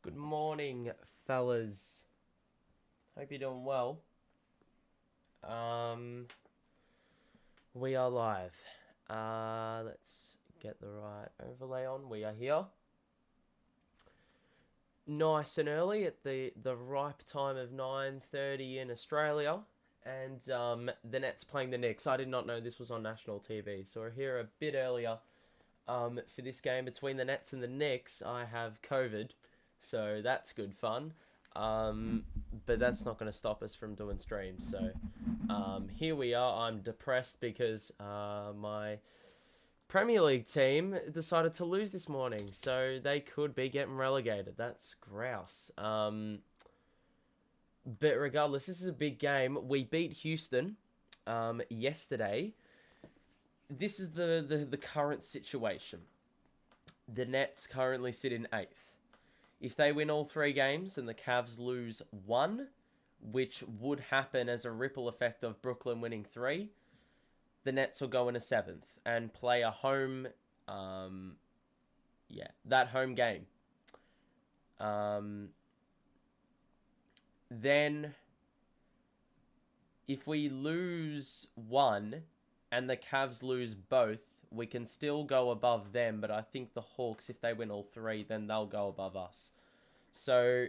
Good morning, fellas. Hope you're doing well. We are live. Let's get the right overlay on. We are here. Nice and early at the ripe time of 9:30 in Australia. And the Nets playing the Knicks. I did not know this was on national TV. So we're here a bit earlier for this game between the Nets and the Knicks. I have COVID, so that's good fun. But that's not going to stop us from doing streams. So here we are. I'm depressed because my Premier League team decided to lose this morning, so they could be getting relegated. That's grouse. But regardless, this is a big game. We beat Houston yesterday. This is the current situation. The Nets currently sit in 8th. If they win all 3 games and the Cavs lose 1, which would happen as a ripple effect of Brooklyn winning 3, the Nets will go in a 7th and play a home, that home game. Then, if we lose 1 and the Cavs lose both, we can still go above them, but I think the Hawks, if they win all 3, then they'll go above us. So,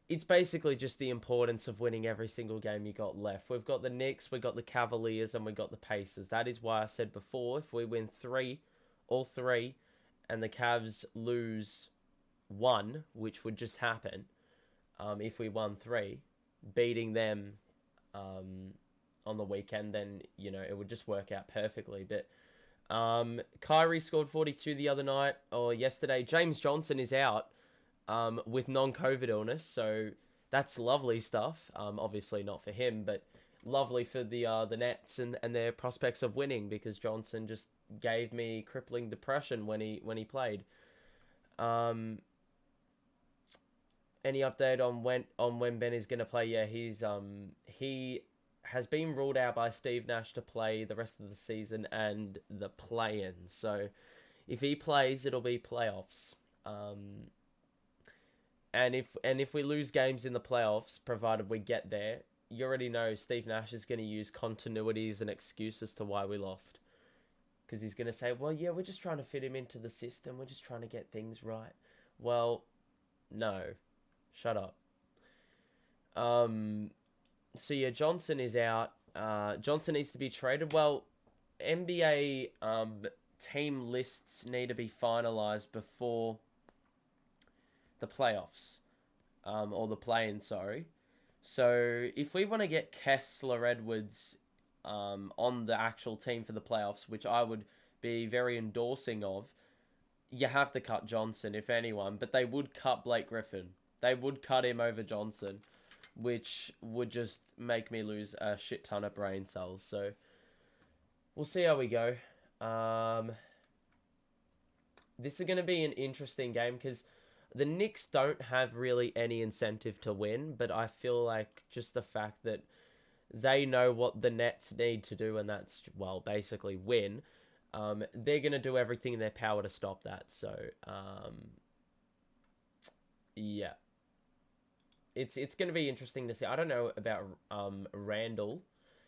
it's basically just the importance of winning every single game you got left. We've got the Knicks, we've got the Cavaliers, and we've got the Pacers. That is why I said before, if we win all 3, and the Cavs lose 1, which would just happen, if we won 3, beating them on the weekend, then, it would just work out perfectly. But Kyrie scored 42 the other night, or yesterday. James Johnson is out with non-COVID illness, so that's lovely stuff. Obviously not for him, but lovely for the Nets and their prospects of winning, because Johnson just gave me crippling depression when he played. Any update on when Ben is going to play? Yeah, he has been ruled out by Steve Nash to play the rest of the season and the play-in. So if he plays, it'll be playoffs. And if we lose games in the playoffs, provided we get there, you already know Steve Nash is going to use continuity as an excuse as to why we lost. Because he's going to say, well, yeah, we're just trying to fit him into the system. We're just trying to get things right. Well, no. Shut up. So yeah, Johnson is out. Johnson needs to be traded. Well, NBA team lists need to be finalized before the playoffs, or the play-in, sorry. So if we want to get Kessler Edwards on the actual team for the playoffs, which I would be very endorsing of, you have to cut Johnson, if anyone. But they would cut Blake Griffin. They would cut him over Johnson, which would just make me lose a shit ton of brain cells. So we'll see how we go. This is going to be an interesting game because the Knicks don't have really any incentive to win, but I feel like just the fact that they know what the Nets need to do, and that's, well, basically win, they're going to do everything in their power to stop that. So, yeah. It's going to be interesting to see. I don't know about Randall,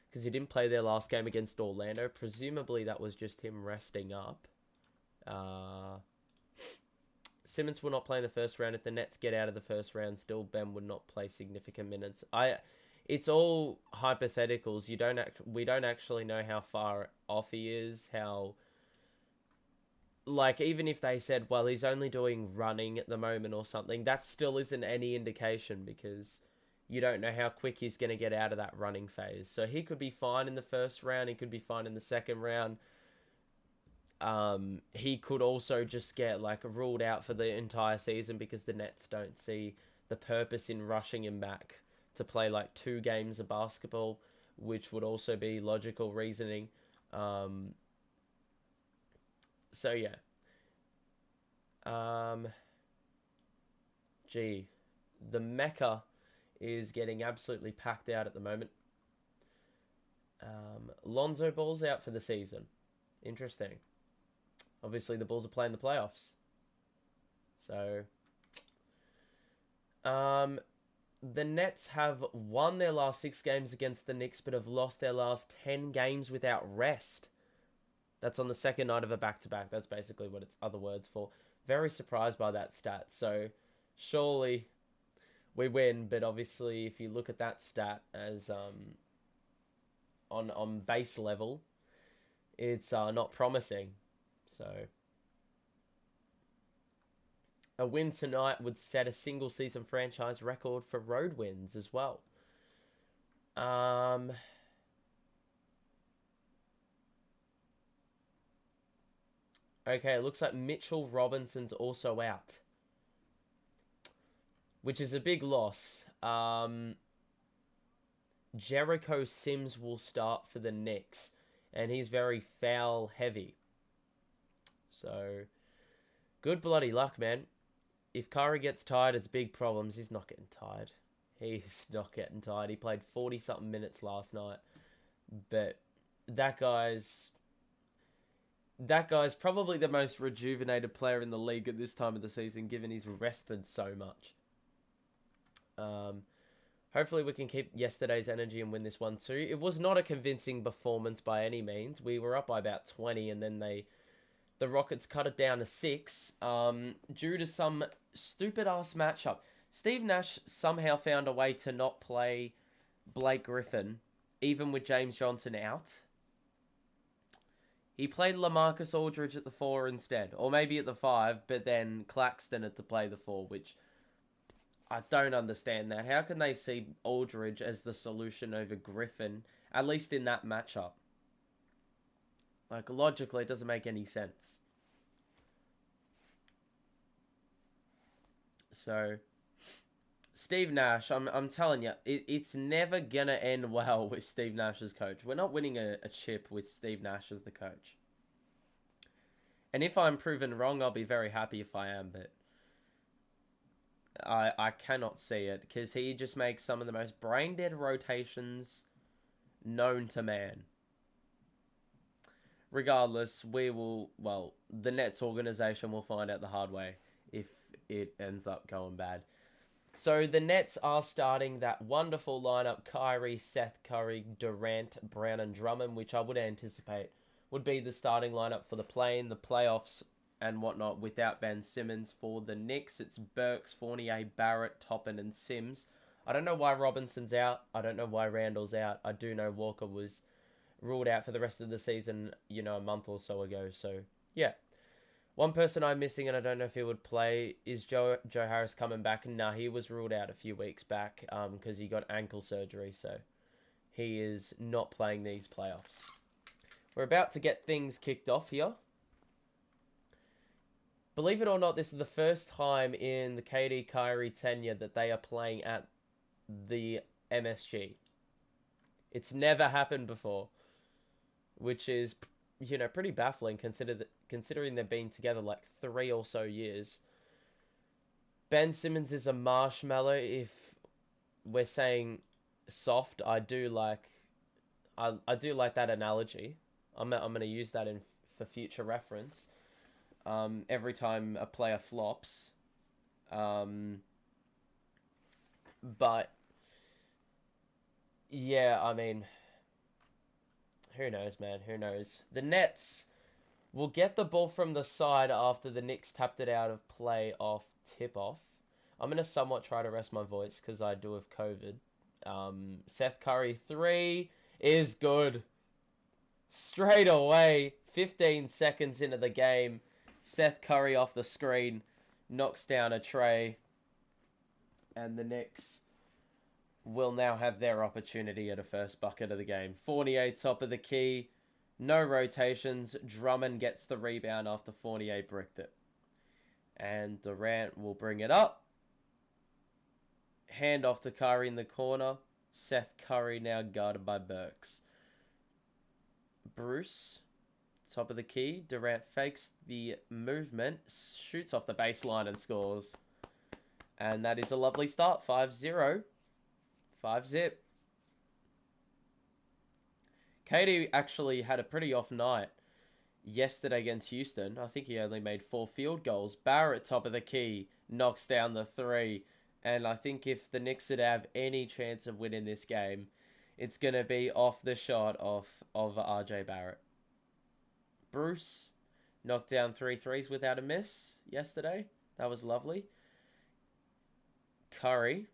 because he didn't play their last game against Orlando. Presumably that was just him resting up. Simmons will not play in the first round. If the Nets get out of the first round, still Ben would not play significant minutes. It's all hypotheticals. We don't actually know how far off he is. How, like, even if they said, well, he's only doing running at the moment or something, that still isn't any indication, because you don't know how quick he's going to get out of that running phase. So he could be fine in the first round. He could be fine in the second round. He could also just get, like, ruled out for the entire season because the Nets don't see the purpose in rushing him back to play, like, 2 games of basketball, which would also be logical reasoning. So, yeah. The Mecca is getting absolutely packed out at the moment. Lonzo Ball's out for the season. Interesting. Obviously, the Bulls are playing the playoffs. So, Um, the Nets have won their last 6 games against the Knicks, but have lost their last 10 games without rest. That's on the second night of a back-to-back. That's basically what it's other words for. Very surprised by that stat. So, surely we win, but obviously, if you look at that stat as on base level, it's not promising. So, a win tonight would set a single-season franchise record for road wins as well. Okay, it looks like Mitchell Robinson's also out, which is a big loss. Jericho Sims will start for the Knicks, and he's very foul heavy. So, good bloody luck, man. If Curry gets tired, it's big problems. He's not getting tired. He's not getting tired. He played 40-something minutes last night. But that guy's probably the most rejuvenated player in the league at this time of the season, given he's rested so much. Hopefully we can keep yesterday's energy and win this one too. It was not a convincing performance by any means. We were up by about 20, and then the Rockets cut it down to 6 due to some stupid-ass matchup. Steve Nash somehow found a way to not play Blake Griffin, even with James Johnson out. He played LaMarcus Aldridge at the 4 instead, or maybe at the 5, but then Claxton had to play the 4, which I don't understand that. How can they see Aldridge as the solution over Griffin, at least in that matchup? Like, logically, it doesn't make any sense. So, Steve Nash, I'm telling you, it's never going to end well with Steve Nash as coach. We're not winning a chip with Steve Nash as the coach. And if I'm proven wrong, I'll be very happy if I am, but I cannot see it, because he just makes some of the most brain-dead rotations known to man. Regardless, the Nets organization will find out the hard way if it ends up going bad. So the Nets are starting that wonderful lineup: Kyrie, Seth Curry, Durant, Brown, and Drummond, which I would anticipate would be the starting lineup for the play-in, the playoffs, and whatnot, without Ben Simmons. For the Knicks, it's Burks, Fournier, Barrett, Toppin, and Sims. I don't know why Robinson's out. I don't know why Randall's out. I do know Walker was ruled out for the rest of the season, a month or so ago. So, yeah. One person I'm missing, and I don't know if he would play, is Joe Harris coming back. Nah, he was ruled out a few weeks back because he got ankle surgery. So, he is not playing these playoffs. We're about to get things kicked off here. Believe it or not, this is the first time in the KD Kyrie tenure that they are playing at the MSG. It's never happened before, which is, pretty baffling considering they've been together like 3 or so years. Ben Simmons is a marshmallow. If we're saying soft, I do like that analogy. I'm gonna use that for future reference. Every time a player flops, but yeah, I mean, who knows, man? Who knows? The Nets will get the ball from the side after the Knicks tapped it out of play off tip-off. I'm going to somewhat try to rest my voice because I do have COVID. Seth Curry 3 is good. Straight away, 15 seconds into the game, Seth Curry off the screen knocks down a tray. And the Knicks will now have their opportunity at a first bucket of the game. Fournier top of the key. No rotations. Drummond gets the rebound after Fournier bricked it. And Durant will bring it up. Hand off to Curry in the corner. Seth Curry now guarded by Burks. Bruce, top of the key. Durant fakes the movement. Shoots off the baseline and scores. And that is a lovely start. 5-0. 5-zip. KD actually had a pretty off night yesterday against Houston. I think he only made 4 field goals. Barrett, top of the key, knocks down the 3. And I think if the Knicks would have any chance of winning this game, it's going to be off the shot of RJ Barrett. Bruce knocked down 3 threes without a miss yesterday. That was lovely. Curry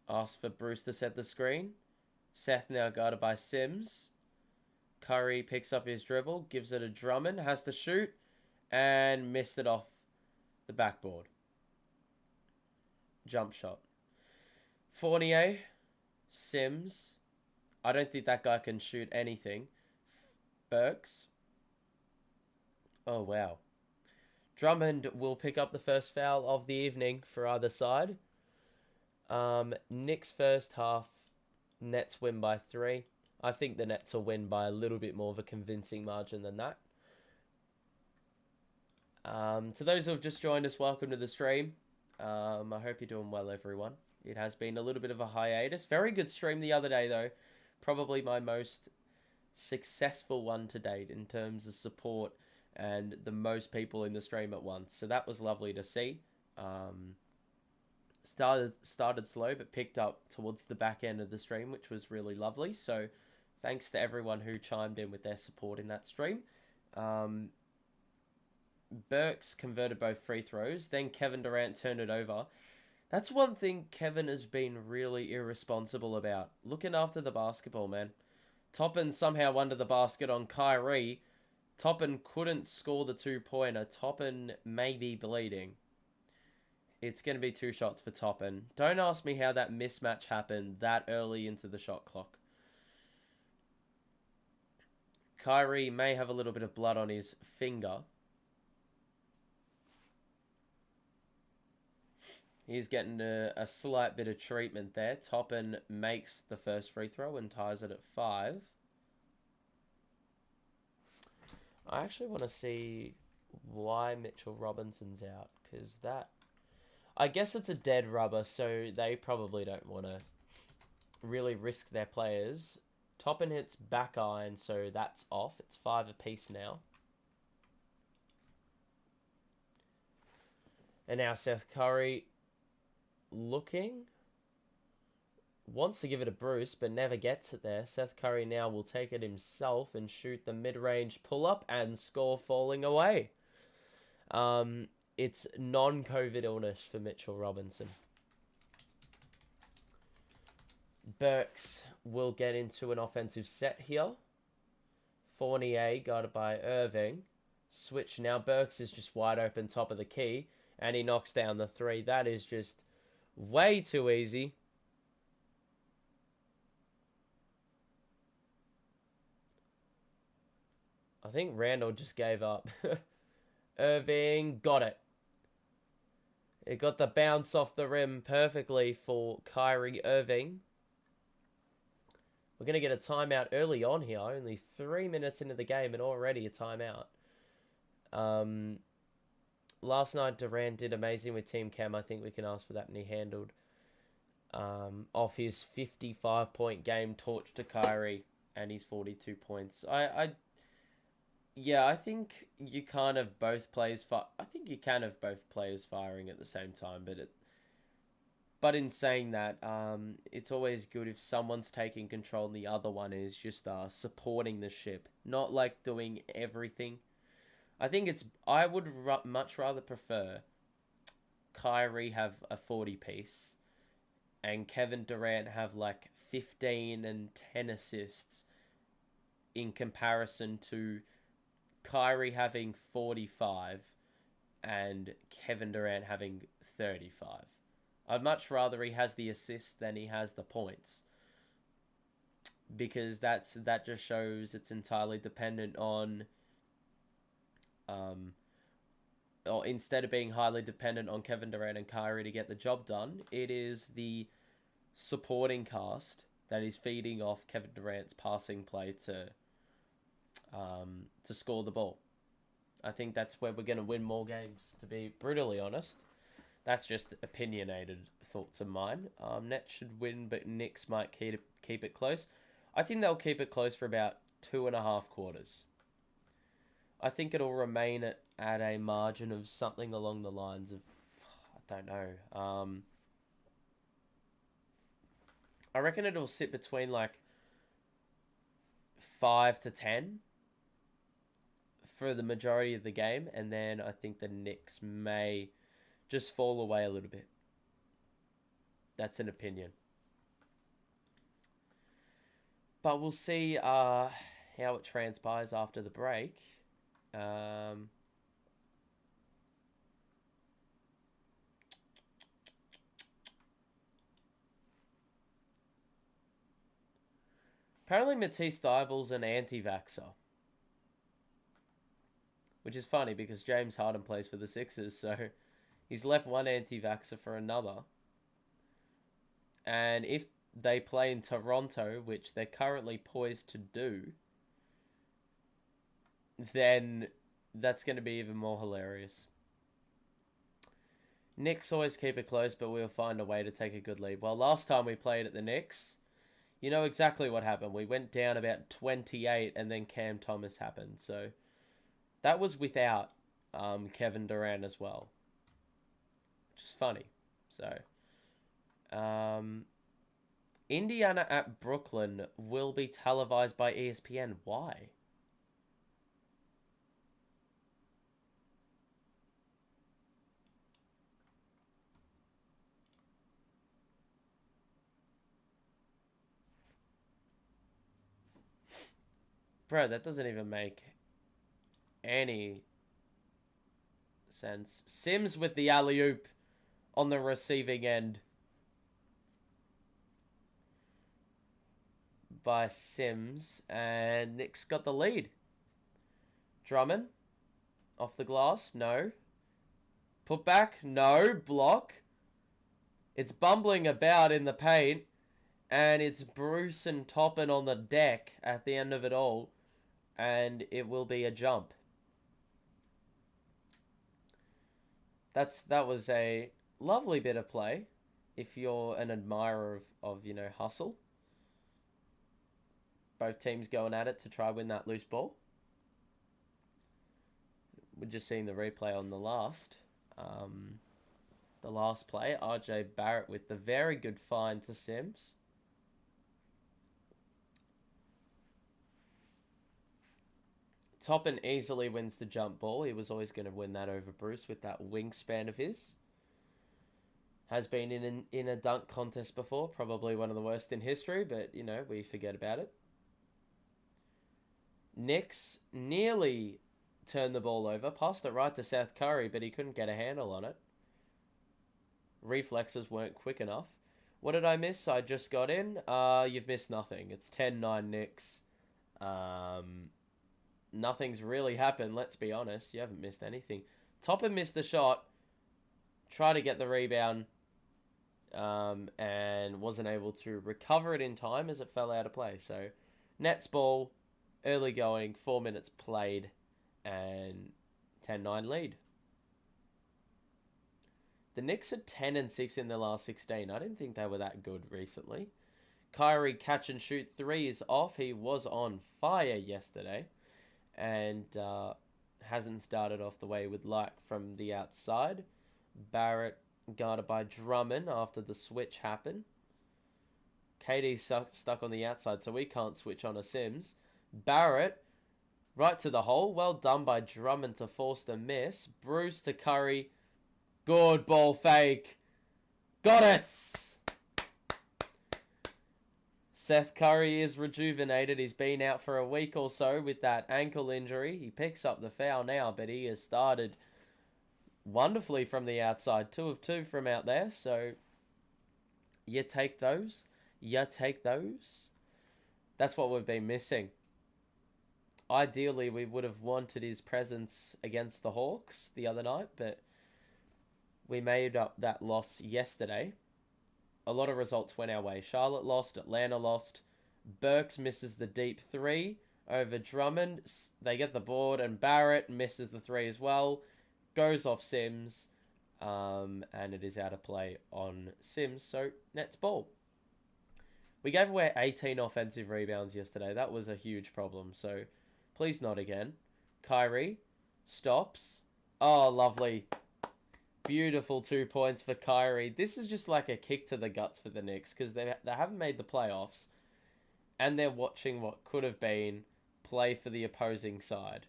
asked for Bruce to set the screen. Seth now guarded by Sims. Curry picks up his dribble, gives it a Drummond, has to shoot, and missed it off the backboard. Jump shot. Fournier, Sims. I don't think that guy can shoot anything. Burks. Oh, wow. Drummond will pick up the first foul of the evening for either side. Knicks first half. Nets win by 3. I think the Nets will win by a little bit more of a convincing margin than that. To those who have just joined us, welcome to the stream. I hope you're doing well, everyone. It has been a little bit of a hiatus. Very good stream the other day, though. Probably my most successful one to date in terms of support and the most people in the stream at once. So that was lovely to see. Started slow, but picked up towards the back end of the stream, which was really lovely. So thanks to everyone who chimed in with their support in that stream. Burks converted both free throws. Then Kevin Durant turned it over. That's one thing Kevin has been really irresponsible about. Looking after the basketball, man. Toppin somehow under the basket on Kyrie. Toppin couldn't score the 2-pointer. Toppin may be bleeding. It's going to be 2 shots for Toppin. Don't ask me how that mismatch happened that early into the shot clock. Kyrie may have a little bit of blood on his finger. He's getting a slight bit of treatment there. Toppin makes the first free throw and ties it at 5. I actually want to see why Mitchell Robinson's out, because that... I guess it's a dead rubber, so they probably don't want to really risk their players. Toppin hits back iron, so that's off. It's 5 apiece now. And now Seth Curry looking. Wants to give it to Bruce, but never gets it there. Seth Curry now will take it himself and shoot the mid-range pull-up and score falling away. It's non-COVID illness for Mitchell Robinson. Burks will get into an offensive set here. Fournier guarded by Irving. Switch now. Burks is just wide open top of the key. And he knocks down the 3. That is just way too easy. I think Randall just gave up. Irving got it. It got the bounce off the rim perfectly for Kyrie Irving. We're going to get a timeout early on here. Only 3 minutes into the game and already a timeout. Last night, Durant did amazing with Team Cam. I think we can ask for that, and he handled off his 55-point game torch to Kyrie and his 42 points. Yeah, I think you can't have both players. I think you can have both players firing at the same time, but in saying that, it's always good if someone's taking control and the other one is just supporting the ship, not like doing everything. I think I would much rather prefer Kyrie have a 40-piece and Kevin Durant have like 15 and 10 assists in comparison to Kyrie having 45 and Kevin Durant having 35. I'd much rather he has the assists than he has the points, because that just shows it's entirely dependent on or instead of being highly dependent on Kevin Durant and Kyrie to get the job done, it is the supporting cast that is feeding off Kevin Durant's passing play to score the ball. I think that's where we're going to win more games, to be brutally honest. That's just opinionated thoughts of mine. Nets should win, but Knicks might keep it close. I think they'll keep it close for about 2.5 quarters. I think it'll remain at a margin of something along the lines of, I don't know, I reckon it'll sit between like 5 to 10 for the majority of the game, and then I think the Knicks may just fall away a little bit. That's an opinion. But we'll see how it transpires after the break. Apparently Matisse Thybulle's an anti-vaxxer. Which is funny because James Harden plays for the Sixers, so he's left one anti-vaxxer for another. And if they play in Toronto, which they're currently poised to do, then that's going to be even more hilarious. Knicks always keep it close, but we'll find a way to take a good lead. Well, last time we played at the Knicks, you know exactly what happened. We went down about 28, and then Cam Thomas happened. So that was without Kevin Durant as well, which is funny. So, Indiana at Brooklyn will be televised by ESPN. Why? Bro, that doesn't even make any sense. Sims with the alley-oop on the receiving end by Sims, and Knicks got the lead. Drummond off the glass, no. Put back, no. Block. It's bumbling about in the paint, and it's Bruce and Toppin on the deck at the end of it all, and it will be a jump. That was a lovely bit of play if you're an admirer of hustle. Both teams going at it to try win that loose ball. We're just seeing the replay on the last play. RJ Barrett with the very good find to Sims. Toppin easily wins the jump ball. He was always going to win that over Bruce with that wingspan of his. Has been in a dunk contest before. Probably one of the worst in history, but, we forget about it. Knicks nearly turned the ball over. Passed it right to Seth Curry, but he couldn't get a handle on it. Reflexes weren't quick enough. What did I miss? I just got in. You've missed nothing. It's 10-9 Knicks. Nothing's really happened, let's be honest. You haven't missed anything. Toppin missed the shot. Tried to get the rebound. And wasn't able to recover it in time as it fell out of play. So, Nets ball, early going, 4 minutes played, and 10-9 lead. The Knicks are 10-6 in their last 16. I didn't think they were that good recently. Kyrie catch and shoot 3 is off. He was on fire yesterday. And hasn't started off the way he would like from the outside. Barrett guarded by Drummond after the switch happened. KD's stuck on the outside, so we can't switch on a Sims. Barrett, right to the hole. Well done by Drummond to force the miss. Bruce to Curry. Good ball fake. Got it! Seth Curry is rejuvenated. He's been out for a week or so with that ankle injury. He picks up the foul now, but he has started wonderfully from the outside. 2 of 2 from out there, so you take those. You take those. That's what we've been missing. Ideally, we would have wanted his presence against the Hawks the other night, but we made up that loss yesterday. A lot of results went our way. Charlotte lost. Atlanta lost. Burks misses the deep 3 over Drummond. They get the board, and Barrett misses the 3 as well. Goes off Sims, and it is out of play on Sims. So, Nets ball. We gave away 18 offensive rebounds yesterday. That was a huge problem. So, please not again. Kyrie stops. Oh, lovely. Beautiful 2 points for Kyrie. This is just like a kick to the guts for the Knicks because they haven't made the playoffs and they're watching what could have been play for the opposing side.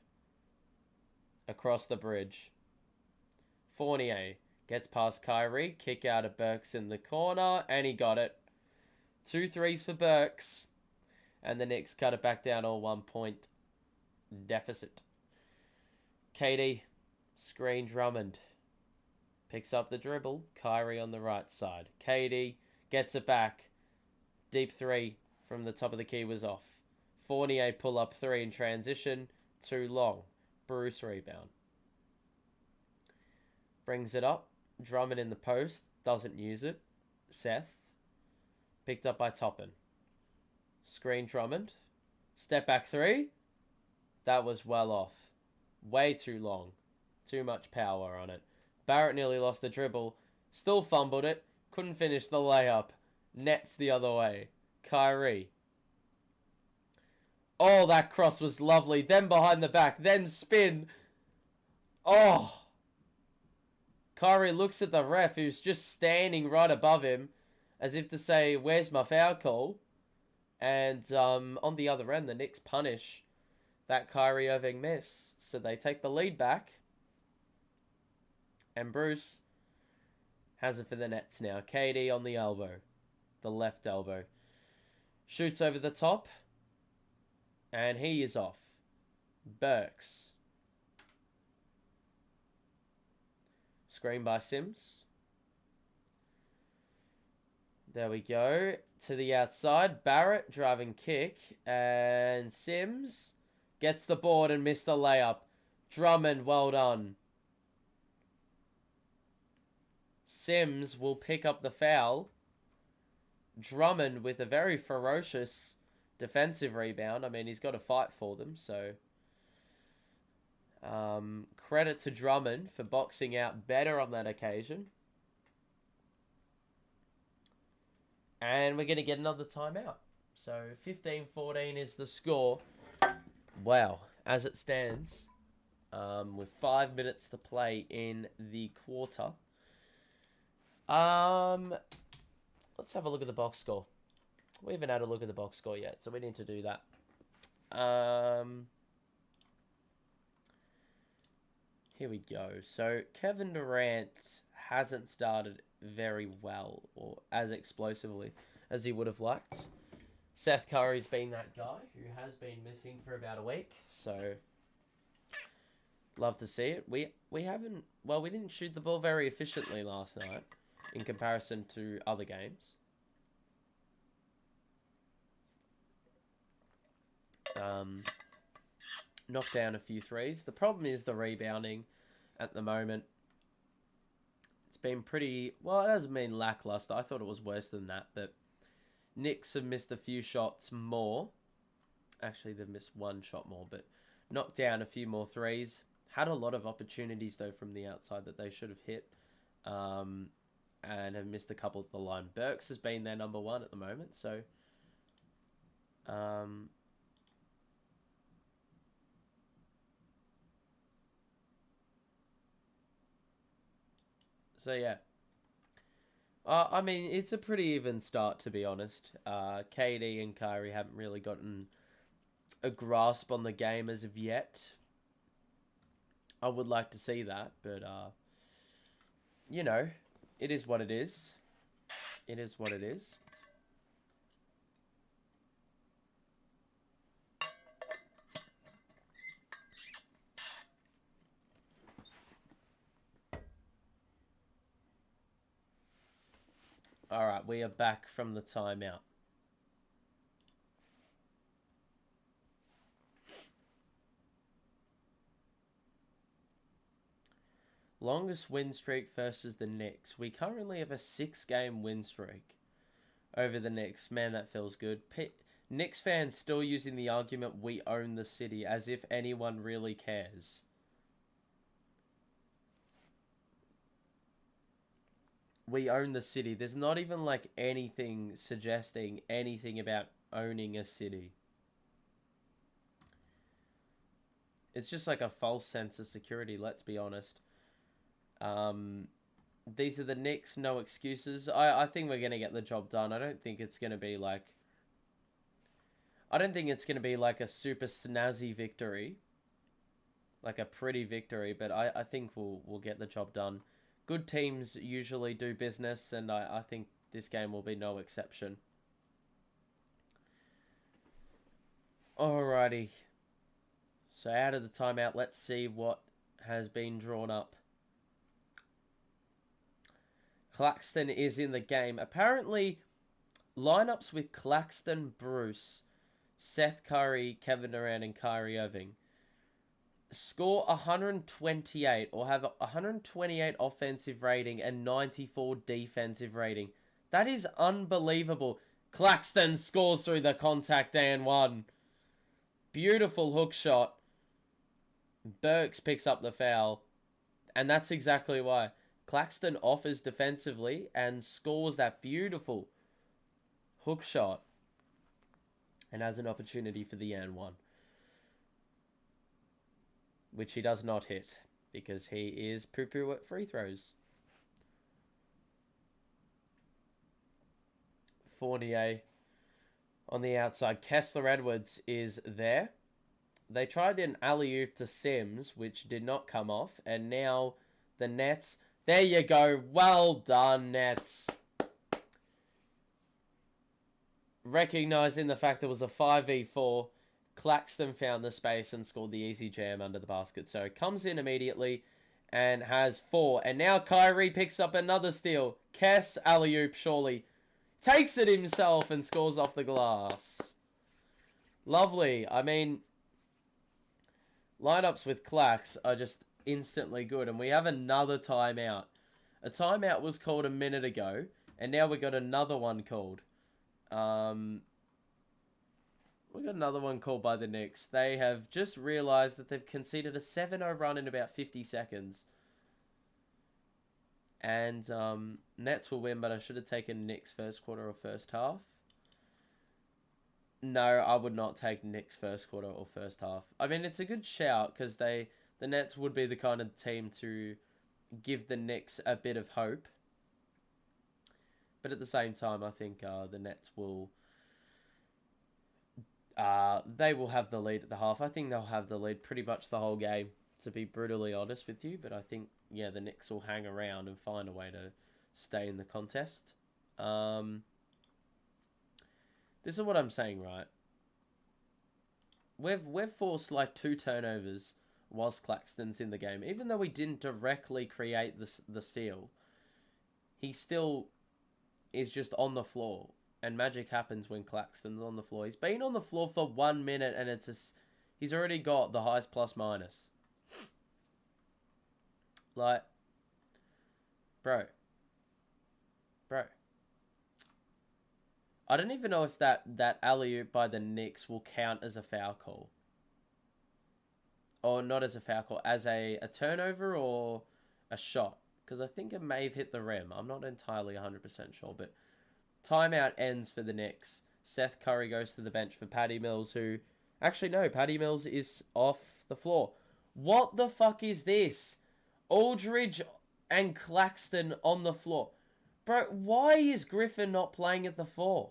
Across the bridge. Fournier gets past Kyrie. Kick out of Burks in the corner and he got it. 2 threes for Burks. And the Knicks cut it back down to a 1 point deficit. KD. Screen Drummond. Picks up the dribble. Kyrie on the right side. KD gets it back. Deep 3 from the top of the key was off. Fournier pull up 3 in transition. Too long. Bruce rebound. Brings it up. Drummond in the post. Doesn't use it. Seth. Picked up by Toppin. Screen Drummond. Step back 3. That was well off. Way too long. Too much power on it. Barrett nearly lost the dribble. Still fumbled it. Couldn't finish the layup. Nets the other way. Kyrie. Oh, that cross was lovely. Then behind the back. Then spin. Oh. Kyrie looks at the ref who's just standing right above him as if to say, where's my foul call? And on the other end, the Knicks punish that Kyrie Irving miss. So they take the lead back. And Bruce has it for the Nets now. KD on the elbow. The left elbow. Shoots over the top. And he is off. Burks. Screen by Sims. There we go. To the outside. Barrett driving kick. And Sims gets the board and missed the layup. Drummond, well done. Sims will pick up the foul. Drummond with a very ferocious defensive rebound. I mean, he's got to fight for them, so credit to Drummond for boxing out better on that occasion. And we're going to get another timeout. So 15-14 is the score. Wow, as it stands, with 5 minutes to play in the quarter. Let's have a look at the box score. We haven't had a look at the box score yet, so we need to do that. Here we go. So Kevin Durant hasn't started very well or as explosively as he would have liked. Seth Curry's been that guy who has been missing for about a week, so love to see it. We didn't shoot the ball very efficiently last night in comparison to other games. Knocked down a few threes. The problem is the rebounding at the moment. It's been pretty... Well, it hasn't been lackluster. I thought it was worse than that, but Knicks have missed a few shots more. Actually, they've missed one shot more, but knocked down a few more threes. Had a lot of opportunities, though, from the outside that they should have hit. And have missed a couple at the line. Burks has been their number one at the moment, so... So, yeah. I mean, it's a pretty even start, to be honest. KD and Kyrie haven't really gotten a grasp on the game as of yet. I would like to see that, but, you know, it is what it is. It is what it is. All right, we are back from the timeout. Longest win streak versus the Knicks. We currently have a 6-game win streak over the Knicks. Man, that feels good. Knicks fans still using the argument we own the city as if anyone really cares. We own the city. There's not even like anything suggesting anything about owning a city. It's just like a false sense of security, let's be honest. These are the Knicks, no excuses. I think we're going to get the job done. I don't think it's going to be like... I don't think it's going to be like a super snazzy victory. Like a pretty victory, but I think we'll get the job done. Good teams usually do business, and I think this game will be no exception. Alrighty. So out of the timeout, let's see what has been drawn up. Claxton is in the game. Apparently, lineups with Claxton, Bruce, Seth Curry, Kevin Durant, and Kyrie Irving score 128 or have 128 offensive rating and 94 defensive rating. That is unbelievable. Claxton scores through the contact and one. Beautiful hook shot. Burks picks up the foul. And that's exactly why. Claxton offers defensively and scores that beautiful hook shot. And has an opportunity for the and one. Which he does not hit. Because he is poo-poo at free throws. Fournier on the outside. Kessler Edwards is there. They tried an alley-oop to Sims, which did not come off. And now the Nets. There you go. Well done, Nets. Recognizing the fact it was a 5v4, Claxton found the space and scored the easy jam under the basket. So comes in immediately and has 4. And now Kyrie picks up another steal. Kess alley-oop, surely. Takes it himself and scores off the glass. Lovely. I mean, lineups with Clax are just instantly good. And we have another timeout. A timeout was called a minute ago. And now we got another one called. We got another one called by the Knicks. They have just realized that they've conceded a 7-0 run in about 50 seconds. And Nets will win, but I should have taken Knicks first quarter or first half. No, I would not take Knicks first quarter or first half. I mean, it's a good shout because the Nets would be the kind of team to give the Knicks a bit of hope. But at the same time, I think the Nets will... they will have the lead at the half. I think they'll have the lead pretty much the whole game, to be brutally honest with you. But I think, yeah, the Knicks will hang around and find a way to stay in the contest. This is what I'm saying, right? We've forced like 2 turnovers whilst Claxton's in the game. Even though we didn't directly create the steal, he still is just on the floor. And magic happens when Claxton's on the floor. He's been on the floor for 1 minute and he's already got the highest plus minus. Like, bro. I don't even know if that alley-oop by the Knicks will count as a foul call. Or not as a foul call, as a turnover or a shot. Because I think it may have hit the rim. I'm not entirely 100% sure, but timeout ends for the Knicks. Seth Curry goes to the bench for Patty Mills, who... Actually, no, Patty Mills is off the floor. What the fuck is this? Aldridge and Claxton on the floor. Bro, why is Griffin not playing at the 4?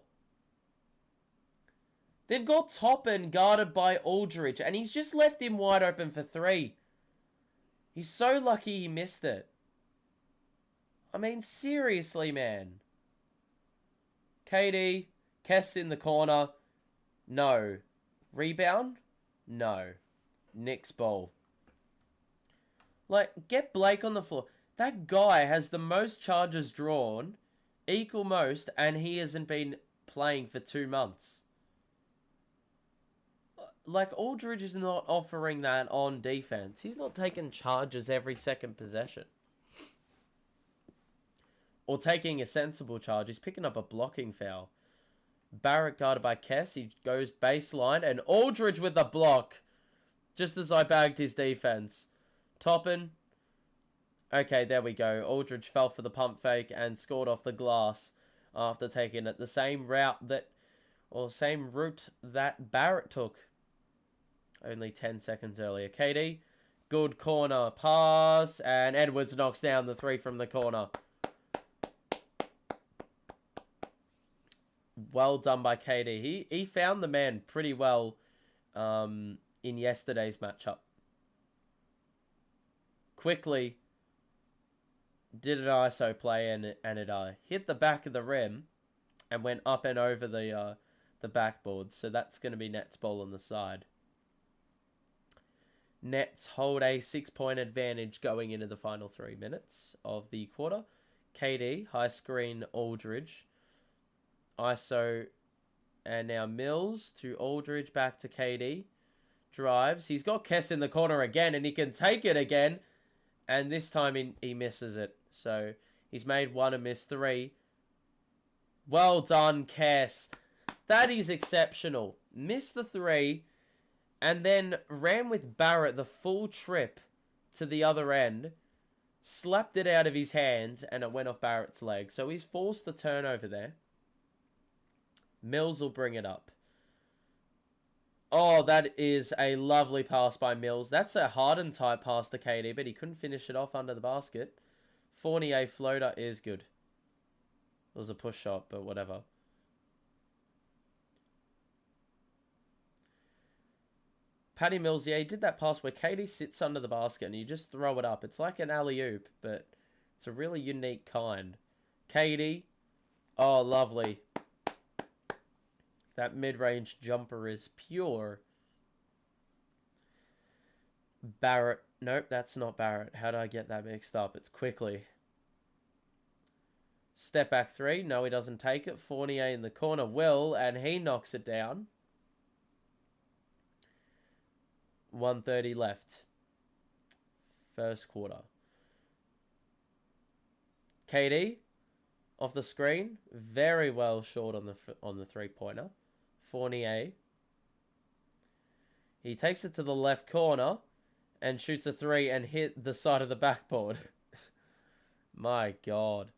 They've got Toppin guarded by Aldridge, and he's just left him wide open for 3. He's so lucky he missed it. I mean, seriously, man. KD, Kess in the corner. No. Rebound? No. Knicks ball. Like, get Blake on the floor. That guy has the most charges drawn, equal most, and he hasn't been playing for 2 months. Like, Aldridge is not offering that on defense. He's not taking charges every second possession. Or taking a sensible charge. He's picking up a blocking foul. Barrett guarded by Kess. He goes baseline. And Aldridge with the block. Just as I bagged his defense. Toppin. Okay, there we go. Aldridge fell for the pump fake and scored off the glass after taking it the same route that... Or same route that Barrett took. Only 10 seconds earlier. KD. Good corner pass. And Edwards knocks down the 3 from the corner. Well done by KD. He found the man pretty well in yesterday's matchup. Quickly did an ISO play and it hit the back of the rim and went up and over the backboard. So that's going to be Nets ball on the side. Nets hold a 6-point advantage going into the final 3 minutes of the quarter. KD, high screen, Aldridge. ISO, and now Mills to Aldridge, back to KD. Drives. He's got Kess in the corner again, and he can take it again. And this time he misses it. So he's made 1 and missed 3. Well done, Kess. That is exceptional. Missed the 3. And then ran with Barrett the full trip to the other end. Slapped it out of his hands and it went off Barrett's leg. So he's forced the turnover there. Mills will bring it up. Oh, that is a lovely pass by Mills. That's a Harden type pass to KD, but he couldn't finish it off under the basket. Fournier floater is good. It was a push shot, but whatever. Patty Mills, yeah, he did that pass where KD sits under the basket and you just throw it up. It's like an alley-oop, but it's a really unique kind. KD, oh, lovely. That mid-range jumper is pure. Barrett, nope, that's not Barrett. How did I get that mixed up? It's Quickly. Step back 3, no, he doesn't take it. Fournier in the corner will, and he knocks it down. 1:30 left. First quarter. KD off the screen, very well short on the 3-pointer. Fournier. He takes it to the left corner and shoots a 3 and hit the side of the backboard. My God.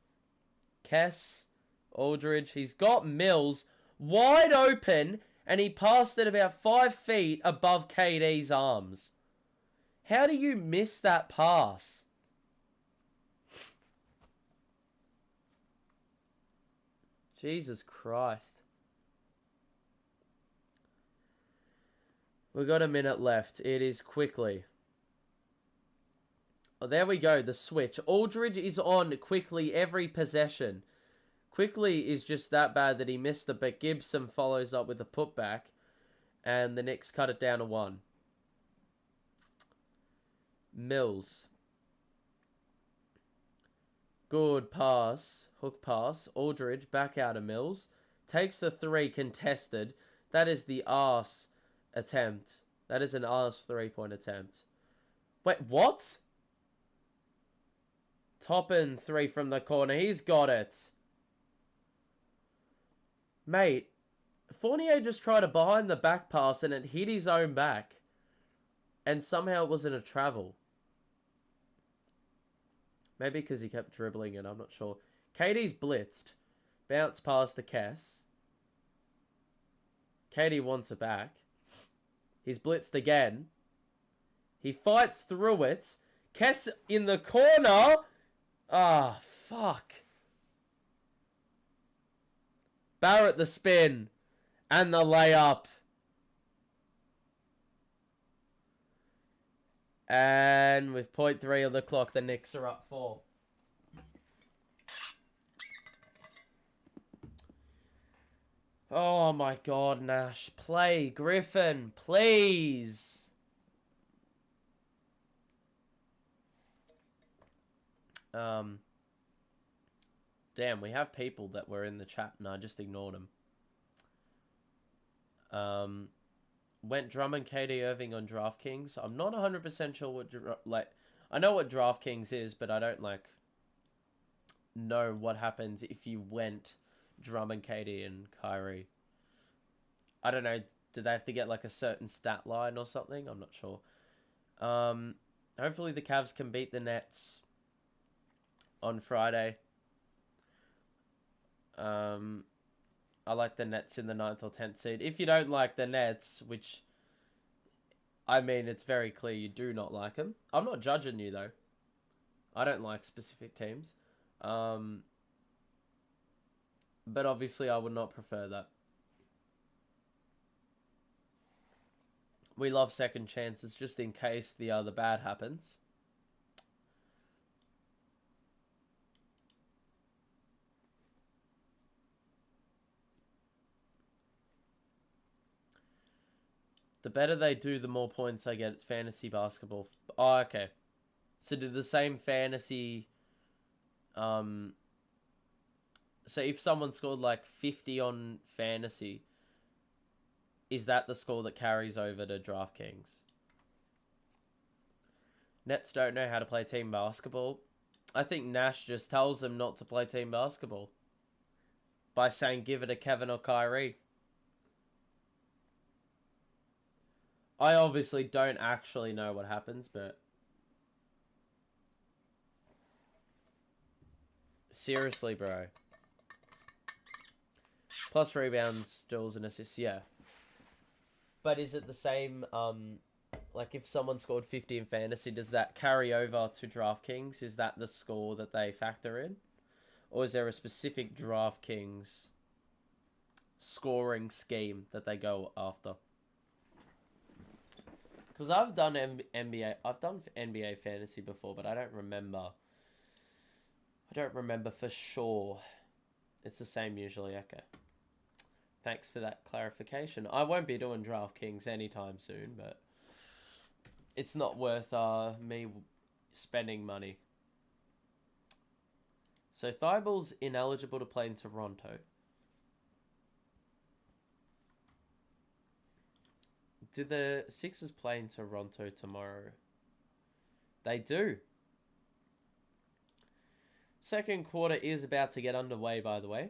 Kess, Aldridge, he's got Mills wide open. And he passed it about 5 feet above KD's arms. How do you miss that pass? Jesus Christ. We've got a minute left. It is Quickly. Oh, there we go. The switch. Aldridge is on Quickly every possession. Quickly is just that bad that he missed it, but Gibson follows up with a putback, and the Knicks cut it down to 1. Mills. Good pass. Hook pass. Aldridge back out of Mills. Takes the 3 contested. That is the arse attempt. That is an arse 3-point attempt. Wait, what? Toppin 3 from the corner. He's got it. Mate, Fournier just tried a behind the back pass and it hit his own back. And somehow it wasn't a travel. Maybe because he kept dribbling it, I'm not sure. KD's blitzed. Bounce past the Kess. KD wants it back. He's blitzed again. He fights through it. Kess in the corner. Ah, fuck. Barrett the spin. And the layup. And with 0.3 of the clock, the Knicks are up 4. Oh my God, Nash. Play, Griffin, please. Damn, we have people that were in the chat and I just ignored them. Went Drummond, KD Irving on DraftKings. I'm not 100% sure what... I know what DraftKings is, but I don't, know what happens if you went Drummond, KD, and Kyrie. I don't know. Do they have to get, a certain stat line or something? I'm not sure. Hopefully the Cavs can beat the Nets on Friday. I like the Nets in the 9th or 10th seed. If you don't like the Nets, which, I mean, it's very clear you do not like them. I'm not judging you, though. I don't like specific teams. But obviously I would not prefer that. We love second chances just in case the bad happens. The better they do, the more points I get. It's fantasy basketball. Oh, okay. So do the same fantasy... So if someone scored like 50 on fantasy, is that the score that carries over to DraftKings? Nets don't know how to play team basketball. I think Nash just tells them not to play team basketball by saying give it to Kevin or Kyrie. I obviously don't actually know what happens, but... Seriously, bro. Plus rebounds, steals, and assists, yeah. But is it the same, like if someone scored 50 in fantasy, does that carry over to DraftKings? Is that the score that they factor in? Or is there a specific DraftKings scoring scheme that they go after? Because I've done NBA fantasy before, but I don't remember. I don't remember for sure. It's the same usually. Okay. Thanks for that clarification. I won't be doing DraftKings anytime soon, but it's not worth me spending money. So Thybulle's ineligible to play in Toronto. Do the Sixers play in Toronto tomorrow? They do. Second quarter is about to get underway, by the way.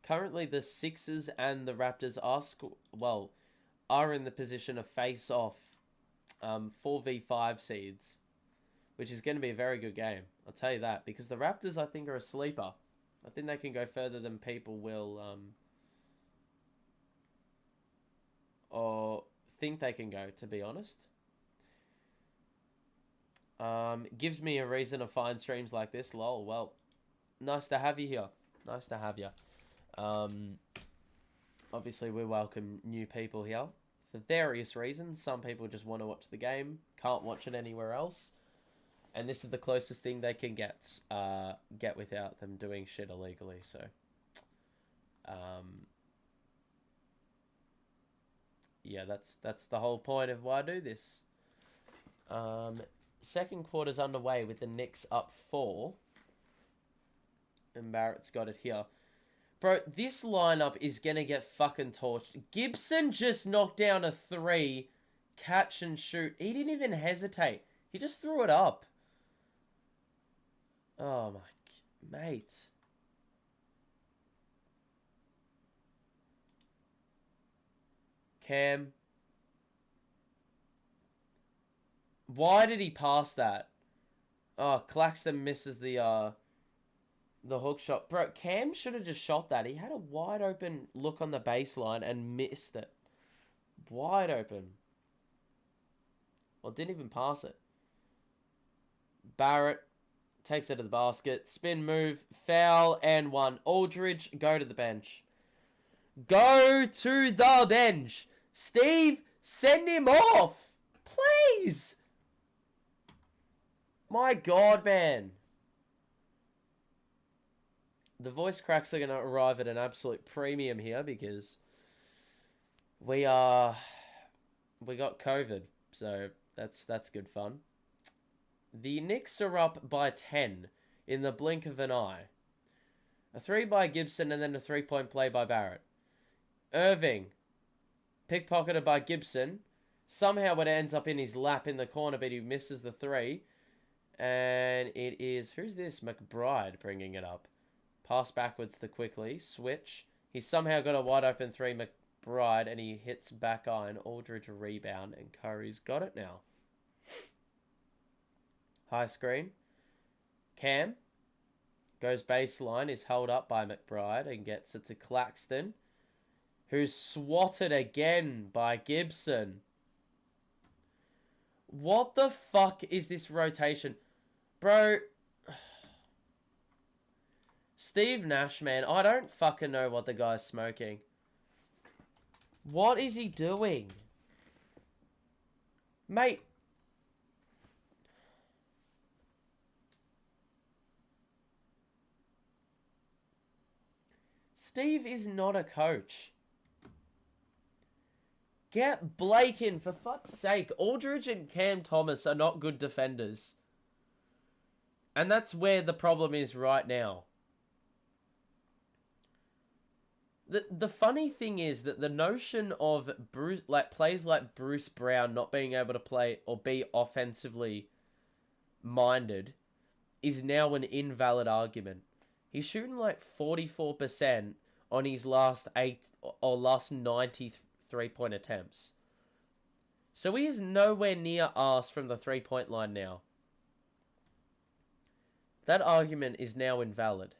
Currently, the Sixers and the Raptors are in the position of face off 4v5 seeds, which is going to be a very good game. I'll tell you that, because the Raptors, I think, are a sleeper. I think they can go further than people will or think they can go, to be honest. Gives me a reason to find streams like this. Lol. Well, nice to have you here. Nice to have you. Obviously, we welcome new people here for various reasons. Some people just want to watch the game, can't watch it anywhere else, and this is the closest thing they can get without them doing shit illegally. So, yeah, that's the whole point of why I do this. Second quarter's underway with the Knicks up 4. And Barrett's got it here. Bro, this lineup is going to get fucking torched. Gibson just knocked down a 3. Catch and shoot. He didn't even hesitate. He just threw it up. Oh, my... Mate. Cam... Why did he pass that? Oh, Claxton misses the hook shot. Bro, Cam should have just shot that. He had a wide open look on the baseline and missed it. Wide open. Well, didn't even pass it. Barrett takes it to the basket. Spin move. Foul and 1. Aldridge, go to the bench. Go to the bench. Steve, send him off. Please. My God, man. The voice cracks are going to arrive at an absolute premium here because we got COVID, so that's good fun. The Knicks are up by 10 in the blink of an eye. A 3 by Gibson and then a 3-point play by Barrett. Irving, pickpocketed by Gibson. Somehow it ends up in his lap in the corner, but he misses the 3. And it is... Who's this? McBride bringing it up. Pass backwards to quickly. Switch. He's somehow got a wide open 3, McBride, and he hits back iron. Aldridge rebound, and Curry's got it now. High screen. Cam. Goes baseline. Is held up by McBride and gets it to Claxton, who's swatted again by Gibson. What the fuck is this rotation? Bro. Steve Nash, man. I don't fucking know what the guy's smoking. What is he doing? Mate. Steve is not a coach. Get Blake in, for fuck's sake. Aldridge and Cam Thomas are not good defenders. And that's where the problem is right now. The funny thing is that the notion of players like Bruce Brown not being able to play or be offensively minded is now an invalid argument. He's shooting like 44% on his last 90 3-point attempts. So he is nowhere near arse from the 3-point line now. That argument is now invalid.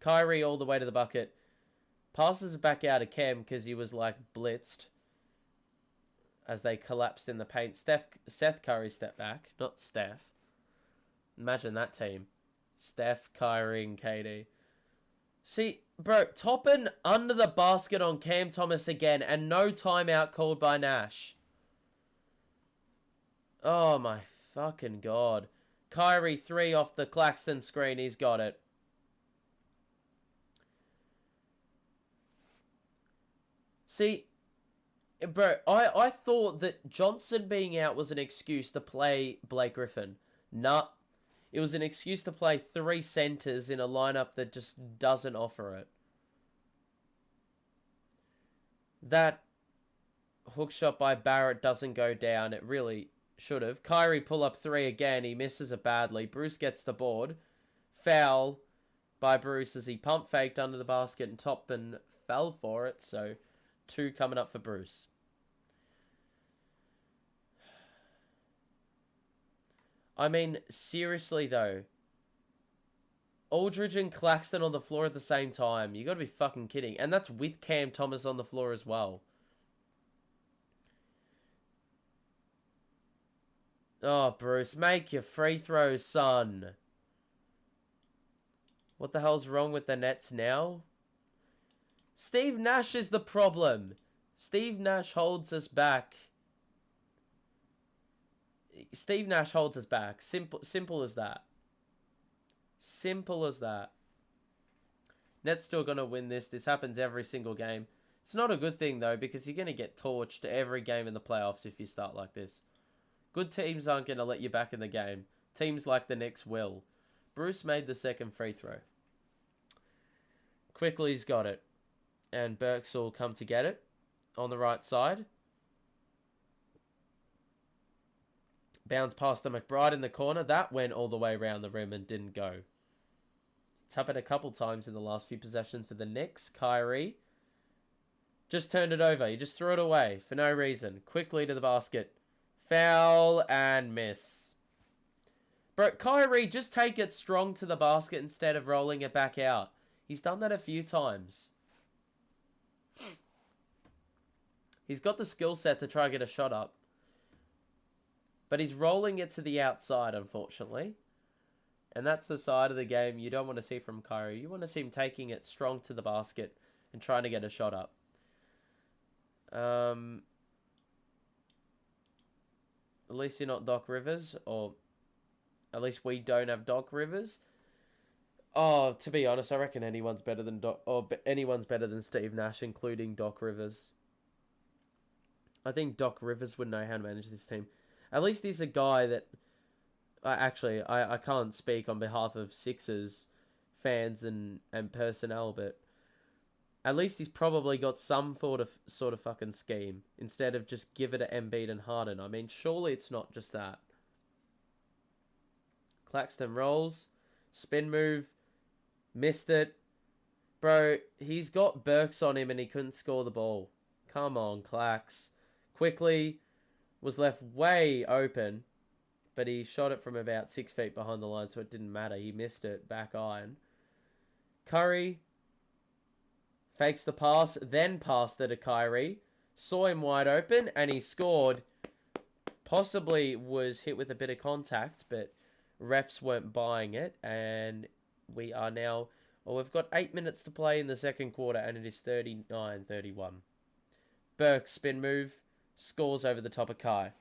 Kyrie all the way to the bucket. Passes it back out of Cam because he was like blitzed as they collapsed in the paint. Seth Curry stepped back, not Steph. Imagine that team. Steph, Kyrie, and KD. See, bro, Toppin under the basket on Cam Thomas again, and no timeout called by Nash. Oh my fucking god. Kyrie 3 off the Claxton screen, he's got it. See, bro, I thought that Johnson being out was an excuse to play Blake Griffin. Nah. It was an excuse to play 3 centers in a lineup that just doesn't offer it. That hook shot by Barrett doesn't go down. It really should have. Kyrie pull up 3 again. He misses it badly. Bruce gets the board. Foul by Bruce as he pump faked under the basket and Toppin fell for it. So 2 coming up for Bruce. I mean, seriously though. Aldridge and Claxton on the floor at the same time. You gotta be fucking kidding. And that's with Cam Thomas on the floor as well. Oh, Bruce, make your free throws, son. What the hell's wrong with the Nets now? Steve Nash is the problem. Steve Nash holds us back. Steve Nash holds us back. Simple as that. Simple as that. Nets still going to win this. This happens every single game. It's not a good thing, though, because you're going to get torched every game in the playoffs if you start like this. Good teams aren't going to let you back in the game. Teams like the Knicks will. Bruce made the second free throw. Quickly's got it. And Burks will come to get it on the right side. Bounce past the McBride in the corner. That went all the way around the rim and didn't go. It's happened a couple times in the last few possessions for the Knicks. Kyrie just turned it over. He just threw it away for no reason. Quickly to the basket. Foul and miss. Bro, Kyrie, just take it strong to the basket instead of rolling it back out. He's done that a few times. He's got the skill set to try and get a shot up. But he's rolling it to the outside, unfortunately. And that's the side of the game you don't want to see from Kyrie. You want to see him taking it strong to the basket and trying to get a shot up. At least you're not Doc Rivers, or at least we don't have Doc Rivers. Oh, to be honest, I reckon anyone's better than anyone's better than Steve Nash, including Doc Rivers. I think Doc Rivers would know how to manage this team. At least he's a guy that... I can't speak on behalf of Sixers fans and personnel, but at least he's probably got some sort of fucking scheme instead of just give it to Embiid and Harden. I mean, surely it's not just that. Claxton rolls. Spin move. Missed it. Bro, he's got Burks on him and he couldn't score the ball. Come on, Clax. Quickly was left way open, but he shot it from about 6 feet behind the line, so it didn't matter. He missed it, back iron. Curry fakes the pass, then passed it to Kyrie. Saw him wide open, and he scored. Possibly was hit with a bit of contact, but refs weren't buying it, and we are now... Well, we've got 8 minutes to play in the second quarter, and it is 39-31. Burke, spin move, scores over the top of Kai.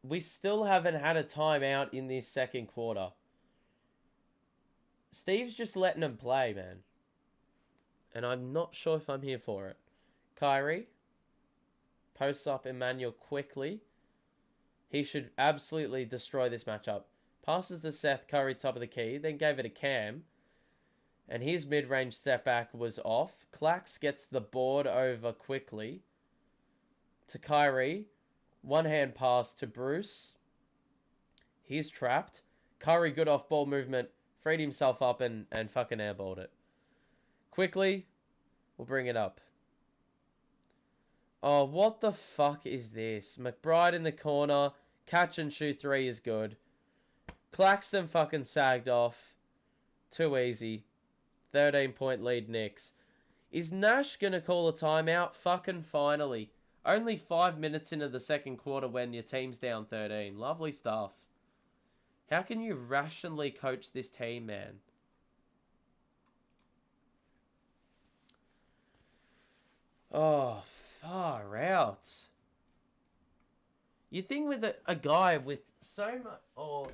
We still haven't had a timeout in this second quarter. Steve's just letting him play, man. And I'm not sure if I'm here for it. Kyrie posts up Emmanuel quickly. He should absolutely destroy this matchup. Passes to Seth Curry, top of the key. Then gave it to Cam. And his mid-range step back was off. Clax gets the board over quickly to Kyrie. One-hand pass to Bruce. He's trapped. Curry, good off-ball movement. Freed himself up and fucking airballed it. Quickly, we'll bring it up. Oh, what the fuck is this? McBride in the corner. Catch and shoot three is good. Claxton fucking sagged off. Too easy. 13-point lead Knicks. Is Nash going to call a timeout? Fucking finally. Only 5 minutes into the second quarter when your team's down 13. Lovely stuff. How can you rationally coach this team, man? Oh, far out. You'd think with a guy with so much, or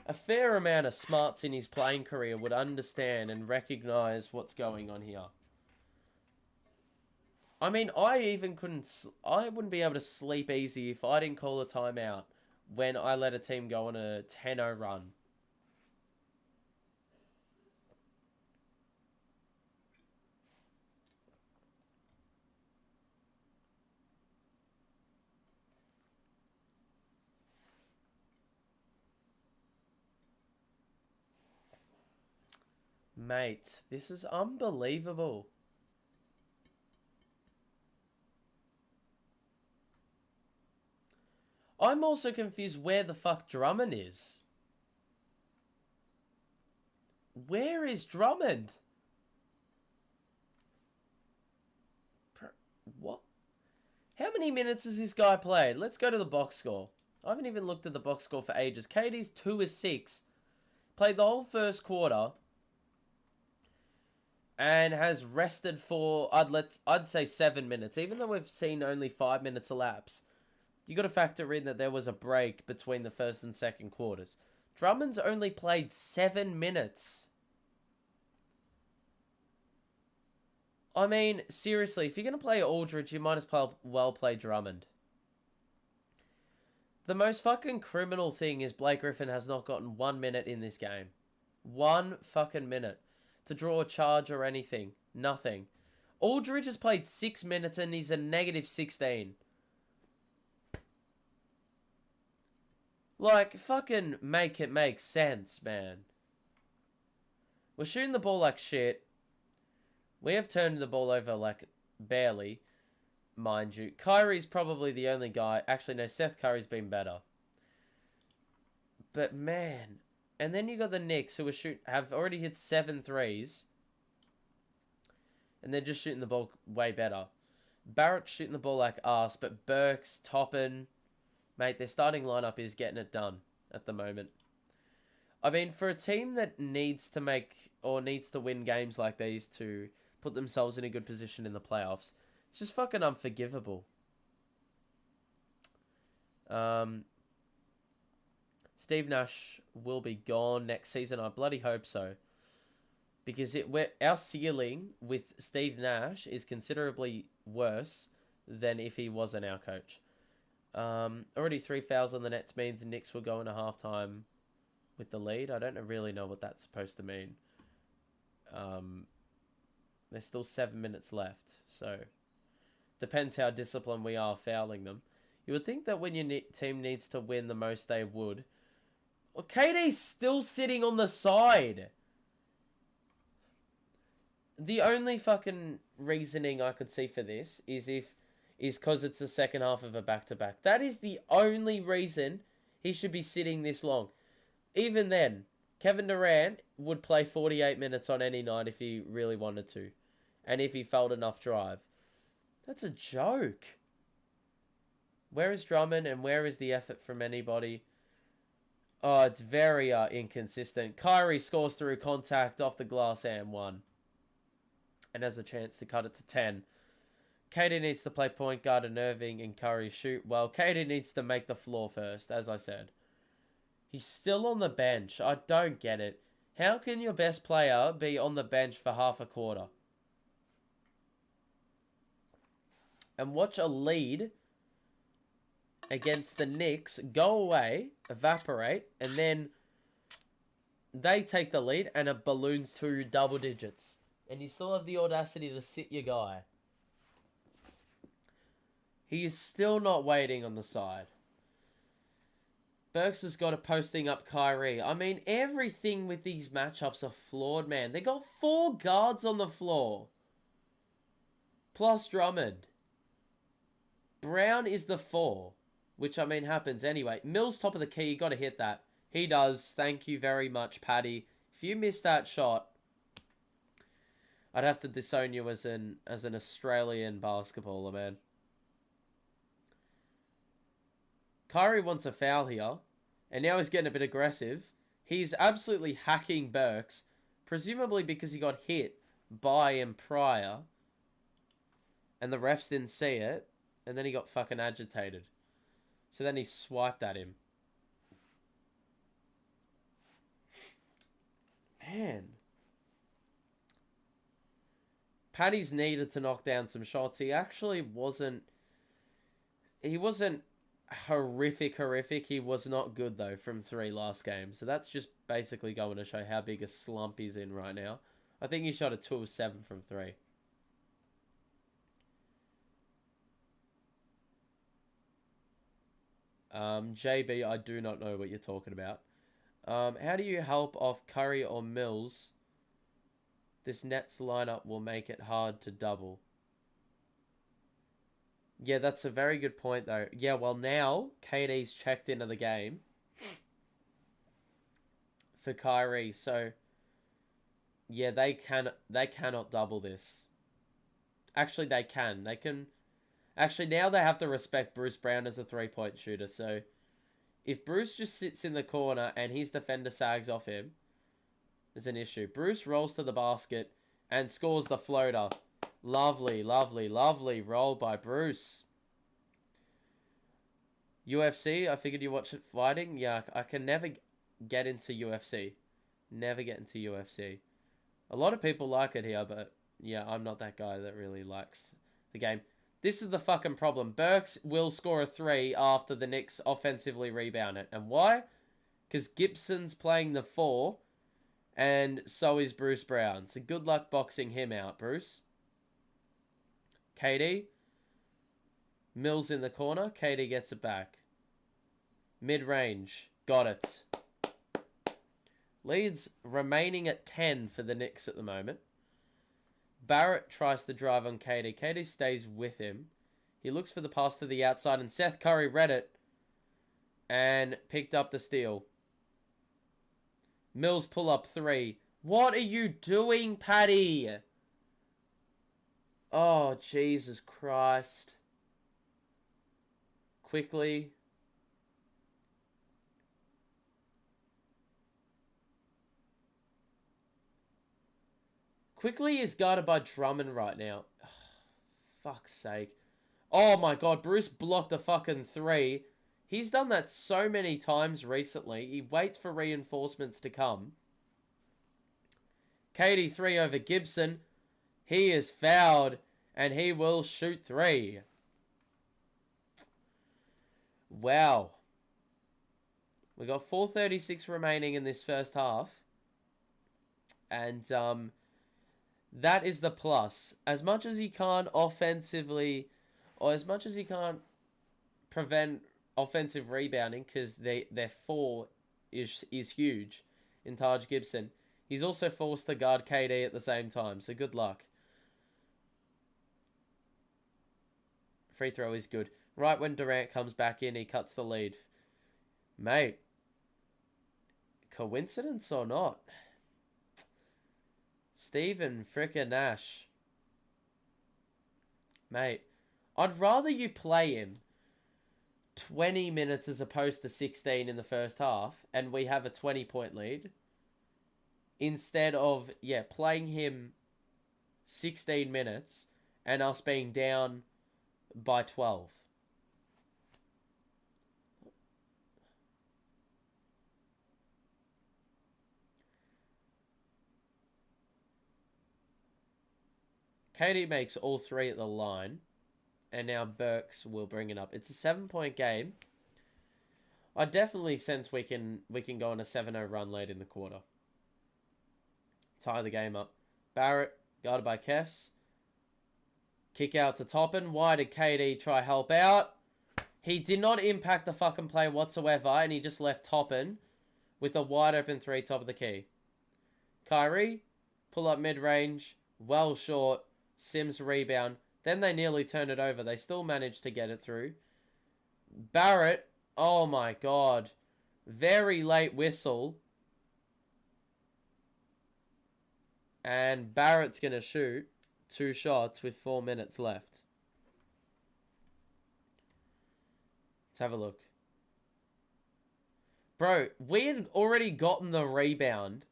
a fair amount of smarts in his playing career would understand and recognize what's going on here. I mean, I wouldn't be able to sleep easy if I didn't call a timeout when I let a team go on a 10-0 run. Mate, this is unbelievable. I'm also confused where the fuck Drummond is. Where is Drummond? What? How many minutes has this guy played? Let's go to the box score. I haven't even looked at the box score for ages. KD's 2-6. Played the whole first quarter. And has rested for, I'd say 7 minutes. Even though we've seen only 5 minutes elapse. You got to factor in that there was a break between the first and second quarters. Drummond's only played 7 minutes. I mean, seriously, if you're going to play Aldridge, you might as well play Drummond. The most fucking criminal thing is Blake Griffin has not gotten 1 minute in this game. 1 fucking minute. To draw a charge or anything. Nothing. Aldridge has played 6 minutes and he's a -16. Like, fucking make it make sense, man. We're shooting the ball like shit. We have turned the ball over like barely, mind you. Kyrie's probably the only guy. Actually, no, Seth Curry's been better. But, man. And then you got the Knicks who have already hit 7 threes. And they're just shooting the ball way better. Barrett's shooting the ball like arse, but Burke's topping. Mate, their starting lineup is getting it done at the moment. I mean, for a team that needs to win games like these to put themselves in a good position in the playoffs, it's just fucking unforgivable. Steve Nash will be gone next season. I bloody hope so. Because our ceiling with Steve Nash is considerably worse than if he wasn't our coach. Already 3 fouls on the Nets means the Knicks will go into halftime with the lead. I don't really know what that's supposed to mean. There's still 7 minutes left, so depends how disciplined we are fouling them. You would think that when your team needs to win the most, they would. Well, KD's still sitting on the side. The only fucking reasoning I could see for this is because it's the second half of a back-to-back. That is the only reason he should be sitting this long. Even then, Kevin Durant would play 48 minutes on any night if he really wanted to. And if he felt enough drive. That's a joke. Where is Drummond and where is the effort from anybody? Oh, it's very inconsistent. Kyrie scores through contact off the glass and 1. And has a chance to cut it to 10. KD needs to play point guard and Irving and Curry shoot well. KD needs to make the floor first, as I said. He's still on the bench. I don't get it. How can your best player be on the bench for half a quarter? And watch a lead against the Knicks go away, evaporate, and then they take the lead and it balloons to double digits. And you still have the audacity to sit your guy. He is still not waiting on the side. Burks has got a posting up Kyrie. I mean, everything with these matchups are flawed, man. They got 4 guards on the floor. Plus Drummond. Brown is the 4. Which, I mean, happens anyway. Mills top of the key. You got to hit that. He does. Thank you very much, Paddy. If you miss that shot, I'd have to disown you as an Australian basketballer, man. Kyrie wants a foul here, and now he's getting a bit aggressive. He's absolutely hacking Burks, presumably because he got hit by him prior, and the refs didn't see it, and then he got fucking agitated. So then he swiped at him. Man. Paddy's needed to knock down some shots. He actually wasn't... He wasn't horrific. He was not good, though, from 3 last game. So that's just basically going to show how big a slump he's in right now. I think he shot a 2 of 7 from 3. JB, I do not know what you're talking about. How do you help off Curry or Mills? This Nets lineup will make it hard to double. Yeah, that's a very good point, though. Yeah, well, now KD's checked into the game for Kyrie, so yeah, they cannot double this. Actually, they can. They can. Actually, now they have to respect Bruce Brown as a 3-point shooter. So if Bruce just sits in the corner and his defender sags off him, there's an issue. Bruce rolls to the basket and scores the floater. Lovely, lovely, lovely roll by Bruce. UFC, I figured you watch it fighting. Yeah, I can never get into UFC. Never get into UFC. A lot of people like it here, but yeah, I'm not that guy that really likes the game. This is the fucking problem. Burks will score a 3 after the Knicks offensively rebound it. And why? Because Gibson's playing the 4, and so is Bruce Brown. So good luck boxing him out, Bruce. KD. Mills in the corner. KD gets it back. Mid-range. Got it. Leads remaining at 10 for the Knicks at the moment. Barrett tries to drive on KD. KD stays with him. He looks for the pass to the outside, and Seth Curry read it and picked up the steal. Mills pull up 3. What are you doing, Paddy? Oh, Jesus Christ. Quickly. Quickly is guarded by Drummond right now. Oh, fuck's sake. Oh my god, Bruce blocked a fucking 3. He's done that so many times recently. He waits for reinforcements to come. KD 3 over Gibson. He is fouled, and he will shoot 3. Wow. We got 4:36 remaining in this first half. And, that is the plus. As much as he can't offensively, or as much as he can't prevent offensive rebounding, because their 4 is huge in Taj Gibson, he's also forced to guard KD at the same time, so good luck. Free throw is good. Right when Durant comes back in, he cuts the lead. Mate, coincidence or not? Stephen frickin' Nash. Mate, I'd rather you play him 20 minutes as opposed to 16 in the first half, and we have a 20-point lead, instead of, playing him 16 minutes and us being down by 12. KD makes all 3 at the line. And now Burks will bring it up. It's a 7-point game. I definitely sense we can go on a 7-0 run late in the quarter. Tie the game up. Barrett, guarded by Kess. Kick out to Toppin. Why did KD try help out? He did not impact the fucking play whatsoever, and he just left Toppin with a wide open 3 top of the key. Kyrie, pull up mid-range, well short. Sims rebound. Then they nearly turned it over. They still managed to get it through. Barrett, oh my god. Very late whistle. And Barrett's going to shoot 2 shots with 4 minutes left. Let's have a look. Bro, we had already gotten the rebound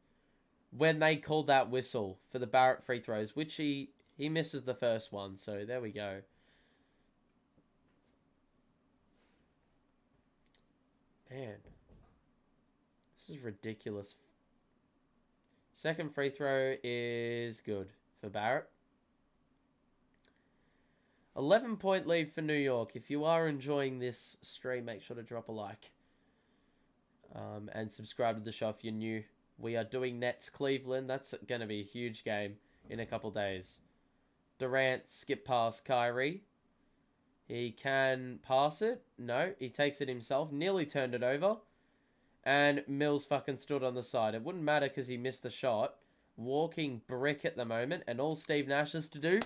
when they called that whistle for the Barrett free throws, which he misses the first one, so there we go. Man. This is ridiculous. Second free throw is good for Barrett. 11-point lead for New York. If you are enjoying this stream, make sure to drop a like. And subscribe to the show if you're new. We are doing Nets Cleveland. That's going to be a huge game in a couple days. Durant skip past Kyrie. He can pass it. No, he takes it himself. Nearly turned it over. And Mills fucking stood on the side. It wouldn't matter because he missed the shot. Walking brick at the moment. And all Steve Nash has to do.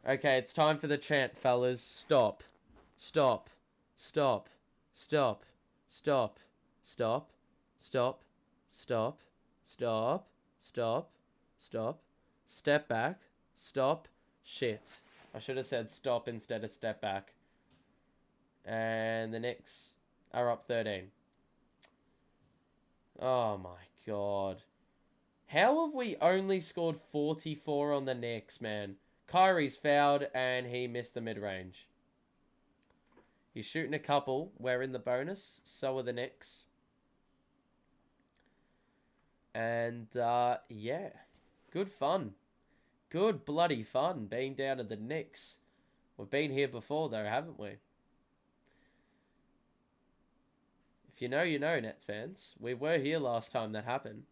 Okay, it's time for the chant, fellas. Stop. Stop. Stop. Stop. Stop. Stop. Stop. Stop. Stop. Stop. Stop. Step back. Stop. Shit. I should have said stop instead of step back. And the Knicks are up 13. Oh my god. How have we only scored 44 on the Knicks, man? Kyrie's fouled and he missed the mid-range. He's shooting a couple. We're in the bonus. So are the Knicks. And, yeah. Good fun. Good bloody fun being down at the Knicks. We've been here before though, haven't we? If you know, you know, Nets fans. We were here last time that happened.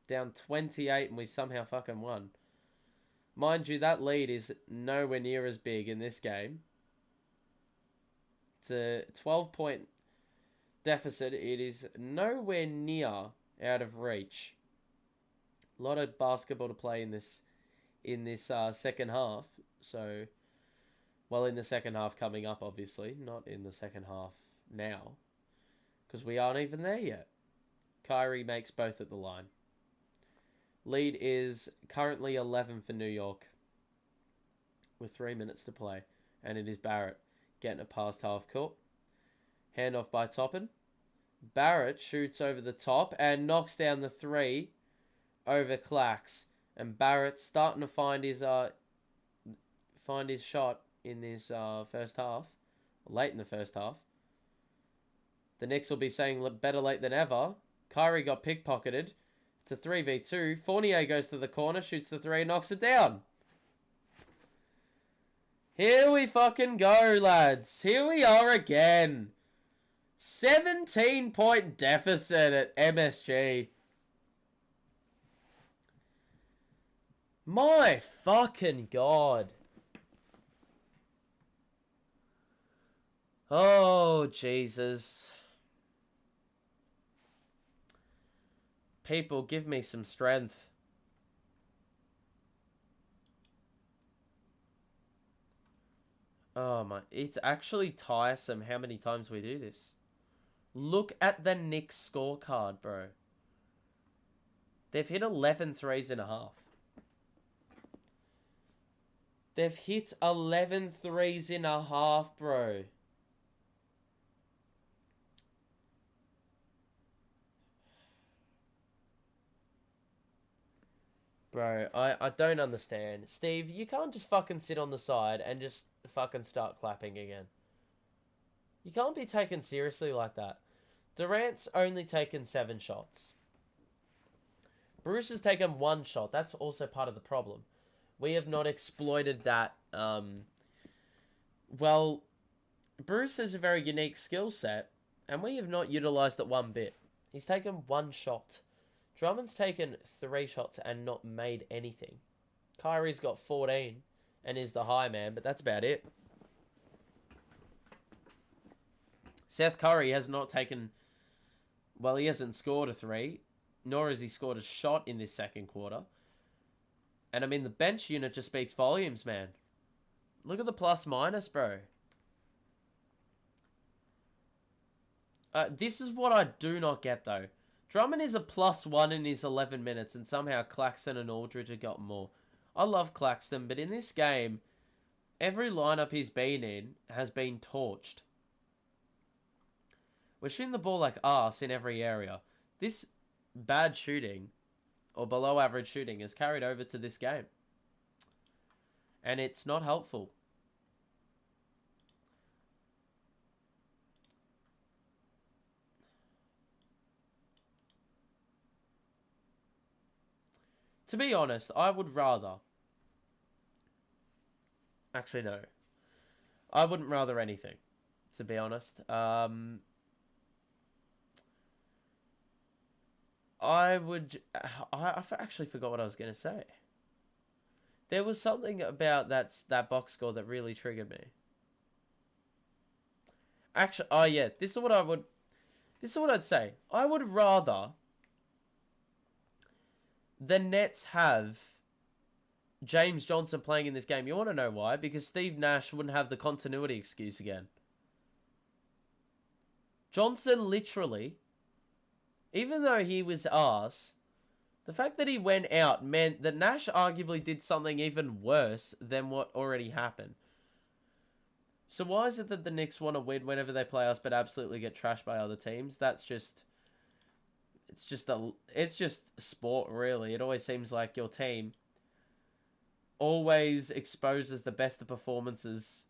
Down 28 and we somehow fucking won. Mind you, that lead is nowhere near as big in this game. It's a 12-point deficit. It is nowhere near out of reach. A lot of basketball to play in this second half. So, well, in the second half coming up, obviously. Not in the second half now. Because we aren't even there yet. Kyrie makes both at the line. Lead is currently 11 for New York. With 3 minutes to play. And it is Barrett getting it past half court. Handoff by Toppin. Barrett shoots over the top and knocks down the 3 over Clax. And Barrett's starting to find his shot in this first half. Late in the first half. The Knicks will be saying better late than ever. Kyrie got pickpocketed. It's a 3v2. Fournier goes to the corner, shoots the 3, knocks it down. Here we fucking go, lads. Here we are again. 17-point deficit at MSG. My fucking god. Oh, Jesus. People, give me some strength. Oh my, it's actually tiresome how many times we do this. Look at the Knicks scorecard, bro. They've hit 11 threes and a half. They've hit 11 threes in a half, bro. Bro, I don't understand. Steve, you can't just fucking sit on the side and just fucking start clapping again. You can't be taken seriously like that. Durant's only taken 7 shots. Bruce has taken 1 shot. That's also part of the problem. We have not exploited that. Well, Bruce has a very unique skill set, and we have not utilized it one bit. He's taken 1 shot. Drummond's taken 3 shots and not made anything. Kyrie's got 14 and is the high man, but that's about it. Seth Curry has not taken... Well, he hasn't scored a 3, nor has he scored a shot in this second quarter. And I mean, the bench unit just speaks volumes, man. Look at the plus minus, bro. This is what I do not get, though. Drummond is a +1 in his 11 minutes, and somehow Claxton and Aldridge have got more. I love Claxton, but in this game, every lineup he's been in has been torched. We're shooting the ball like arse in every area. This bad shooting, or below average shooting, is carried over to this game. And it's not helpful. To be honest, I would rather... Actually, no. I wouldn't rather anything, to be honest. I would... I actually forgot what I was going to say. There was something about that box score that really triggered me. Actually, oh yeah, this is what I'd say. I would rather the Nets have James Johnson playing in this game. You want to know why? Because Steve Nash wouldn't have the continuity excuse again. Johnson literally, even though he was arse, the fact that he went out meant that Nash arguably did something even worse than what already happened. So why is it that the Knicks want to win whenever they play us but absolutely get trashed by other teams? That's just... It's just sport, really. It always seems like your team always exposes the best of performances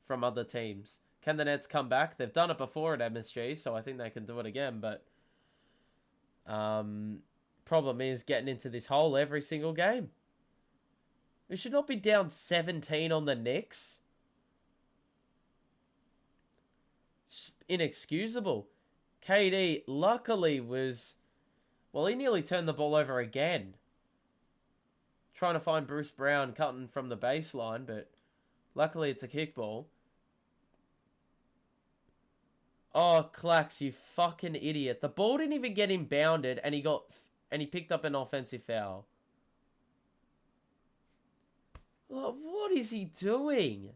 from other teams. Can the Nets come back? They've done it before at MSG, so I think they can do it again, but... problem is getting into this hole every single game. We should not be down 17 on the Knicks. It's just inexcusable. KD, luckily, was... Well, he nearly turned the ball over again. Trying to find Bruce Brown cutting from the baseline, but luckily it's a kickball. Oh, Clax, you fucking idiot. The ball didn't even get him bounded, and he picked up an offensive foul. What is he doing?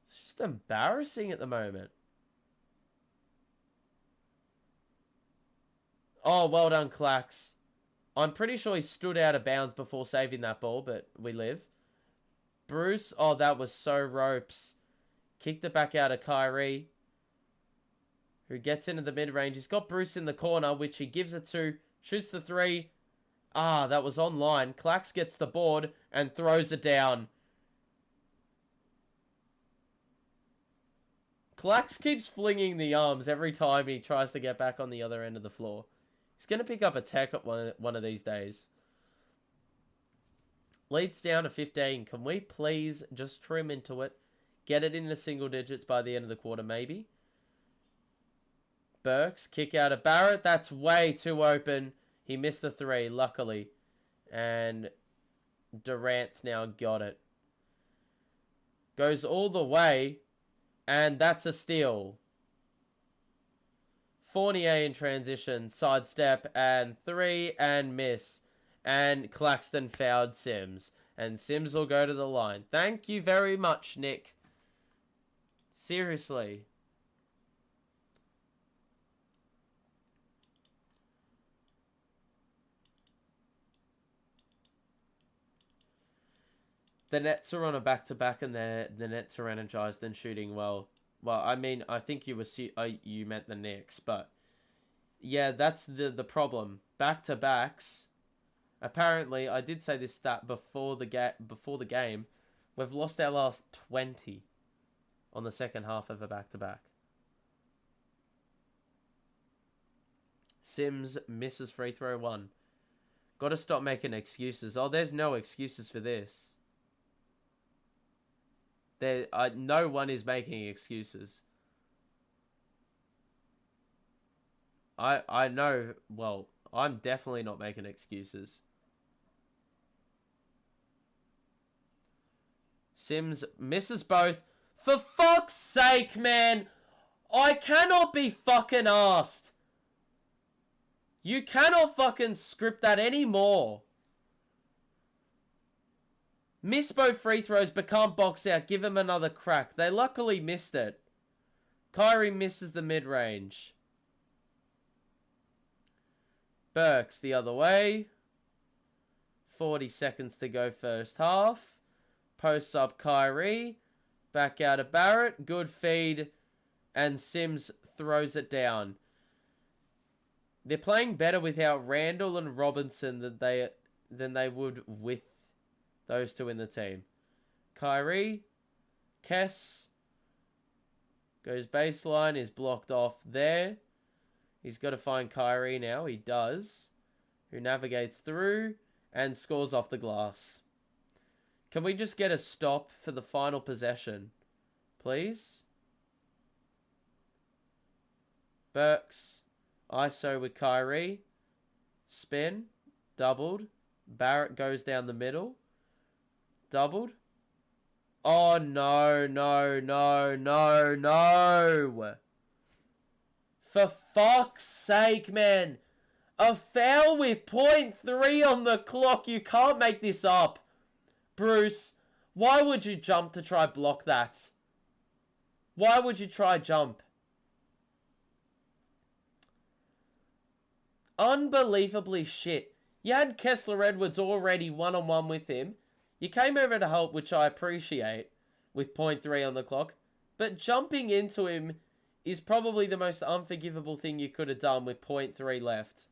It's just embarrassing at the moment. Oh, well done, Clax. I'm pretty sure he stood out of bounds before saving that ball, but we live. Bruce, oh, that was so ropes. Kicked it back out of Kyrie, who gets into the mid-range. He's got Bruce in the corner, which he gives it to. Shoots the 3. Ah, that was online. Clax gets the board and throws it down. Clax keeps flinging the arms every time he tries to get back on the other end of the floor. He's going to pick up a tech at one of these days. Leads down to 15. Can we please just trim into it? Get it into single digits by the end of the quarter, maybe. Burks, kick out of Barrett. That's way too open. He missed the 3, luckily. And Durant's now got it. Goes all the way. And that's a steal. Fournier in transition. Sidestep. And 3. And miss. And Claxton fouled Sims. And Sims will go to the line. Thank you very much, Nick. Seriously. the Nets are on a back-to-back and the Nets are energized and shooting well. Well, I mean, I think you meant the Knicks, but yeah, that's the problem. Back-to-backs. Apparently, I did say this stat before the game. We've lost our last 20 on the second half of a back-to-back. Sims misses free throw 1. Got to stop making excuses. Oh, there's no excuses for this. No one is making excuses. I know. Well, I'm definitely not making excuses. Sims misses both. For fuck's sake, man! I cannot be fucking arsed. You cannot fucking script that anymore. Miss both free throws, but can't box out. Give him another crack. They luckily missed it. Kyrie misses the mid-range. Burks the other way. 40 seconds to go first half. Posts up Kyrie. Back out of Barrett. Good feed. And Sims throws it down. They're playing better without Randall and Robinson than they would with those two in the team. Kyrie. Kess. Goes baseline. Is blocked off there. He's got to find Kyrie now. He does. Who navigates through and scores off the glass. Can we just get a stop for the final possession? Please? Burks. ISO with Kyrie. Spin. Doubled. Barrett goes down the middle. Doubled. Oh, no, no, no, no, no. For fuck's sake, man. A foul with 0.3 on the clock. You can't make this up. Bruce, why would you jump to try block that? Why would you try jump? Unbelievably shit. You had Kessler Edwards already one-on-one with him. You came over to help, which I appreciate, with 0.3 on the clock. But jumping into him is probably the most unforgivable thing you could have done with 0.3 left.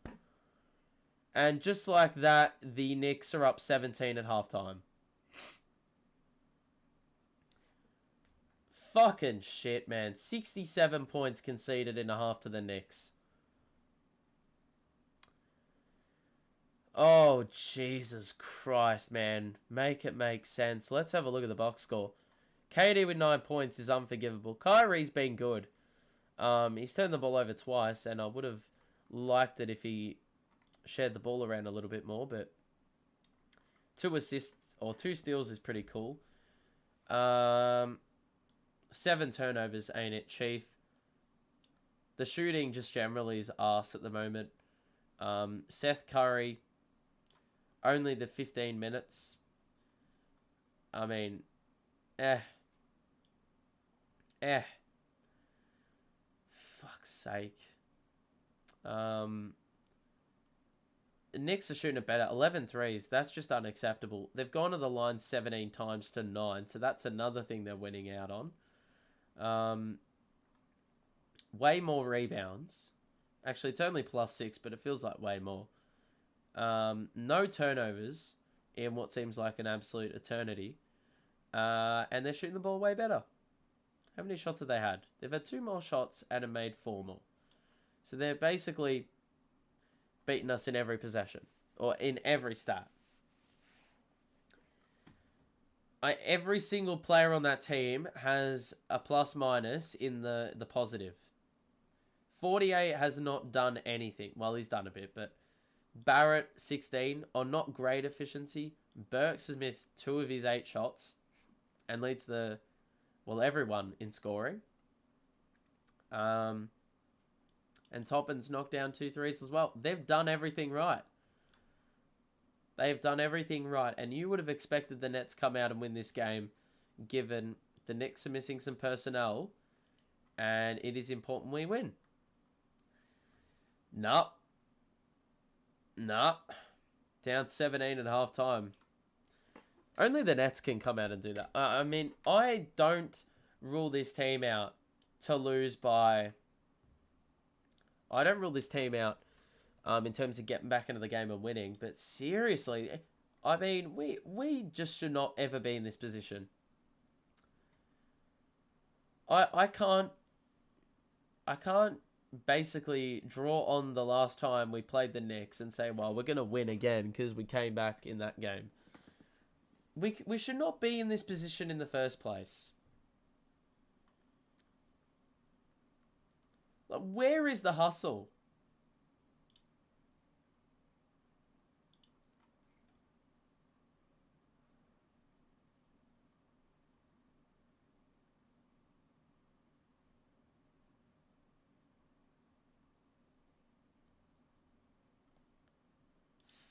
And just like that, the Knicks are up 17 at halftime. Fucking shit, man. 67 points conceded in a half to the Knicks. Oh, Jesus Christ, man. Make it make sense. Let's have a look at the box score. KD with 9 points is unforgivable. Kyrie's been good. He's turned the ball over twice, and I would have liked it if he shared the ball around a little bit more, but 2 assists or 2 steals is pretty cool. 7 turnovers, ain't it, Chief? The shooting just generally is arse at the moment. Seth Curry, only the 15 minutes. I mean, fuck's sake. The Knicks are shooting it better. 11 threes. That's just unacceptable. They've gone to the line 17 times to 9. So that's another thing they're winning out on. Way more rebounds. Actually, it's only +6, but it feels like way more. No turnovers in what seems like an absolute eternity. And they're shooting the ball way better. How many shots have they had? They've had 2 more shots and have made 4 more. So they're basically beating us in every possession. Or in every stat. Every single player on that team has a plus-minus in the positive. 48 has not done anything. Well, he's done a bit, but Barrett, 16, on not great efficiency. Burks has missed 2 of his 8 shots and leads everyone in scoring. And Toppin's knocked down 2 threes as well. They've done everything right. They've done everything right. And you would have expected the Nets come out and win this game, given the Knicks are missing some personnel. And it is important we win. Nah. Down 17 at halftime. Only the Nets can come out and do that. I mean, I don't rule this team out to lose by... I don't rule this team out in terms of getting back into the game and winning. But seriously, I mean, we just should not ever be in this position. I can't basically draw on the last time we played the Knicks and say, well, we're going to win again because we came back in that game. We should not be in this position in the first place. Like, where is the hustle?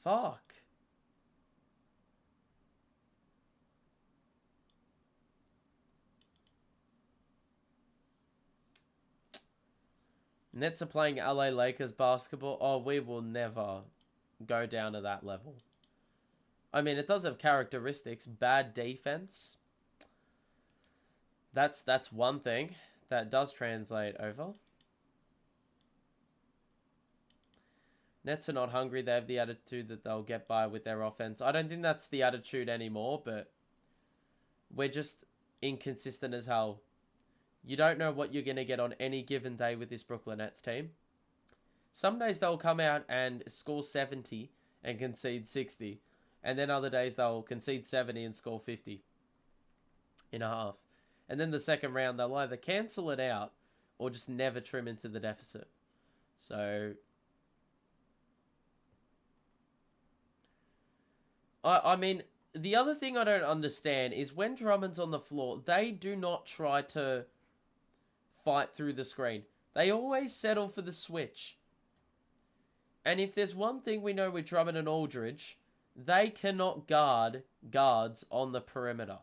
Fuck. Nets are playing LA Lakers basketball. Oh, we will never go down to that level. I mean, it does have characteristics. Bad defense. That's one thing that does translate over. Nets are not hungry. They have the attitude that they'll get by with their offense. I don't think that's the attitude anymore, but we're just inconsistent as hell. You don't know what you're going to get on any given day with this Brooklyn Nets team. Some days they'll come out and score 70 and concede 60. And then other days they'll concede 70 and score 50 in a half. And then the second round they'll either cancel it out or just never trim into the deficit. So... I mean, the other thing I don't understand is when Drummond's on the floor, they do not try to fight through the screen. They always settle for the switch. And if there's one thing we know with Drummond and Aldridge, they cannot guard guards on the perimeter.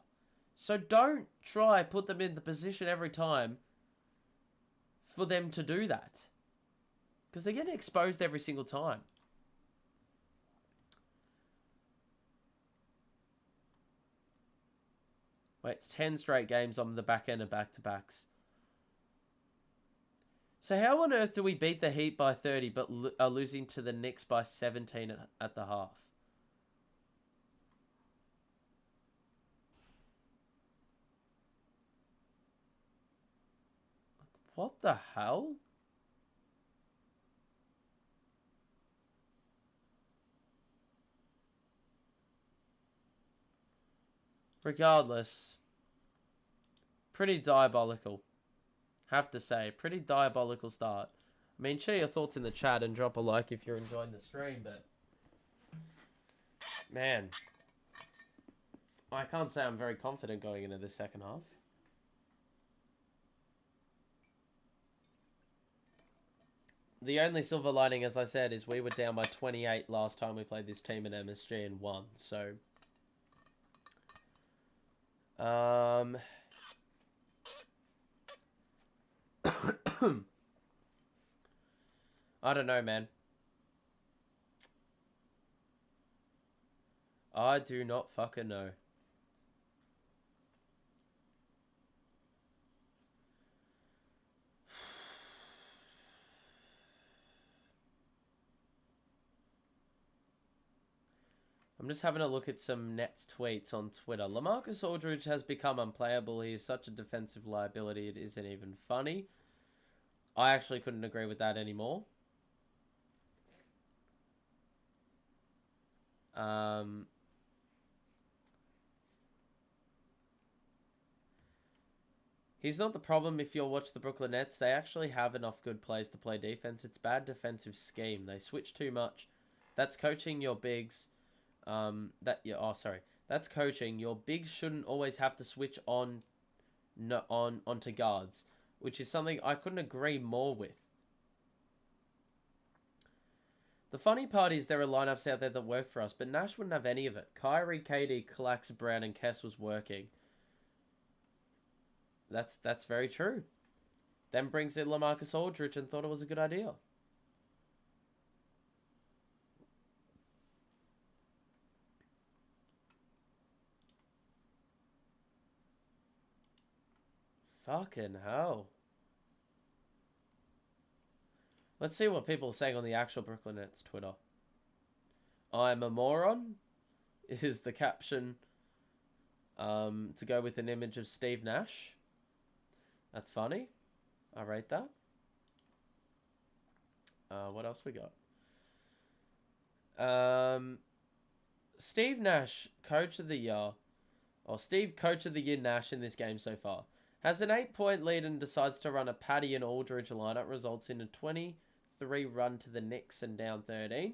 So don't try put them in the position every time for them to do that. Because they're getting exposed every single time. Wait, it's 10 straight games on the back end of back-to-backs. So how on earth do we beat the Heat by 30 but are losing to the Knicks by 17 at the half? What the hell? Regardless, pretty diabolical. Have to say, pretty diabolical start. I mean, share your thoughts in the chat and drop a like if you're enjoying the stream, but... Man. I can't say I'm very confident going into the second half. The only silver lining, as I said, is we were down by 28 last time we played this team in MSG and won, so... I don't know, man. I do not fucking know. I'm just having a look at some Nets tweets on Twitter. LaMarcus Aldridge has become unplayable. He is such a defensive liability, it isn't even funny. I actually couldn't agree with that anymore. He's not the problem if you'll watch the Brooklyn Nets. They actually have enough good players to play defense. It's bad defensive scheme. They switch too much. That's coaching your bigs. That's coaching. Your bigs shouldn't always have to switch onto guards, which is something I couldn't agree more with. The funny part is there are lineups out there that work for us, but Nash wouldn't have any of it. Kyrie, KD, Clax, Brown, and Kess was working. That's very true. Then brings in LaMarcus Aldridge and thought it was a good idea. Fucking hell. Let's see what people are saying on the actual Brooklyn Nets Twitter. I'm a moron is the caption to go with an image of Steve Nash. That's funny. I rate that. What else we got? Steve Nash, Coach of the Year. Or Steve, Coach of the Year Nash in this game so far. Has an 8-point lead and decides to run a Patty and Aldridge lineup. Results in a 23 run to the Knicks and down 13.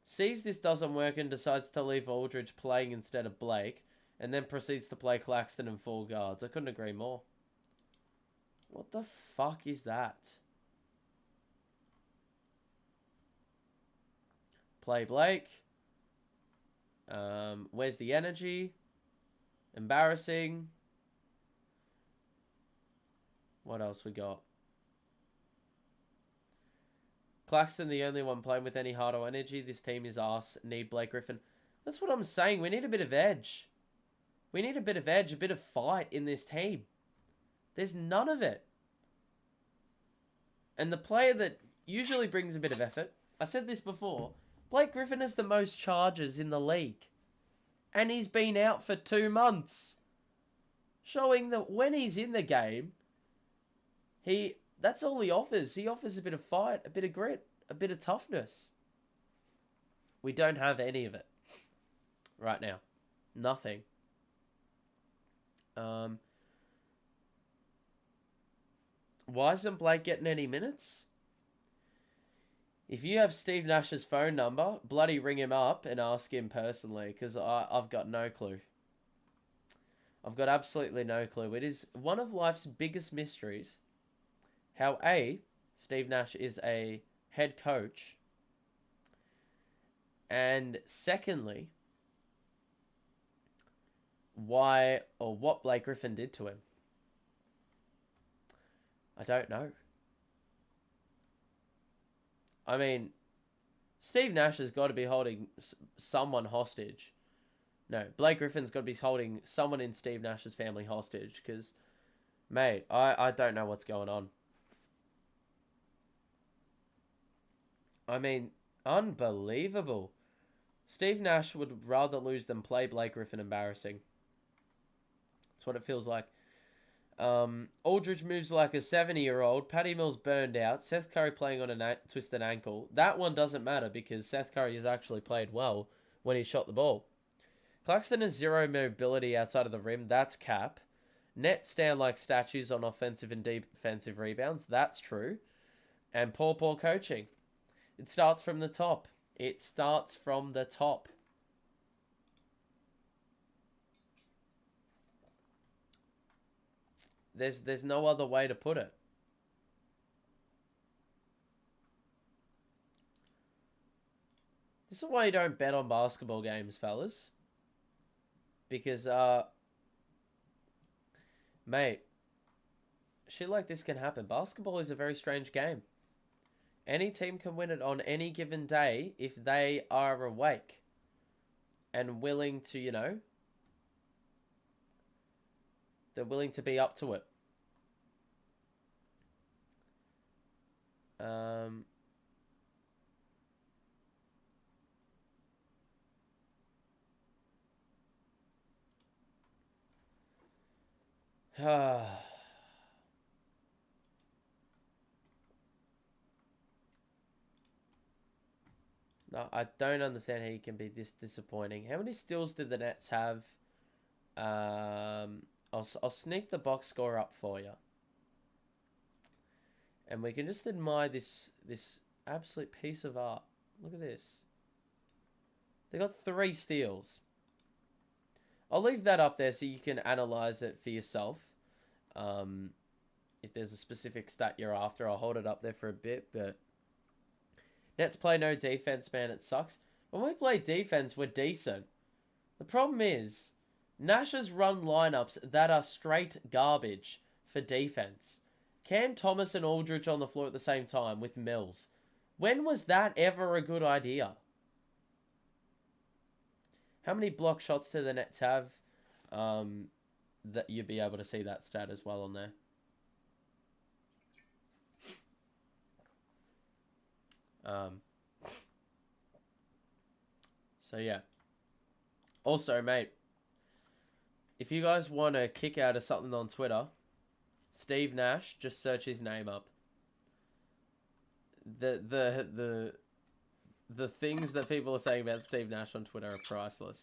Sees this doesn't work and decides to leave Aldridge playing instead of Blake. And then proceeds to play Claxton and 4 guards. I couldn't agree more. What the fuck is that? Play Blake. Where's the energy? Embarrassing. What else we got? Claxton, the only one playing with any heart or energy. This team is arse. Need Blake Griffin. That's what I'm saying. We need a bit of edge. We need a bit of edge, a bit of fight in this team. There's none of it. And the player that usually brings a bit of effort, I said this before, Blake Griffin has the most charges in the league. And he's been out for 2 months. Showing that when he's in the game, that's all he offers. He offers a bit of fight, a bit of grit, a bit of toughness. We don't have any of it right now. Nothing. Why isn't Blake getting any minutes? If you have Steve Nash's phone number, bloody ring him up and ask him personally, because I've got no clue. I've got absolutely no clue. It is one of life's biggest mysteries how Steve Nash is a head coach, and secondly, why or what Blake Griffin did to him. I don't know. I mean, Steve Nash has got to be holding someone hostage. No, Blake Griffin's got to be holding someone in Steve Nash's family hostage because, mate, I don't know what's going on. I mean, unbelievable. Steve Nash would rather lose than play Blake Griffin embarrassing. That's what it feels like. Aldridge moves like a 70-year-old. Patty Mills burned out. Seth Curry playing on a twisted ankle. That one doesn't matter because Seth Curry has actually played well when he shot the ball. Claxton has 0 mobility outside of the rim. That's cap. Nets stand like statues on offensive and defensive rebounds. That's true. And poor coaching. It starts from the top. It starts from the top. There's no other way to put it. This is why you don't bet on basketball games, fellas. Because, mate, shit like this can happen. Basketball is a very strange game. Any team can win it on any given day if they are awake and willing to, you know, they're willing to be up to it. No, I don't understand how you can be this disappointing. How many steals did the Nets have? I'll sneak the box score up for you. And we can just admire this absolute piece of art. Look at this. They got 3 steals. I'll leave that up there so you can analyze it for yourself. If there's a specific stat you're after, I'll hold it up there for a bit. But Nets play no defense, man. It sucks. When we play defense, we're decent. The problem is, Nash has run lineups that are straight garbage for defense. Cam Thomas and Aldridge on the floor at the same time with Mills. When was that ever a good idea? How many block shots do the Nets have? that you'd be able to see that stat as well on there. So yeah. Also, mate, if you guys want a kick out of something on Twitter, Steve Nash, just search his name up. The things that people are saying about Steve Nash on Twitter are priceless.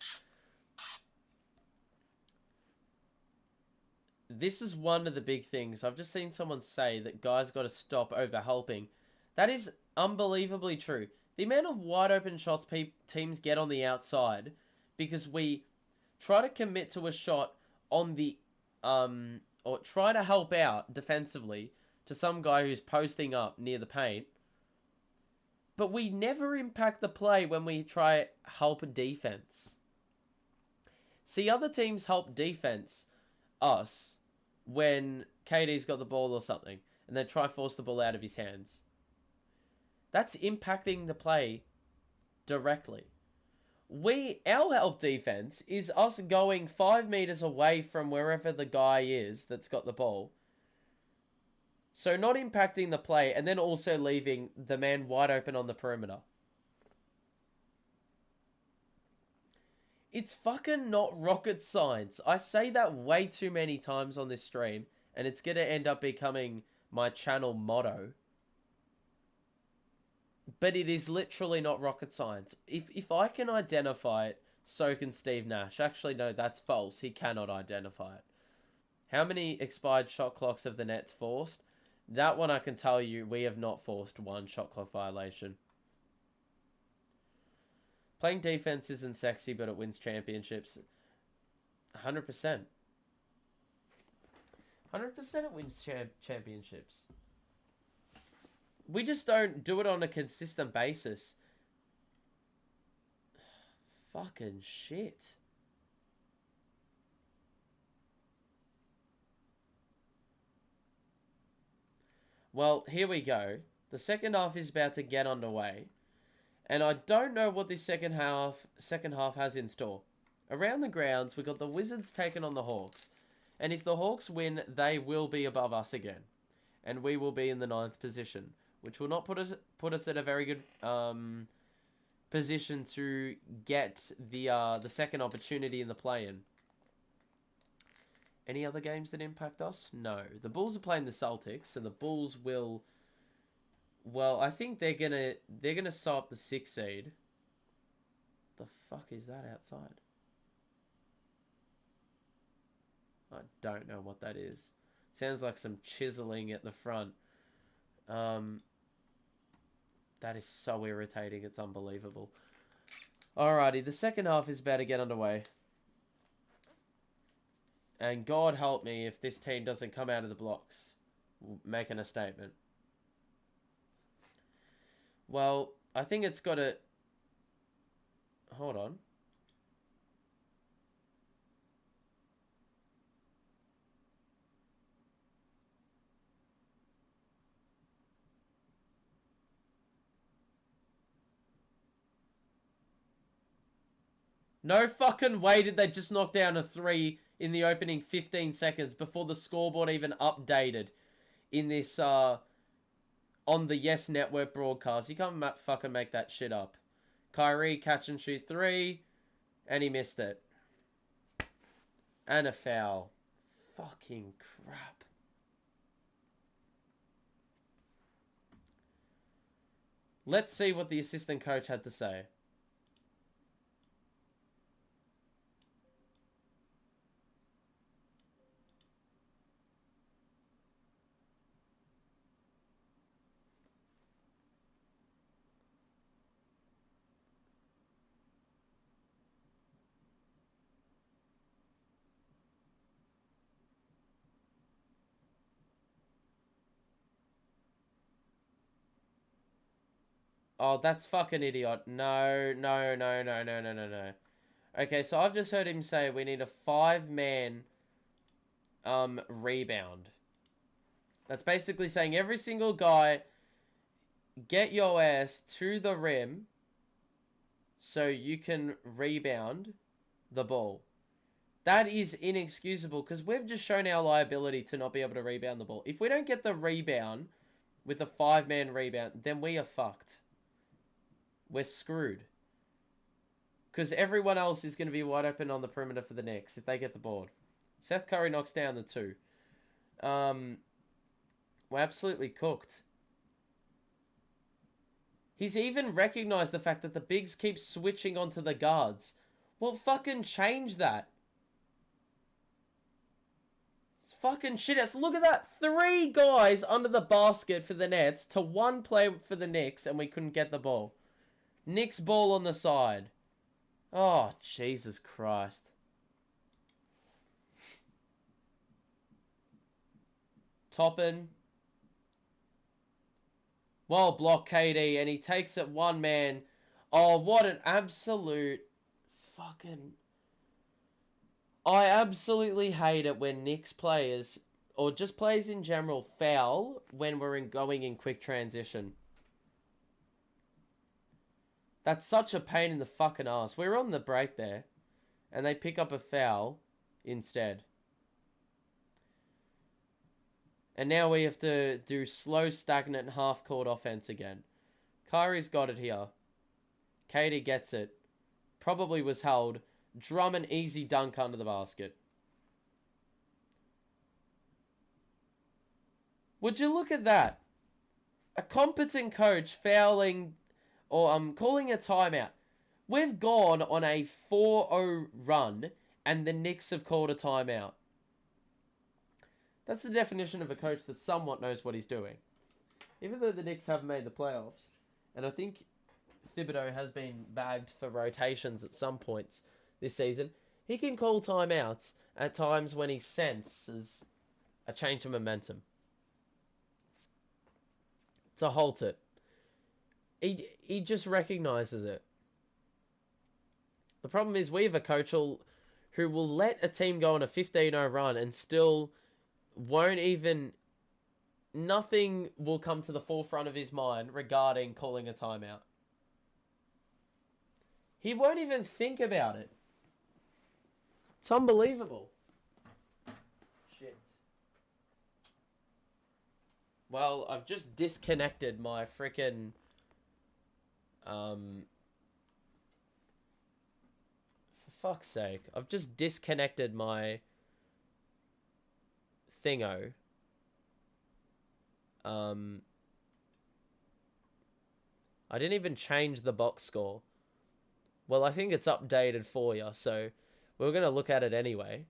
This is one of the big things. I've just seen someone say that guys got to stop over-helping. That is unbelievably true. The amount of wide-open shots teams get on the outside because we try to commit to a shot on the... or try to help out defensively to some guy who's posting up near the paint. But we never impact the play when we try help defense. See, other teams help defense us when KD's got the ball or something, and then try force the ball out of his hands. That's impacting the play directly. Our help defense is us going 5 meters away from wherever the guy is that's got the ball. So not impacting the play, and then also leaving the man wide open on the perimeter. It's fucking not rocket science. I say that way too many times on this stream, and it's going to end up becoming my channel motto. But it is literally not rocket science. If I can identify it, so can Steve Nash. Actually, no, that's false. He cannot identify it. How many expired shot clocks have the Nets forced? That one I can tell you, we have not forced one shot clock violation. Playing defense isn't sexy, but it wins championships. 100%. 100% it wins championships. We just don't do it on a consistent basis. Fucking shit. Well, here we go. The second half is about to get underway. And I don't know what this second half has in store. Around the grounds, we got the Wizards taking on the Hawks. And if the Hawks win, they will be above us again. And we will be in the 9th position, which will not put us at a very good position to get the second opportunity in the play-in. Any other games that impact us? No. The Bulls are playing the Celtics, and the Bulls will... Well, I think they're gonna sew up the 6th seed. The fuck is that outside? I don't know what that is. Sounds like some chiseling at the front. That is so irritating. It's unbelievable. Alrighty, the second half is about to get underway. And God help me if this team doesn't come out of the blocks making a statement. Well, I think it's got to... Hold on. No fucking way did they just knock down a 3 in the opening 15 seconds before the scoreboard even updated in this, on the Yes Network broadcast. You can't fucking make that shit up. Kyrie catch and shoot 3, and he missed it. And a foul. Fucking crap. Let's see what the assistant coach had to say. Oh, that's fucking idiot. No. Okay, so I've just heard him say we need a 5-man rebound. That's basically saying every single guy get your ass to the rim so you can rebound the ball. That is inexcusable because we've just shown our liability to not be able to rebound the ball. If we don't get the rebound with a 5-man rebound, then we are fucked. We're screwed. Because everyone else is going to be wide open on the perimeter for the Knicks if they get the board. Seth Curry knocks down the 2. We're absolutely cooked. He's even recognized the fact that the bigs keep switching onto the guards. Well, fucking change that. It's fucking shit. Look at that. 3 guys under the basket for the Nets to 1 play for the Knicks, and we couldn't get the ball. Knicks ball on the side. Oh, Jesus Christ. Toppin. Well blocked KD, and he takes it 1 man. Oh, what an absolute fucking... I absolutely hate it when Knicks players, or just players in general, foul when we're going in quick transition. That's such a pain in the fucking ass. We're on the break there, and they pick up a foul instead. And now we have to do slow, stagnant, half-court offense again. Kyrie's got it here. Katie gets it. Probably was held. Drum an easy dunk under the basket. Would you look at that? A competent coach fouling, or calling a timeout. We've gone on a 4-0 run, and the Knicks have called a timeout. That's the definition of a coach that somewhat knows what he's doing. Even though the Knicks haven't made the playoffs, and I think Thibodeau has been bagged for rotations at some points this season, he can call timeouts at times when he senses a change of momentum to halt it. He just recognizes it. The problem is we have a coach who will let a team go on a 15-0 run and still won't even... Nothing will come to the forefront of his mind regarding calling a timeout. He won't even think about it. It's unbelievable. Shit. Well, I've just disconnected my frickin'... For fuck's sake. I've just disconnected my... thingo. I didn't even change the box score. Well, I think it's updated for you, so we're going to look at it anyway.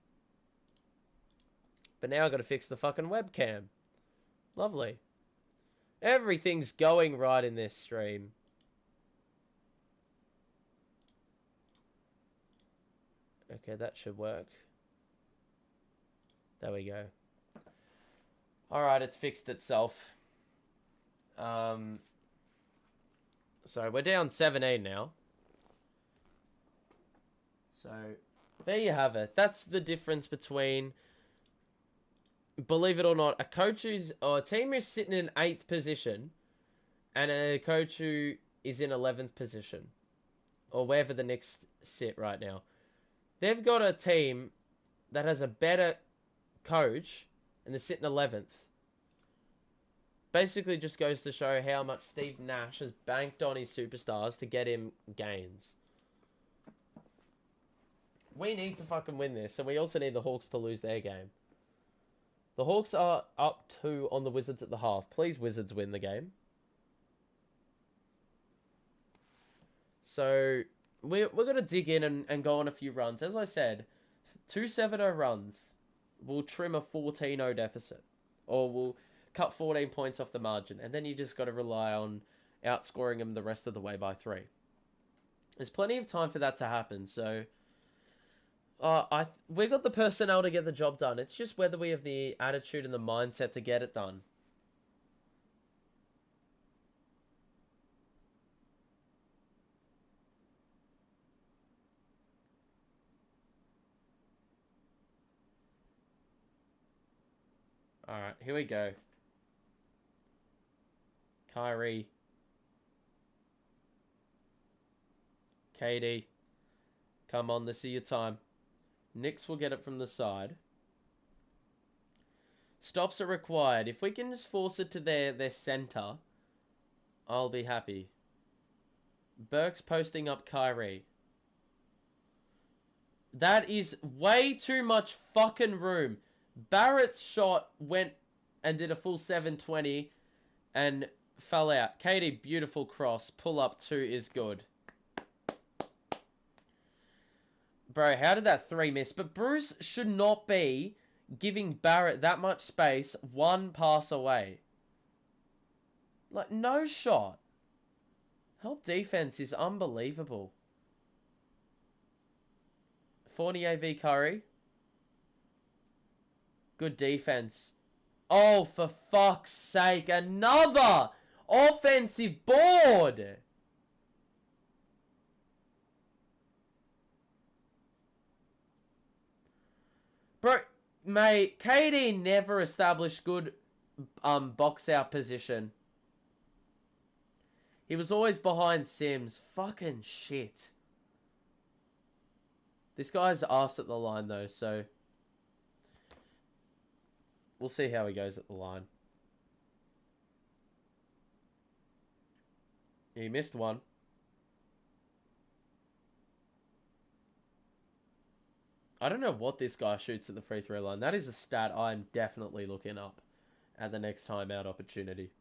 But now I've got to fix the fucking webcam. Lovely. Everything's going right in this stream. Okay, that should work. There we go. Alright, it's fixed itself. So we're down 17 now. So there you have it. That's the difference between, believe it or not, a team who's sitting in 8th position and a coach who is in 11th position, or wherever the Knicks sit right now. They've got a team that has a better coach and they're sitting 11th. Basically just goes to show how much Steve Nash has banked on his superstars to get him gains. We need to fucking win this, and we also need the Hawks to lose their game. The Hawks are up 2 on the Wizards at the half. Please, Wizards, win the game. So, we're going to dig in and go on a few runs. As I said, 2 7-0 runs will trim a 14-0 deficit. Or will cut 14 points off the margin. And then you just got to rely on outscoring them the rest of the way by 3. There's plenty of time for that to happen, so... we got the personnel to get the job done. It's just whether we have the attitude and the mindset to get it done. Alright, here we go. Kyrie. Katie. Come on, this is your time. Knicks will get it from the side. Stops are required. If we can just force it to their center, I'll be happy. Burke's posting up Kyrie. That is way too much fucking room. Barrett's shot went and did a full 720 and fell out. Katie, beautiful cross. Pull up 2 is good. Bro, how did that 3 miss? But Bruce should not be giving Barrett that much space 1 pass away. Like, no shot. Help defense is unbelievable. Fournier v Curry. Good defense. Oh, for fuck's sake. Another offensive board. Bro, mate, KD never established good box out position. He was always behind Sims. Fucking shit. This guy's ass at the line, though, so we'll see how he goes at the line. He missed one. I don't know what this guy shoots at the free throw line. That is a stat I'm definitely looking up at the next timeout opportunity.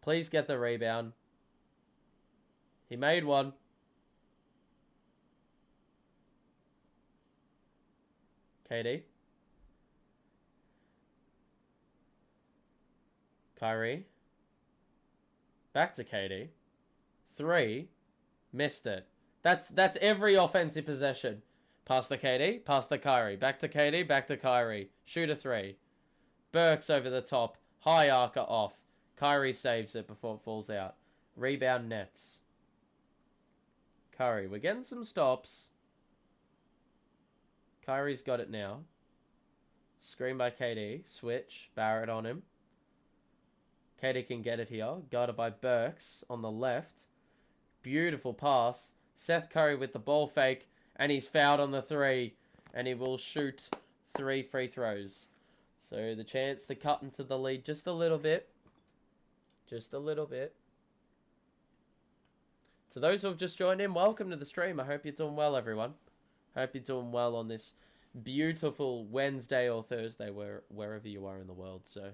Please get the rebound. He made one. KD. Kyrie. Back to KD. 3. Missed it. That's every offensive possession. Pass the KD, pass the Kyrie. Back to KD, back to Kyrie. Shoot a 3. Burks over the top. High archer off. Kyrie saves it before it falls out. Rebound Nets. Curry. We're getting some stops. Kyrie's got it now. Screen by KD. Switch. Barrett on him. KD can get it here. Guarded by Burks on the left. Beautiful pass. Seth Curry with the ball fake. And he's fouled on the 3. And he will shoot 3 free throws. So the chance to cut into the lead just a little bit. Just a little bit. To those who have just joined in, welcome to the stream. I hope you're doing well, everyone. Hope you're doing well on this beautiful Wednesday or Thursday, wherever you are in the world. So,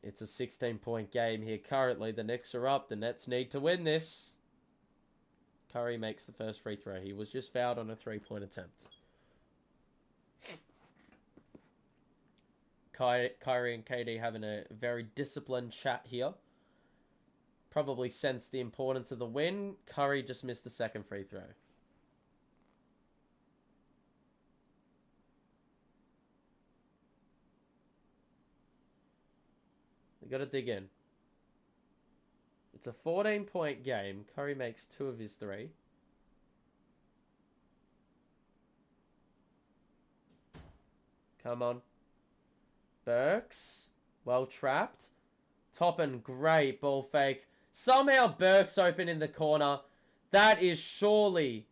it's a 16-point game here currently. The Knicks are up. The Nets need to win this. Curry makes the first free throw. He was just fouled on a 3-point attempt. Kyrie and KD having a very disciplined chat here. Probably sensed the importance of the win. Curry just missed the second free throw. They got to dig in. It's a 14-point game. Curry makes 2 of his 3. Come on. Burks. Well trapped. Toppin, great ball fake. Somehow Burks open in the corner. That is surely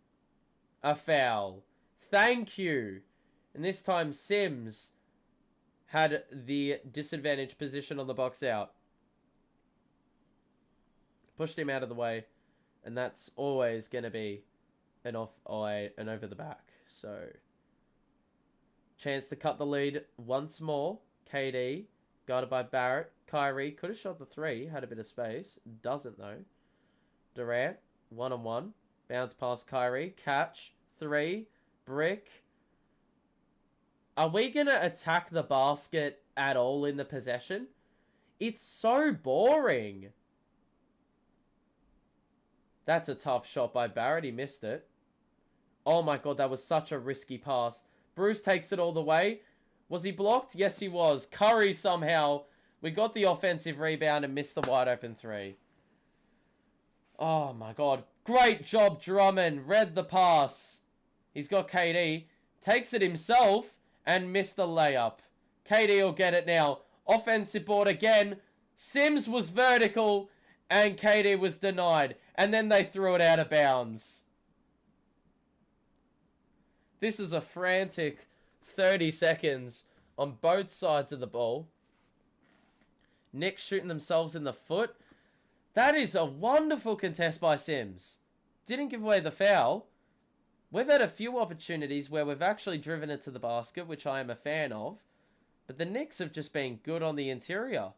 a foul. Thank you. And this time Sims had the disadvantaged position on the box out. Pushed him out of the way. And that's always going to be an over the back. So, chance to cut the lead once more. KD, guarded by Barrett. Kyrie could have shot the 3, had a bit of space. Doesn't, though. Durant, 1-on-1. Bounce past Kyrie. Catch. 3. Brick. Are we going to attack the basket at all in the possession? It's so boring. That's a tough shot by Barrett. He missed it. Oh my god, that was such a risky pass. Bruce takes it all the way. Was he blocked? Yes, he was. Curry somehow. We got the offensive rebound and missed the wide open 3. Oh my god. Great job, Drummond. Read the pass. He's got KD. Takes it himself and missed the layup. KD will get it now. Offensive board again. Sims was vertical and KD was denied. And then they threw it out of bounds. This is a frantic 30 seconds on both sides of the ball. Knicks shooting themselves in the foot. That is a wonderful contest by Sims. Didn't give away the foul. We've had a few opportunities where we've actually driven it to the basket, which I am a fan of. But the Knicks have just been good on the interior.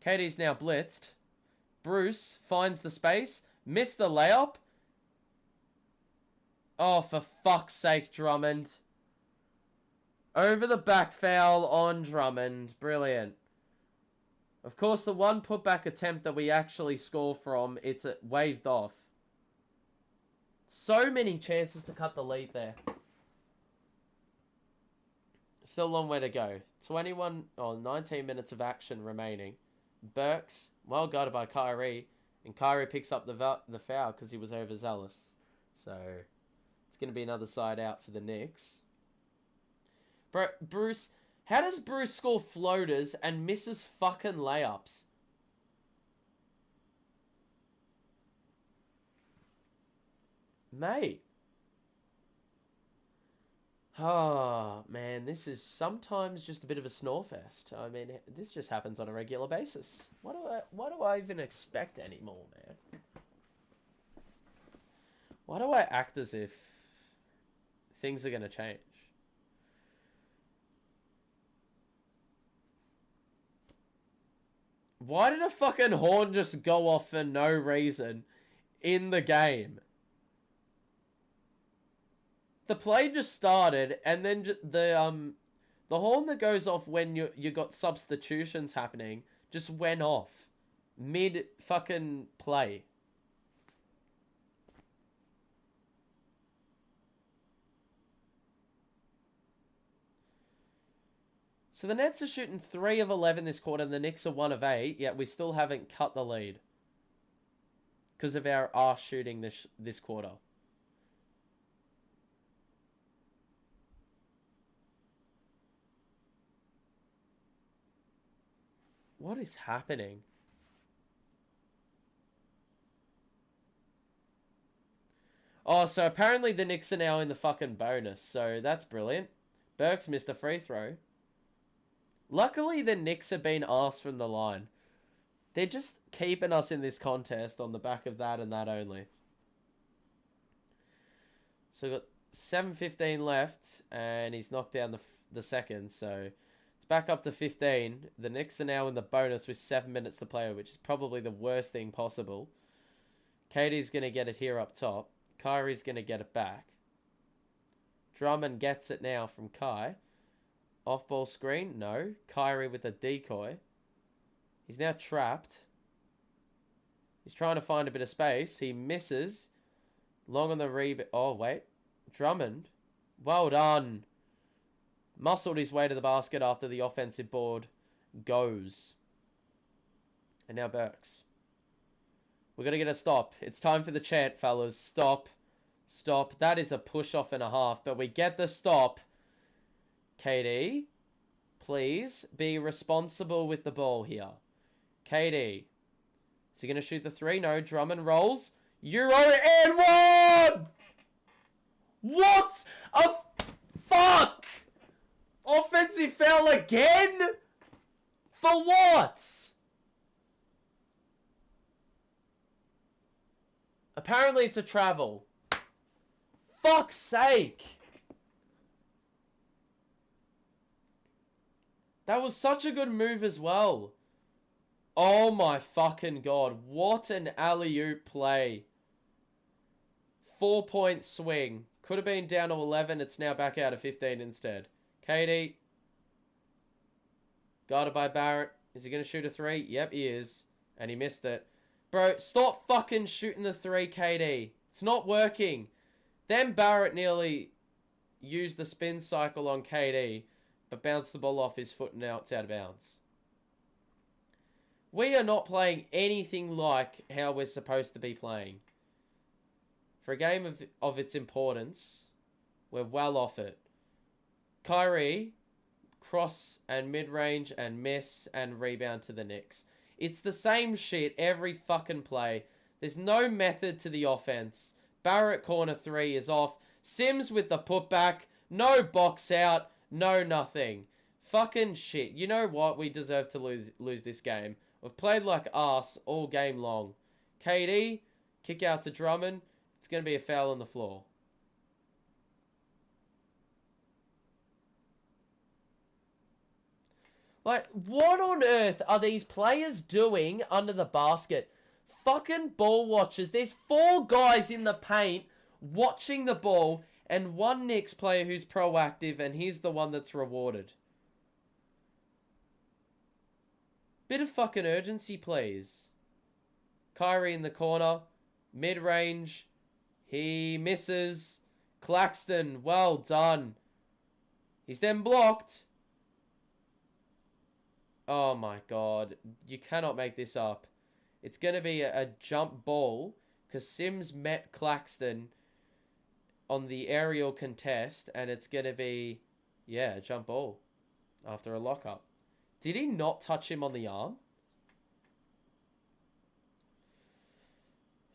KD's now blitzed. Bruce finds the space. Missed the layup. Oh, for fuck's sake, Drummond. Over the back foul on Drummond. Brilliant. Of course, the one putback attempt that we actually score from, it's waved off. So many chances to cut the lead there. Still a long way to go. 19 minutes of action remaining. Burks, well guarded by Kyrie. And Kyrie picks up the foul because he was overzealous. So, it's going to be another side out for the Knicks. Bro, Bruce... How does Bruce score floaters and misses fucking layups? Mate. Oh, man, this is sometimes just a bit of a snore fest. I mean, this just happens on a regular basis. What do I even expect anymore, man? Why do I act as if things are going to change? Why did a fucking horn just go off for no reason in the game? The play just started, and then the horn that goes off when you got substitutions happening just went off mid fucking play. So the Nets are shooting 3 of 11 this quarter, and the Knicks are 1 of 8, yet we still haven't cut the lead because of our arse shooting this quarter. What is happening? Oh, so apparently the Knicks are now in the fucking bonus, so that's brilliant. Burks missed a free throw. Luckily, the Knicks have been asked from the line. They're just keeping us in this contest on the back of that and that only. So we've got 7:15 left, and he's knocked down the second, so it's back up to 15. The Knicks are now in the bonus with 7 minutes to play, which is probably the worst thing possible. Katie's going to get it here up top. Kyrie's going to get it back. Drummond gets it now from Kai. Off-ball screen? No. Kyrie with a decoy. He's now trapped. He's trying to find a bit of space. He misses. Long on the rebound. Oh, wait. Drummond. Well done. Muscled his way to the basket after the offensive board goes. And now Burks. We're going to get a stop. It's time for the chant, fellas. Stop. Stop. That is a push-off and a half, but we get the stop. KD, please be responsible with the ball here. KD. Is he going to shoot the 3? No. Drummond rolls. Euro and 1! What a fuck? Offensive foul again? For what? Apparently it's a travel. Fuck's sake. That was such a good move as well. Oh my fucking god. What an alley-oop play. 4-point swing. Could have been down to 11. It's now back out of 15 instead. KD. Guarded by Barrett. Is he going to shoot a 3? Yep, he is. And he missed it. Bro, stop fucking shooting the 3, KD. It's not working. Then Barrett nearly used the spin cycle on KD, but bounced the ball off his foot and now it's out of bounds. We are not playing anything like how we're supposed to be playing. For a game of its importance, we're well off it. Kyrie, cross and mid-range and miss and rebound to the Knicks. It's the same shit every fucking play. There's no method to the offense. Barrett corner 3 is off. Sims with the putback. No box out. No nothing. Fucking shit. You know what? We deserve to lose this game. We've played like arse all game long. KD, kick out to Drummond. It's going to be a foul on the floor. Like, what on earth are these players doing under the basket? Fucking ball watchers. There's 4 guys in the paint watching the ball and 1 Knicks player who's proactive, and he's the one that's rewarded. Bit of fucking urgency, please. Kyrie in the corner. Mid-range. He misses. Claxton, well done. He's then blocked. Oh my god. You cannot make this up. It's going to be a jump ball because Sims met Claxton on the aerial contest, and it's going to be, yeah, a jump ball after a lockup. Did he not touch him on the arm?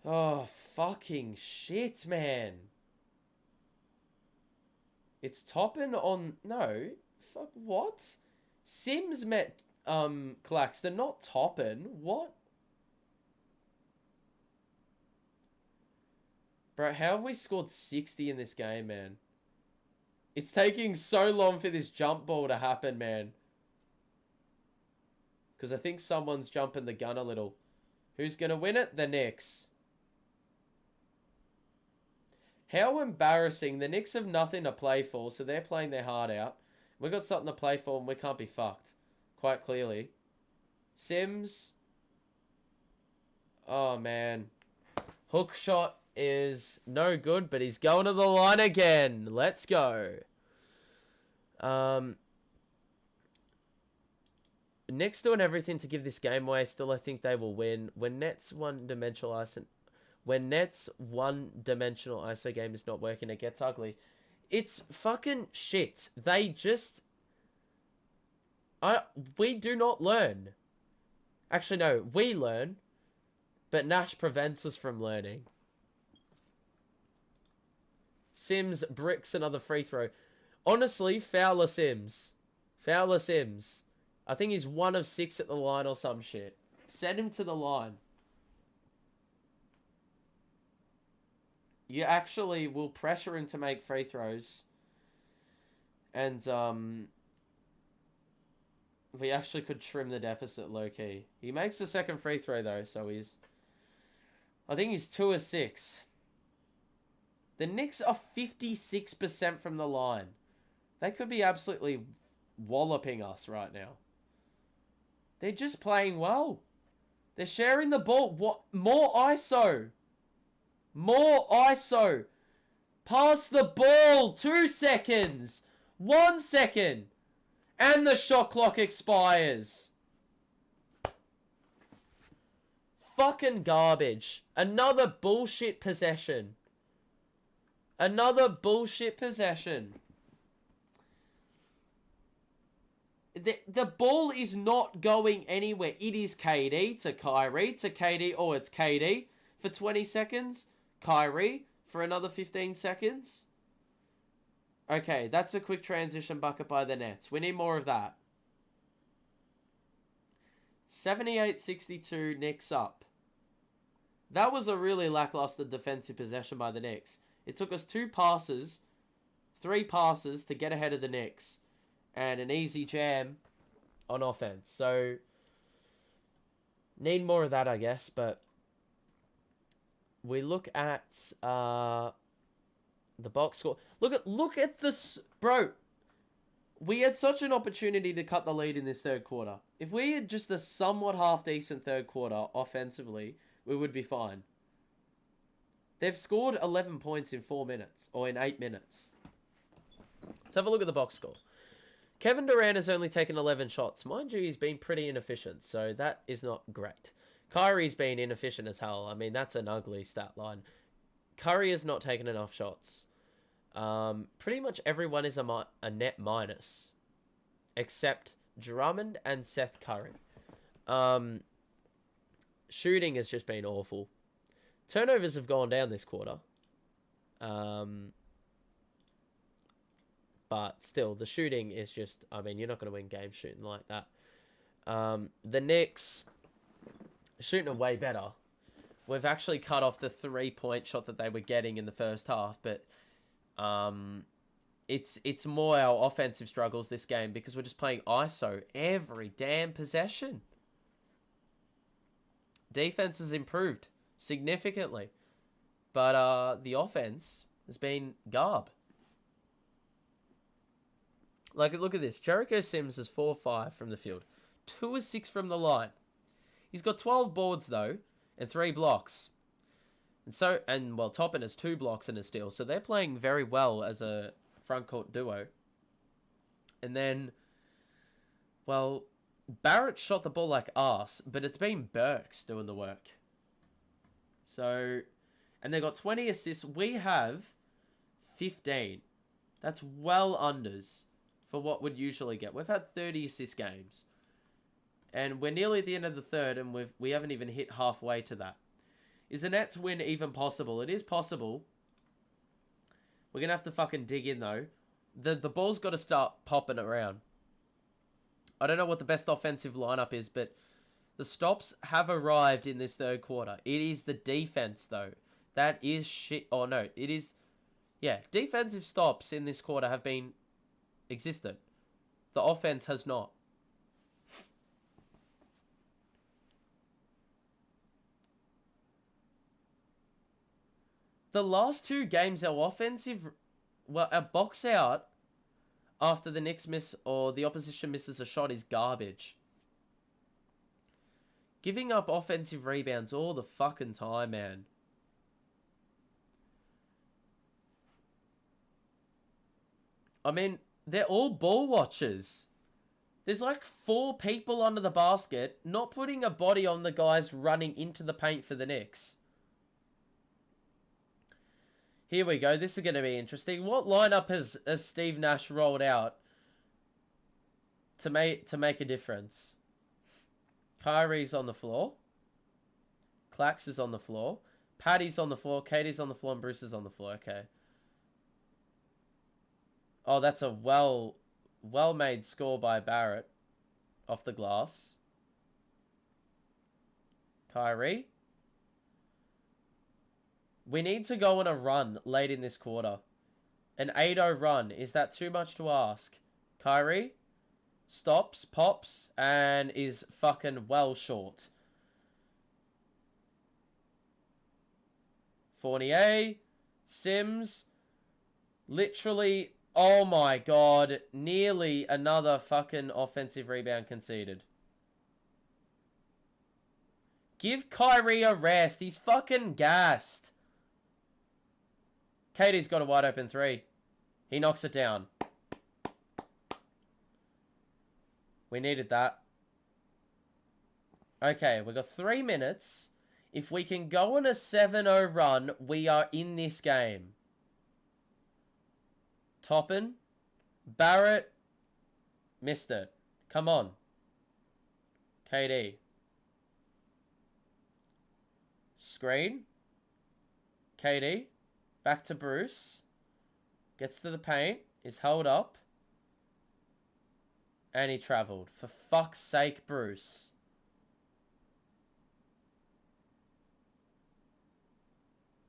Oh, fucking shit, man. It's Toppin on... No. Fuck, what? Sims met Claxton, not Toppin. What? Bro, how have we scored 60 in this game, man? It's taking so long for this jump ball to happen, man. Because I think someone's jumping the gun a little. Who's going to win it? The Knicks. How embarrassing. The Knicks have nothing to play for, so they're playing their heart out. We've got something to play for, and we can't be fucked. Quite clearly. Sims. Oh, man. Hook shot is no good, but he's going to the line again. Let's go. Knicks doing everything to give this game away. Still, I think they will win. When Nets one-dimensional ISO game is not working, it gets ugly. It's fucking shit. They just... we do not learn. Actually, no. We learn. But Nash prevents us from learning. Sims bricks another free throw. Honestly, Fowler Sims. Fowler Sims. I think he's 1 of 6 at the line or some shit. Send him to the line. You actually will pressure him to make free throws. And, we actually could trim the deficit low-key. He makes the second free throw, though, so he's... I think he's 2 of 6. The Knicks are 56% from the line. They could be absolutely walloping us right now. They're just playing well. They're sharing the ball. What? More ISO. More ISO. Pass the ball. 2 seconds. 1 second. And the shot clock expires. Fucking garbage. Another bullshit possession. Another bullshit possession. The ball is not going anywhere. It is KD to Kyrie to KD. Oh, it's KD for 20 seconds. Kyrie for another 15 seconds. Okay, that's a quick transition bucket by the Nets. We need more of that. 78-62, Knicks up. That was a really lackluster defensive possession by the Knicks. It took us 3 passes to get ahead of the Knicks. And an easy jam on offense. So, need more of that, I guess. But we look at the box score. Look at this, bro. We had such an opportunity to cut the lead in this third quarter. If we had just a somewhat half-decent third quarter offensively, we would be fine. They've scored 11 points in 4 minutes, or in 8 minutes. Let's have a look at the box score. Kevin Durant has only taken 11 shots. Mind you, he's been pretty inefficient, so that is not great. Kyrie's been inefficient as hell. I mean, that's an ugly stat line. Curry has not taken enough shots. Pretty much everyone is a net minus, except Drummond and Seth Curry. Shooting has just been awful. Turnovers have gone down this quarter. But still, the shooting is just, I mean, you're not going to win games shooting like that. The Knicks shooting are way better. We've actually cut off the 3-point shot that they were getting in the first half, but it's more our offensive struggles this game because we're just playing ISO every damn possession. Defense has improved significantly, but the offense has been garb. Like, look at this. Jericho Sims is 4-5 from the field. 2 of 6 from the line. He's got 12 boards, though, and 3 blocks. Well, Toppin has 2 blocks and a steal. So they're playing very well as a frontcourt duo. And then, well, Barrett shot the ball like arse, but it's been Burks doing the work. So, and they got 20 assists. We have 15. That's well unders for what we'd usually get. We've had 30 assist games. And we're nearly at the end of the third, and we haven't even hit halfway to that. Is the Nets win even possible? It is possible. We're going to have to fucking dig in, though. The ball's got to start popping around. I don't know what the best offensive lineup is, but the stops have arrived in this third quarter. It is the defense, though. That is shit. Oh, no. It is... Yeah, defensive stops in this quarter have been existed. The offense has not. The last 2 games, our offensive... Well, our box out after the Knicks miss or the opposition misses a shot is garbage. Giving up offensive rebounds all the fucking time, man. I mean, they're all ball watchers. There's like 4 people under the basket not putting a body on the guys running into the paint for the Knicks. Here we go. This is going to be interesting. What lineup has Steve Nash rolled out to make a difference? Kyrie's on the floor. Clax is on the floor. Patty's on the floor. Katie's on the floor. And Bruce is on the floor. Okay. Oh, that's a well-made score by Barrett off the glass. Kyrie. We need to go on a run late in this quarter. An 8-0 run. Is that too much to ask? Kyrie stops, pops, and is fucking well short. Fournier, Sims, literally, oh my god, nearly another fucking offensive rebound conceded. Give Kyrie a rest. He's fucking gassed. Katie's got a wide open 3. He knocks it down. We needed that. Okay, we've got 3 minutes. If we can go on a 7-0 run, we are in this game. Toppin. Barrett. Missed it. Come on. KD. Screen. KD. Back to Bruce. Gets to the paint. Is held up. And he travelled. For fuck's sake, Bruce.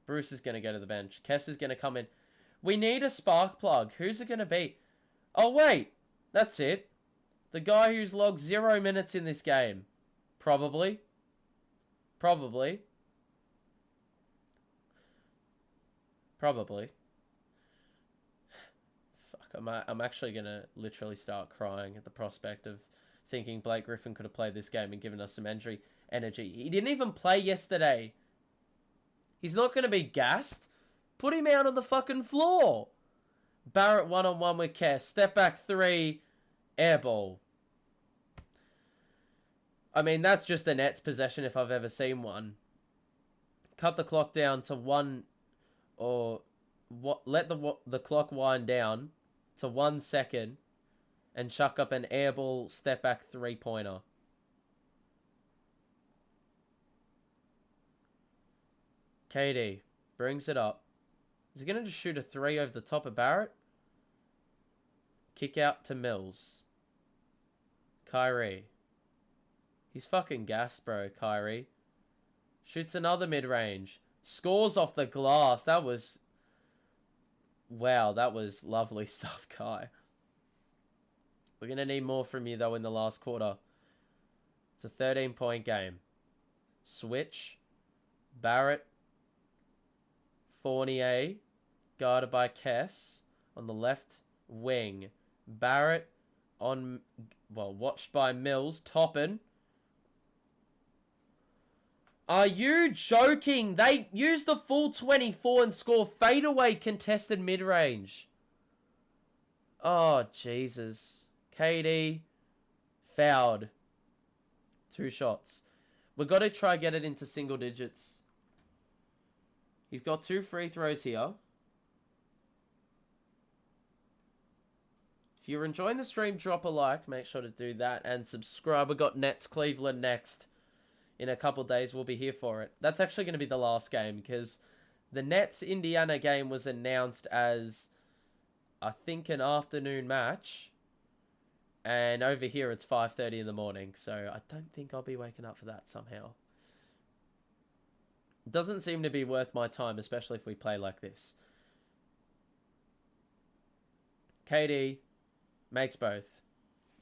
Bruce is going to go to the bench. Kess is going to come in. We need a spark plug. Who's it going to be? Oh, wait. That's it. The guy who's logged 0 minutes in this game. Probably. Probably. Probably. Fuck, I'm actually going to literally start crying at the prospect of thinking Blake Griffin could have played this game and given us some energy. He didn't even play yesterday. He's not going to be gassed. Put him out on the fucking floor. Barrett 1-on-1 with Kess. Step back 3. Air ball. I mean, that's just the Nets possession if I've ever seen one. Cut the clock down to 1... Or let the clock wind down to 1 second and chuck up an airball step back 3-pointer. KD brings it up. Is he going to just shoot a 3 over the top of Barrett? Kick out to Mills. Kyrie. He's fucking gassed, bro, Kyrie. Shoots another mid-range. Scores off the glass. That was... Wow, that was lovely stuff, Kai. We're going to need more from you, though, in the last quarter. It's a 13-point game. Switch. Barrett. Fournier. Guarded by Kess. On the left wing. Barrett on... Well, watched by Mills. Toppin. Are you joking? They use the full 24 and score fadeaway contested mid-range. Oh, Jesus. KD. Fouled. 2 shots. We've got to try get it into single digits. He's got 2 free throws here. If you're enjoying the stream, drop a like. Make sure to do that. And subscribe. We've got Nets Cleveland next. In a couple of days, we'll be here for it. That's actually going to be the last game because the Nets-Indiana game was announced as, I think, an afternoon match. And over here, it's 5:30 in the morning. So I don't think I'll be waking up for that somehow. It doesn't seem to be worth my time, especially if we play like this. KD makes both.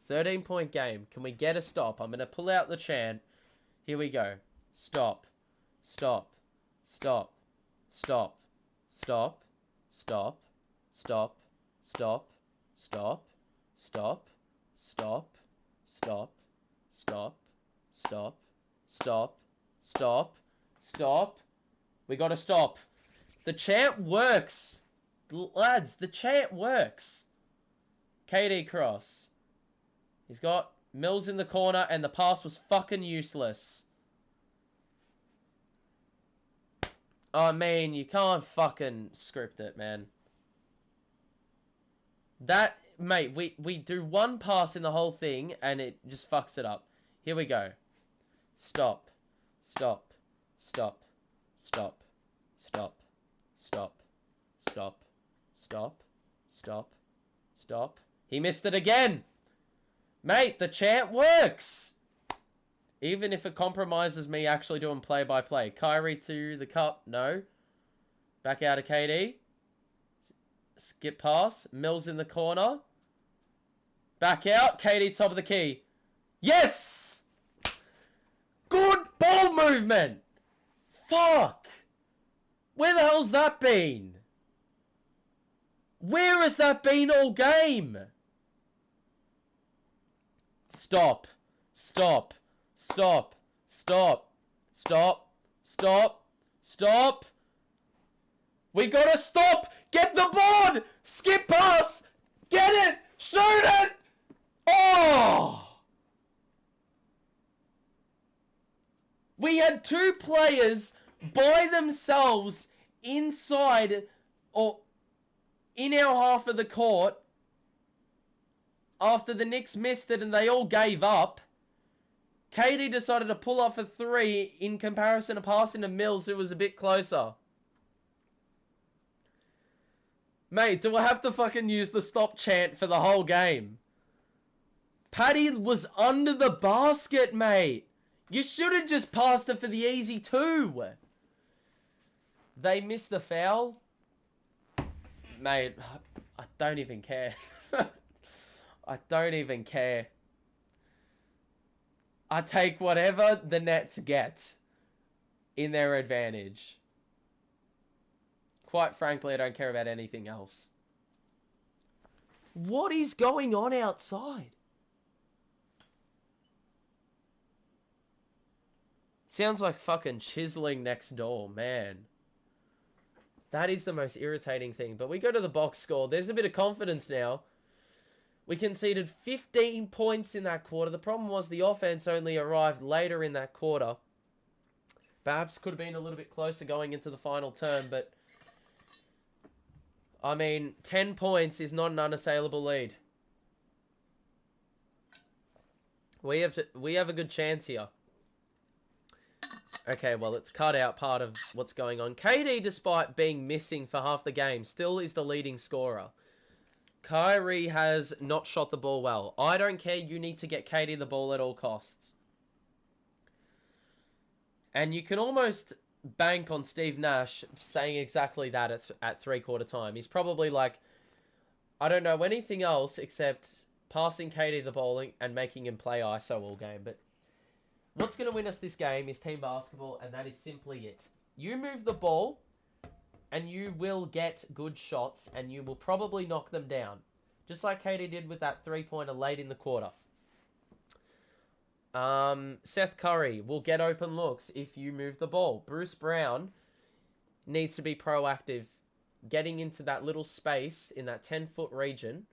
13-point game. Can we get a stop? I'm going to pull out the chant. Here we go. Stop. Stop. Stop. Stop. Stop. Stop. Stop. Stop. Stop. Stop. Stop. Stop. Stop. Stop. Stop. Stop. Stop. We gotta stop. The chant works. Lads, the chant works. KD cross. He's got Mills in the corner, and the pass was fucking useless. I mean, you can't fucking script it, man. That, mate, we do one pass in the whole thing, and it just fucks it up. Here we go. Stop. Stop. Stop. Stop. Stop. Stop. Stop. Stop. Stop. Stop. He missed it again. Mate, the chant works. Even if it compromises me actually doing play-by-play. Kyrie to the cup. No. Back out of KD. Skip pass. Mills in the corner. Back out. KD top of the key. Yes! Good ball movement. Fuck. Where the hell's that been? Where has that been all game? Stop. Stop. Stop. Stop. Stop. Stop. Stop. We gotta stop. Get the board. Skip pass. Get it. Shoot it. Oh. We had 2 players by themselves inside or in our half of the court. After the Knicks missed it and they all gave up, KD decided to pull off a 3 in comparison to passing to Mills, who was a bit closer. Mate, do I have to fucking use the stop chant for the whole game? Paddy was under the basket, mate. You should have just passed it for the easy 2. They missed the foul. Mate, I don't even care. I don't even care. I take whatever the Nets get in their advantage. Quite frankly, I don't care about anything else. What is going on outside? Sounds like fucking chiseling next door, man. That is the most irritating thing. But we go to the box score. There's a bit of confidence now. We conceded 15 points in that quarter. The problem was the offense only arrived later in that quarter. Perhaps could have been a little bit closer going into the final term, but I mean, 10 points is not an unassailable lead. We have a good chance here. Okay, well, it's cut out part of what's going on. KD, despite being missing for half the game, still is the leading scorer. Kyrie has not shot the ball well. I don't care. You need to get KD the ball at all costs. And you can almost bank on Steve Nash saying exactly that at three-quarter time. He's probably like, I don't know anything else except passing KD the ball and making him play ISO all game. But what's going to win us this game is team basketball, and that is simply it. You move the ball, and you will get good shots, and you will probably knock them down. Just like KD did with that three-pointer late in the quarter. Seth Curry will get open looks if you move the ball. Bruce Brown needs to be proactive, getting into that little space in that 10-foot region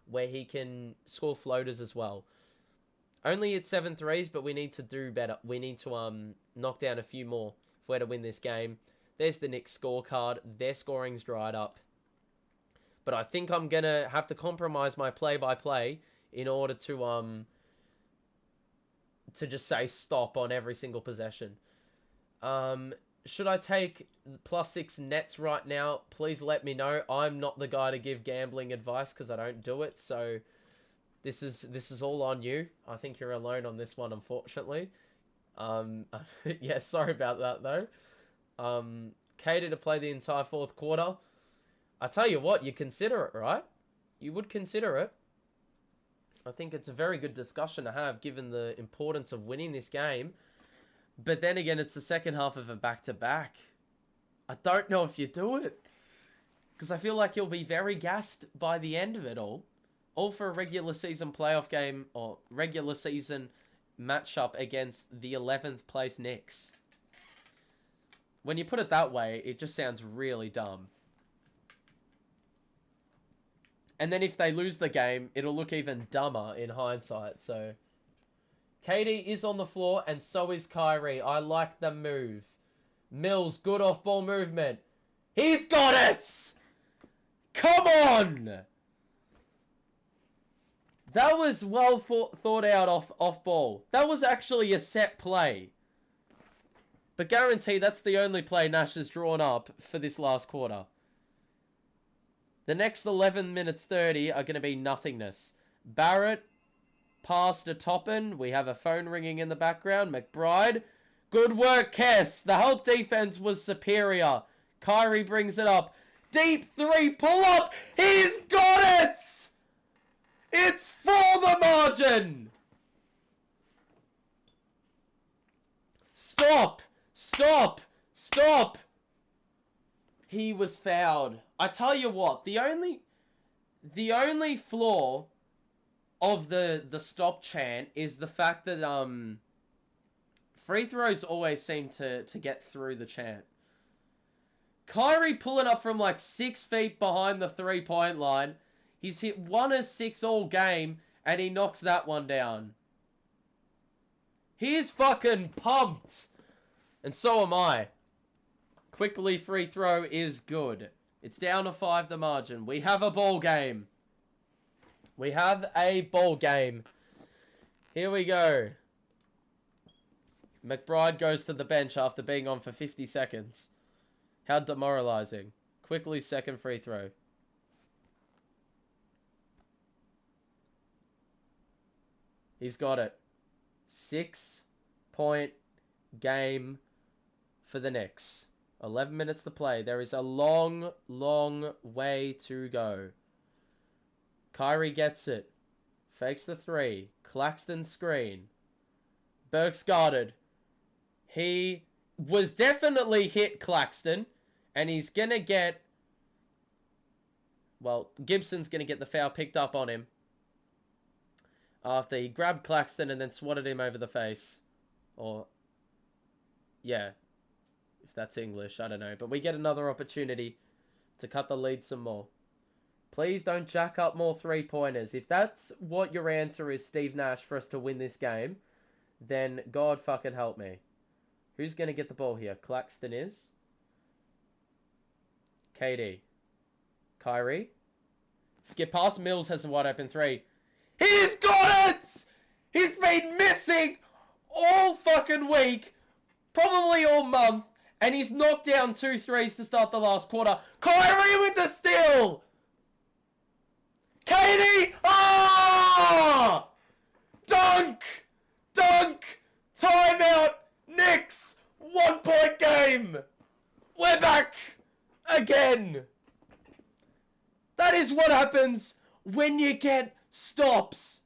where he can score floaters as well. Only at 7 threes, but we need to do better. We need to knock down a few more if we're to win this game. There's the Knicks scorecard. Their scoring's dried up. But I think I'm going to have to compromise my play-by-play in order to just say stop on every single possession. Should I take +6 Nets right now? Please let me know. I'm not the guy to give gambling advice because I don't do it. So this is all on you. I think you're alone on this one, unfortunately. Yeah, sorry about that though. Cater to play the entire fourth quarter. I tell you what, you consider it, right? You would consider it. I think it's a very good discussion to have, given the importance of winning this game. But then again, it's the second half of a back-to-back. I don't know if you do it. Because I feel like you'll be very gassed by the end of it all. All for a regular season playoff game, or regular season matchup against the 11th place Knicks. When you put it that way, it just sounds really dumb. And then if they lose the game, it'll look even dumber in hindsight. So, KD is on the floor, and so is Kyrie. I like the move. Mills, good off-ball movement. He's got it! Come on! That was well thought out off-ball. That was actually a set play. But guarantee that's the only play Nash has drawn up for this last quarter. The next 11 minutes 30 are going to be nothingness. Barrett, pass to Toppin. We have a phone ringing in the background. McBride. Good work, Kess. The help defense was superior. Kyrie brings it up. Deep three, pull up. He's got it! It's for the margin! Stop! Stop! Stop! He was fouled. I tell you what, the only flaw of the stop chant is the fact that free throws always seem to get through the chant. Kyrie pulling up from like 6 feet behind the 3-point line. He's hit 1 of 6 all game, and he knocks that one down. He's fucking pumped. And so am I. Quickly free throw is good. It's down to 5 the margin. We have a ball game. We have a ball game. Here we go. McBride goes to the bench after being on for 50 seconds. How demoralizing. Quickly second free throw. He's got it. 6-point game for the Knicks. 11 minutes to play. There is a long, long way to go. Kyrie gets it. Fakes the 3. Claxton screen. Burks guarded. He was definitely hit Claxton. And he's going to get... Well, Gibson's going to get the foul picked up on him. After he grabbed Claxton and then swatted him over the face. Or... Yeah. If that's English, I don't know. But we get another opportunity to cut the lead some more. Please don't jack up more 3-pointers. If that's what your answer is, Steve Nash, for us to win this game, then God fucking help me. Who's going to get the ball here? Claxton is. KD. Kyrie. Skip past. Mills has a wide open 3. He's got it! He's been missing all fucking week. Probably all month. And he's knocked down 2 threes to start the last quarter. Kyrie with the steal! KD! Ah! Dunk! Dunk! Timeout! Knicks! 1 point game! We're back! Again! That is what happens when you get stops.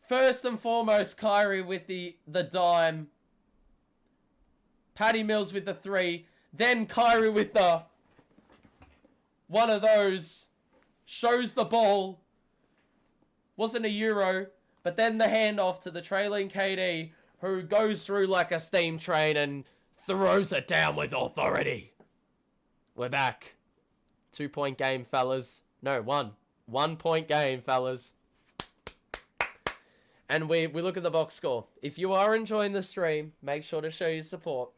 First and foremost, Kyrie with the dime. Patty Mills with the 3. Then Kyrie with the... one of those. Shows the ball. Wasn't a Euro. But then the handoff to the trailing KD, who goes through like a steam train and throws it down with authority. We're back. 2 point game, fellas. No, 1. 1 point game, fellas. And we look at the box score. If you are enjoying the stream, make sure to show your support.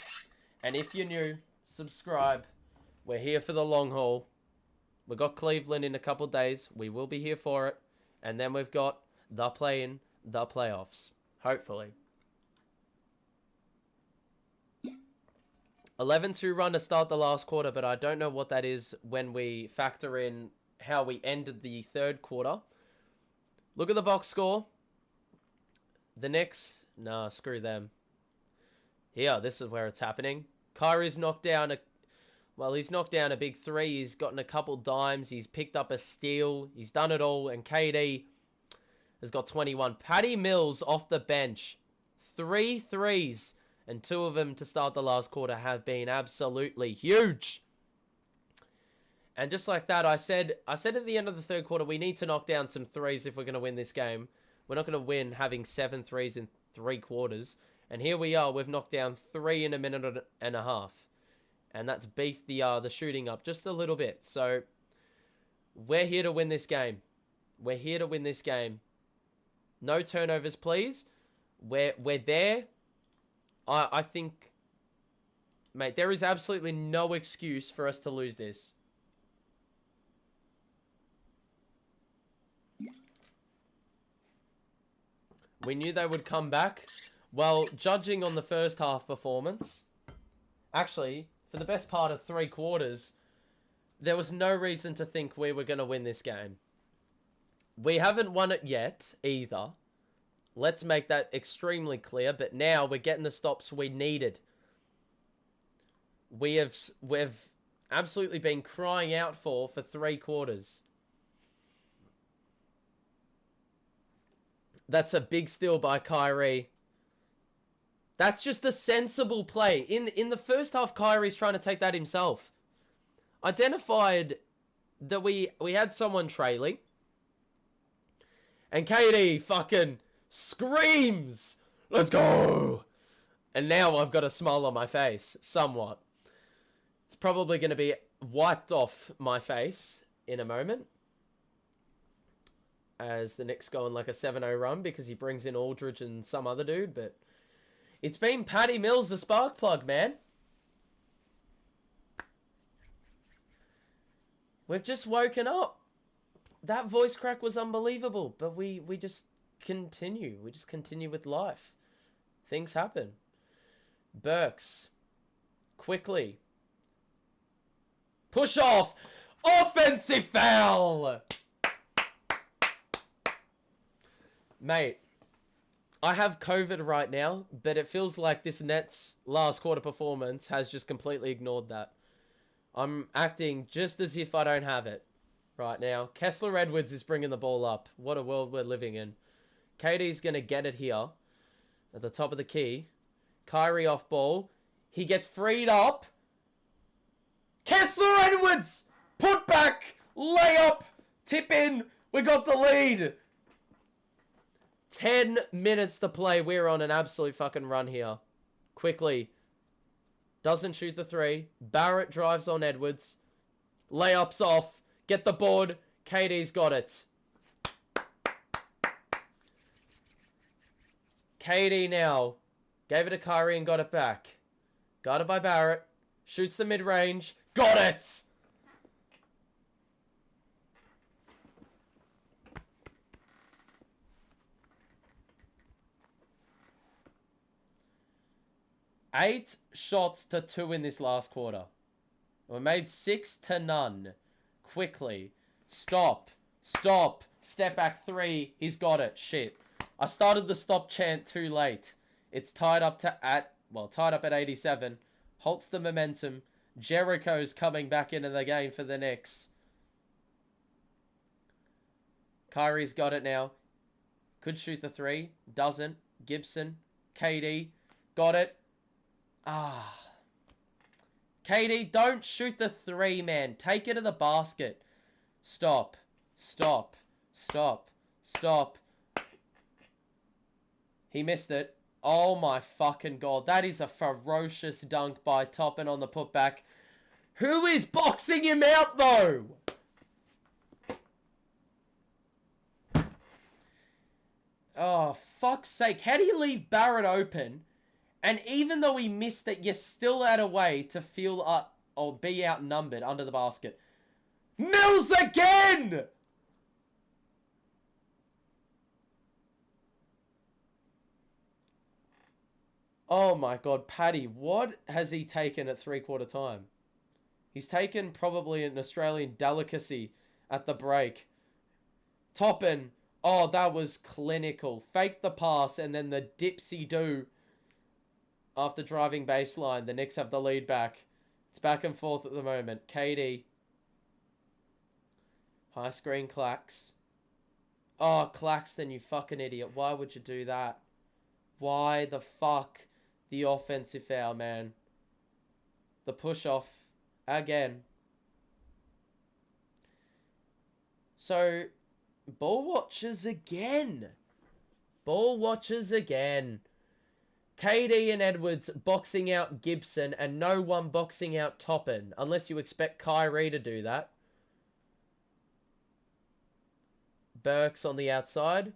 And if you're new, subscribe. We're here for the long haul. We've got Cleveland in a couple days. We will be here for it. And then we've got the play-in, the playoffs. Hopefully. 11-2 run to start the last quarter, but I don't know what that is when we factor in how we ended the third quarter. Look at the box score. The Knicks, nah, screw them. Here, this is where it's happening. Kyrie's knocked down he's knocked down a big 3. He's gotten a couple dimes. He's picked up a steal. He's done it all. And KD has got 21. Patty Mills off the bench. 3 threes. And 2 of them to start the last quarter have been absolutely huge. And just like that, I said at the end of the third quarter, we need to knock down some 3s if we're going to win this game. We're not going to win having 7 threes in 3 quarters. And here we are. We've knocked down 3 in a minute and a half. And that's beefed the shooting up just a little bit. So, we're here to win this game. We're here to win this game. No turnovers, please. We're there. I think, mate, there is absolutely no excuse for us to lose this. We knew they would come back. Well, judging on the first half performance, actually, for the best part of 3 quarters, there was no reason to think we were going to win this game. We haven't won it yet, either. Let's make that extremely clear. But now we're getting the stops we needed. We've absolutely been crying out for 3 quarters. That's a big steal by Kyrie. That's just a sensible play. In the first half, Kyrie's trying to take that himself. Identified that we had someone trailing. And KD fucking screams, "Let's go!" And now I've got a smile on my face, somewhat. It's probably going to be wiped off my face in a moment. As the Knicks go on like a 7-0 run because he brings in Aldridge and some other dude. But it's been Patty Mills, the spark plug, man. We've just woken up. That voice crack was unbelievable. But we just continue. We just continue with life. Things happen. Burks. Quickly. Push off. Offensive foul. Mate, I have COVID right now, but it feels like this Nets last quarter performance has just completely ignored that. I'm acting just as if I don't have it right now. Kessler Edwards is bringing the ball up. What a world we're living in. KD's going to get it here at the top of the key. Kyrie off ball. He gets freed up. Kessler Edwards! Put back! Layup! Tip in! We got the lead! 10 minutes to play. We're on an absolute fucking run here. Quickly. Doesn't shoot the 3. Barrett drives on Edwards. Layups off. Get the board. KD's got it. KD now. Gave it to Kyrie and got it back. Guarded by Barrett. Shoots the mid-range. Got it! Eight shots to 2 in this last quarter. We made 6-0. Quickly. Stop. Stop. Step back 3. He's got it. Shit. I started the stop chant too late. It's tied up at 87. Halts the momentum. Jericho's coming back into the game for the Knicks. Kyrie's got it now. Could shoot the 3. Doesn't. Gibson. KD. Got it. KD, don't shoot the 3, man. Take it to the basket. Stop. Stop. Stop. Stop. He missed it. Oh my fucking god. That is a ferocious dunk by Toppin on the putback. Who is boxing him out, though? Oh, fuck's sake. How do you leave Barrett open? And even though he missed it, you're still at a way to feel or be outnumbered under the basket. Mills again! Oh my god, Paddy, what has he taken at 3/4 time? He's taken probably an Australian delicacy at the break. Toppin. Oh, that was clinical. Fake the pass and then the dipsy-do. After driving baseline, the Knicks have the lead back. It's back and forth at the moment. KD. High screen Clax. Oh, Claxton, you fucking idiot. Why would you do that? Why the fuck? The offensive foul, man. The push-off. Again. So, ball watchers again. Ball watchers again. KD and Edwards boxing out Gibson and no one boxing out Toppin. Unless you expect Kyrie to do that. Burks on the outside.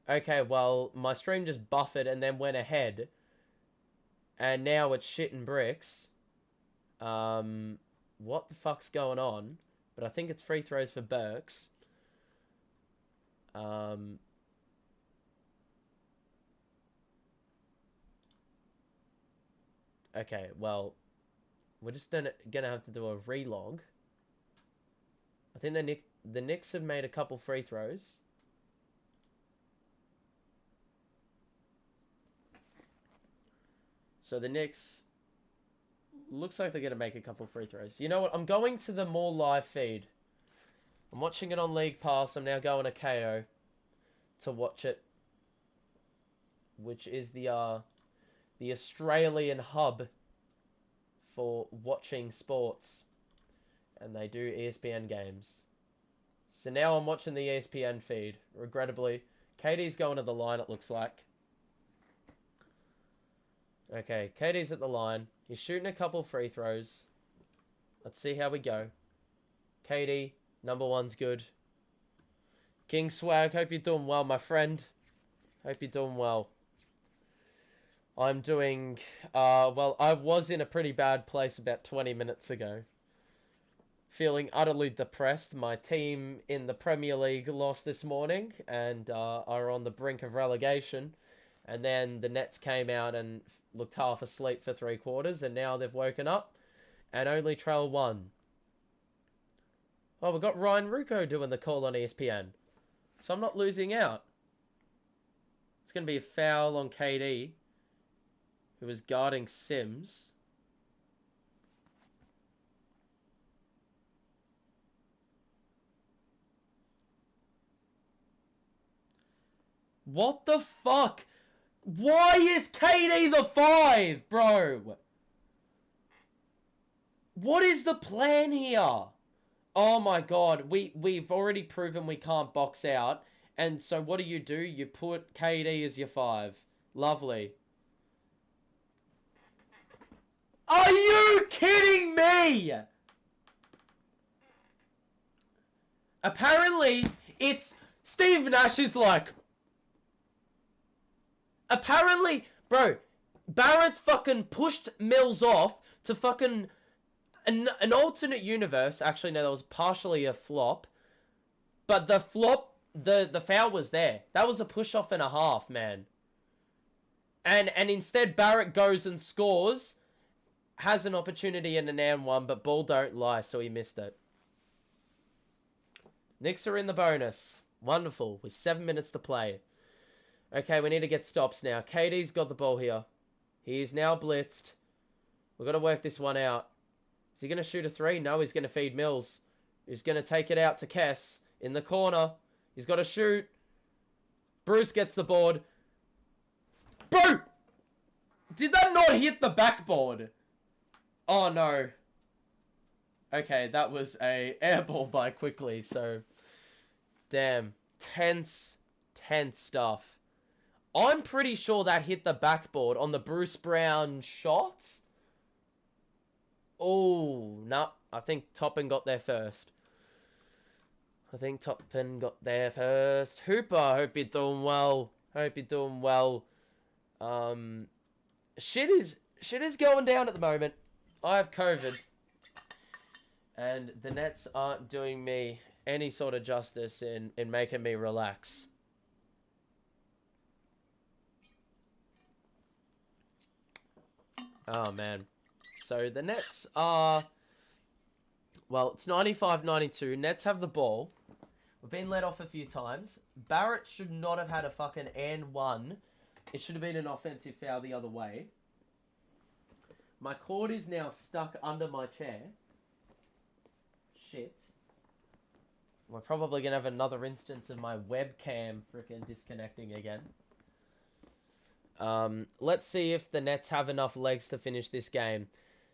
Okay, well, my stream just buffered and then went ahead. And now it's shit and bricks. What the fuck's going on? But I think it's free throws for Burks. Okay, well, we're just gonna have to do a relog. I think the Knicks have made a couple free throws. So the Knicks looks like they're going to make a couple free throws. You know what? I'm going to the more live feed. I'm watching it on League Pass. I'm now going to KO to watch it, which is the Australian hub for watching sports. And they do ESPN games. So now I'm watching the ESPN feed. Regrettably, KD's going to the line, it looks like. Okay, KD's at the line. He's shooting a couple free throws. Let's see how we go. KD, number 1's good. King Swag, hope you're doing well, my friend. Hope you're doing well. I'm doing, well, I was in a pretty bad place about 20 minutes ago. Feeling utterly depressed. My team in the Premier League lost this morning and are on the brink of relegation. And then the Nets came out and looked half asleep for 3/4, and now they've woken up and only trail 1. Oh, we've got Ryan Rucco doing the call on ESPN. So I'm not losing out. It's going to be a foul on KD, who is guarding Sims. What the fuck? Why is KD the 5, bro? What is the plan here? Oh my god, we've already proven we can't box out. And so what do? You put KD as your 5. Lovely. Are you kidding me? Apparently, it's... Steve Nash is like... Apparently, bro, Barrett's fucking pushed Mills off to fucking an alternate universe. Actually, no, that was partially a flop. But the flop, the foul was there. That was a push-off and a half, man. And instead, Barrett goes and scores. has an opportunity in an and one, but ball don't lie, so he missed it. Knicks are in the bonus. Wonderful. With 7 minutes to play. Okay, we need to get stops now. KD's got the ball here. He is now blitzed. We've got to work this one out. Is he going to shoot a three? No, he's going to feed Mills. He's going to take it out to Kess in the corner. He's got to shoot. Bruce gets the board. Bro! Did that not hit the backboard? Oh, no. Okay, that was a air ball by Quickly, so... Damn. Tense stuff. I'm pretty sure that hit the backboard on the Bruce Brown shot. Oh, no. I think Toppin got there first. Hooper, hope you're doing well. Shit is going down at the moment. I have COVID. And the Nets aren't doing me any sort of justice in making me relax. Oh, man. So, the Nets are... Well, it's 95-92. Nets have the ball. We've been let off a few times. Barrett should not have had a fucking and one. It should have been an offensive foul the other way. My cord is now stuck under my chair. Shit. We're probably going to have another instance of my webcam freaking disconnecting again. Let's see if the Nets have enough legs to finish this game.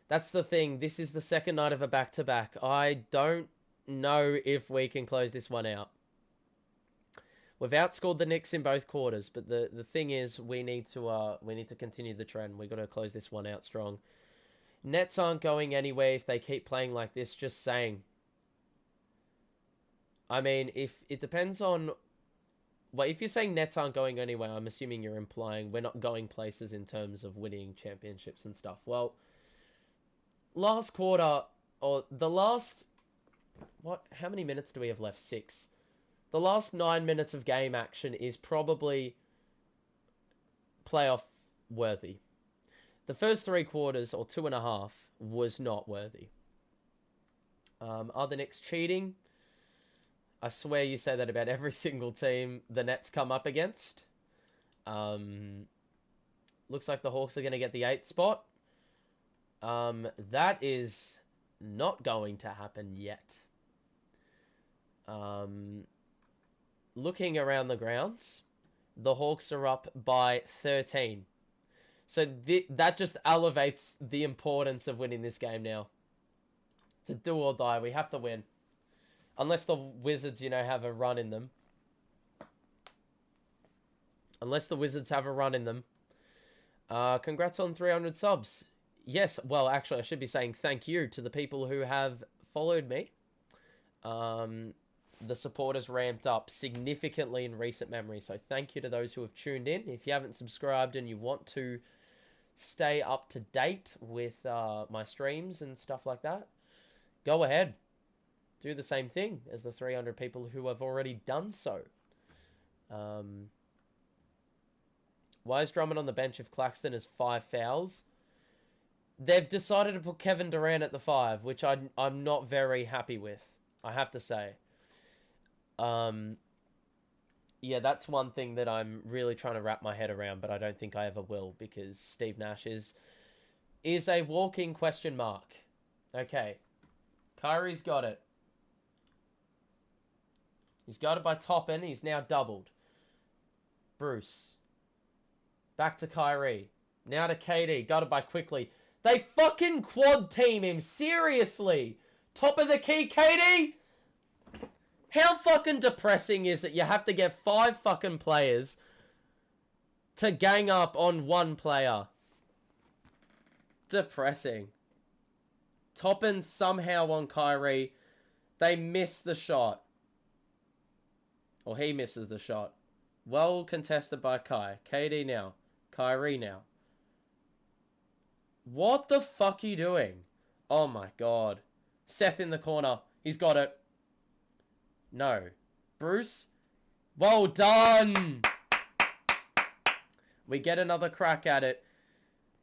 That's the thing. This is the second night of a back-to-back. I don't know if we can close this one out. We've outscored the Knicks in both quarters, but the thing is, we need to continue the trend. We've got to close this one out strong. Nets aren't going anywhere if they keep playing like this, just saying. I mean, if it depends on... Well, if you're saying Nets aren't going anywhere, I'm assuming you're implying we're not going places in terms of winning championships and stuff. Well, last quarter, or the last... What? How many minutes do we have left? 6. The last 9 minutes of game action is probably playoff worthy. The first 3 quarters, or 2.5, was not worthy. Are the Knicks cheating? I swear you say that about every single team the Nets come up against. Looks like the Hawks are going to get the 8th spot. That is not going to happen yet. Looking around the grounds, the Hawks are up by 13. So that just elevates the importance of winning this game now. To do or die, we have to win. Unless the Wizards, have a run in them. Congrats on 300 subs. Yes, well, actually, I should be saying thank you to the people who have followed me. The support has ramped up significantly in recent memory, so thank you to those who have tuned in. If you haven't subscribed and you want to stay up to date with my streams and stuff like that, go ahead. Do the same thing as the 300 people who have already done so. Why is Drummond on the bench if Claxton has 5 fouls? They've decided to put Kevin Durant at the 5, which I'm not very happy with, I have to say. Yeah, that's one thing that I'm really trying to wrap my head around, but I don't think I ever will, because Steve Nash is a walking question mark. Okay. Kyrie's got it. He's got it by Toppin. He's now doubled. Bruce. Back to Kyrie. Now to KD. Got it by Quickly. They fucking quad team him. Seriously. Top of the key, KD? How fucking depressing is it? You have to get 5 fucking players to gang up on 1 player. Depressing. Toppin somehow on Kyrie. They miss the shot. Or he misses the shot. Well contested by Kai. KD now. Kyrie now. What the fuck are you doing? Oh my god. Seth in the corner. He's got it. No. Bruce. Well done. We get another crack at it.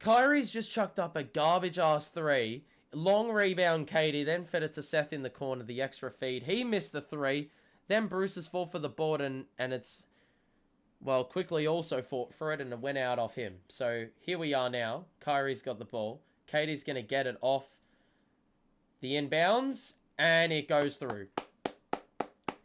Kyrie's just chucked up a garbage-ass 3. Long rebound, Katie, then fed it to Seth in the corner, the extra feed. He missed the 3. Then Bruce's fought for the board, and it's, well, quickly also fought for it, and it went out off him. So here we are now. Kyrie's got the ball. Katie's going to get it off the inbounds, and it goes through.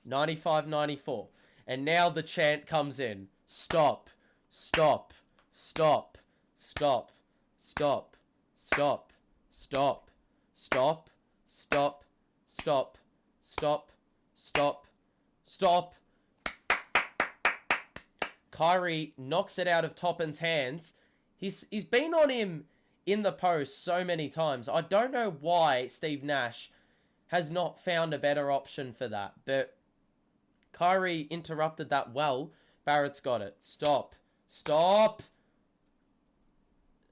95-94. And now the chant comes in. Stop. Stop. Stop. Stop. Stop. Stop. Stop. Stop. Stop. Stop. Stop. Stop. Stop. Kyrie knocks it out of Toppin's hands. He's been on him in the post so many times. I don't know why Steve Nash has not found a better option for that. But Kyrie interrupted that well. Barrett's got it. Stop. Stop.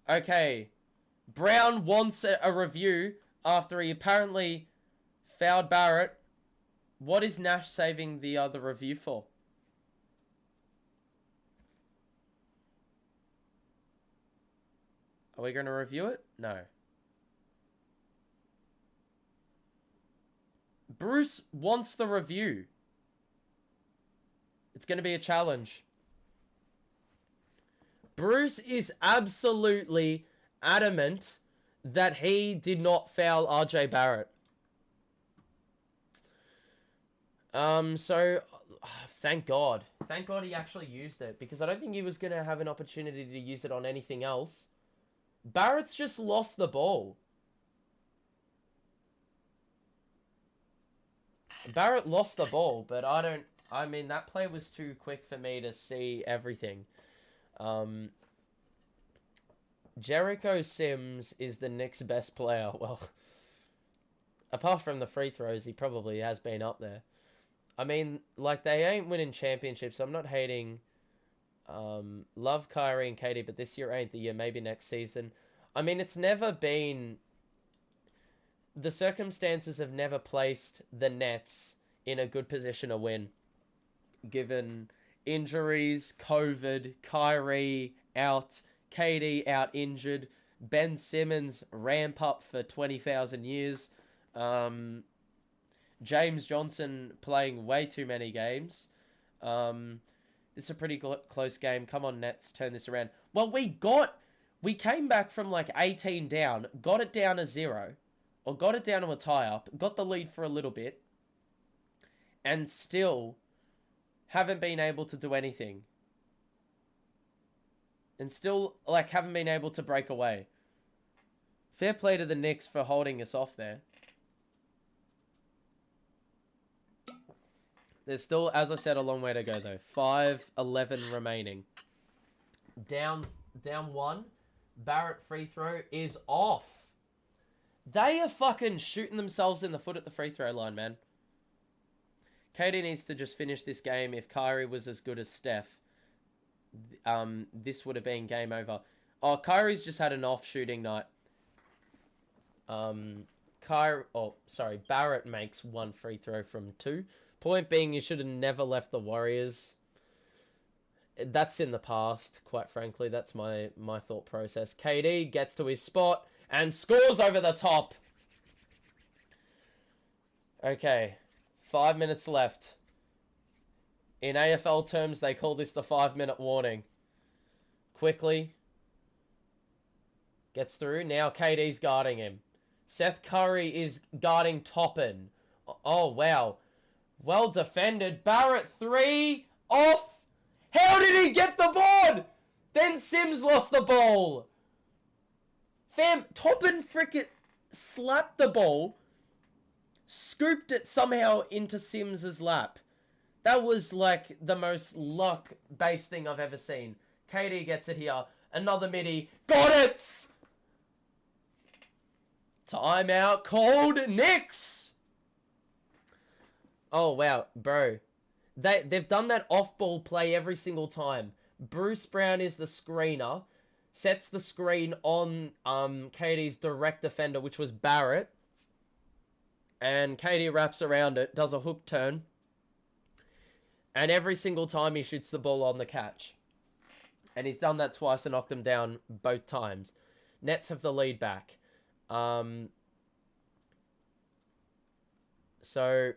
Okay. Brown wants a review after he apparently fouled Barrett. What is Nash saving the other review for? Are we going to review it? No. Bruce wants the review. It's going to be a challenge. Bruce is absolutely adamant that he did not foul RJ Barrett. So, thank God. Thank God he actually used it, because I don't think he was going to have an opportunity to use it on anything else. Barrett's just lost the ball. Barrett lost the ball, but I mean, that play was too quick for me to see everything. Jericho Sims is the Knicks' best player. Well, apart from the free throws, he probably has been up there. I mean, like, they ain't winning championships. I'm not hating. Love Kyrie and Katie, but this year ain't the year. Maybe next season. I mean, it's never been... The circumstances have never placed the Nets in a good position to win. Given injuries, COVID, Kyrie out, KD out injured, Ben Simmons ramp up for 20,000 years, James Johnson playing way too many games. This is a pretty close game. Come on, Nets, turn this around. Well, we came back from like 18 down, got it down to 0, or got it down to a tie-up, got the lead for a little bit, and still haven't been able to do anything. And still, like, haven't been able to break away. Fair play to the Knicks for holding us off there. There's still, as I said, a long way to go, though. 5:11 remaining. Down 1. Barrett free throw is off. They are fucking shooting themselves in the foot at the free throw line, man. KD needs to just finish this game. If Kyrie was as good as Steph, this would have been game over. Oh, Kyrie's just had an off shooting night. Barrett makes 1 free throw from 2. Point being, you should have never left the Warriors. That's in the past, quite frankly. That's my thought process. KD gets to his spot and scores over the top. Okay, 5 minutes left. In AFL terms, they call this the 5-minute warning. Quickly. Gets through. Now KD's guarding him. Seth Curry is guarding Toppin. Oh, wow. Well defended. Barrett 3 off. How did he get the board? Then Sims lost the ball. Fam, Toppin frickin' slapped the ball, scooped it somehow into Sims's lap. That was like the most luck-based thing I've ever seen. KD gets it here. Another midi. Got it! Timeout called. Knicks! Oh, wow. Bro. They've done that off-ball play every single time. Bruce Brown is the screener. Sets the screen on KD's direct defender, which was Barrett. And KD wraps around it. Does a hook turn. And every single time he shoots the ball on the catch. And he's done that twice and knocked him down both times. Nets have the lead back. So,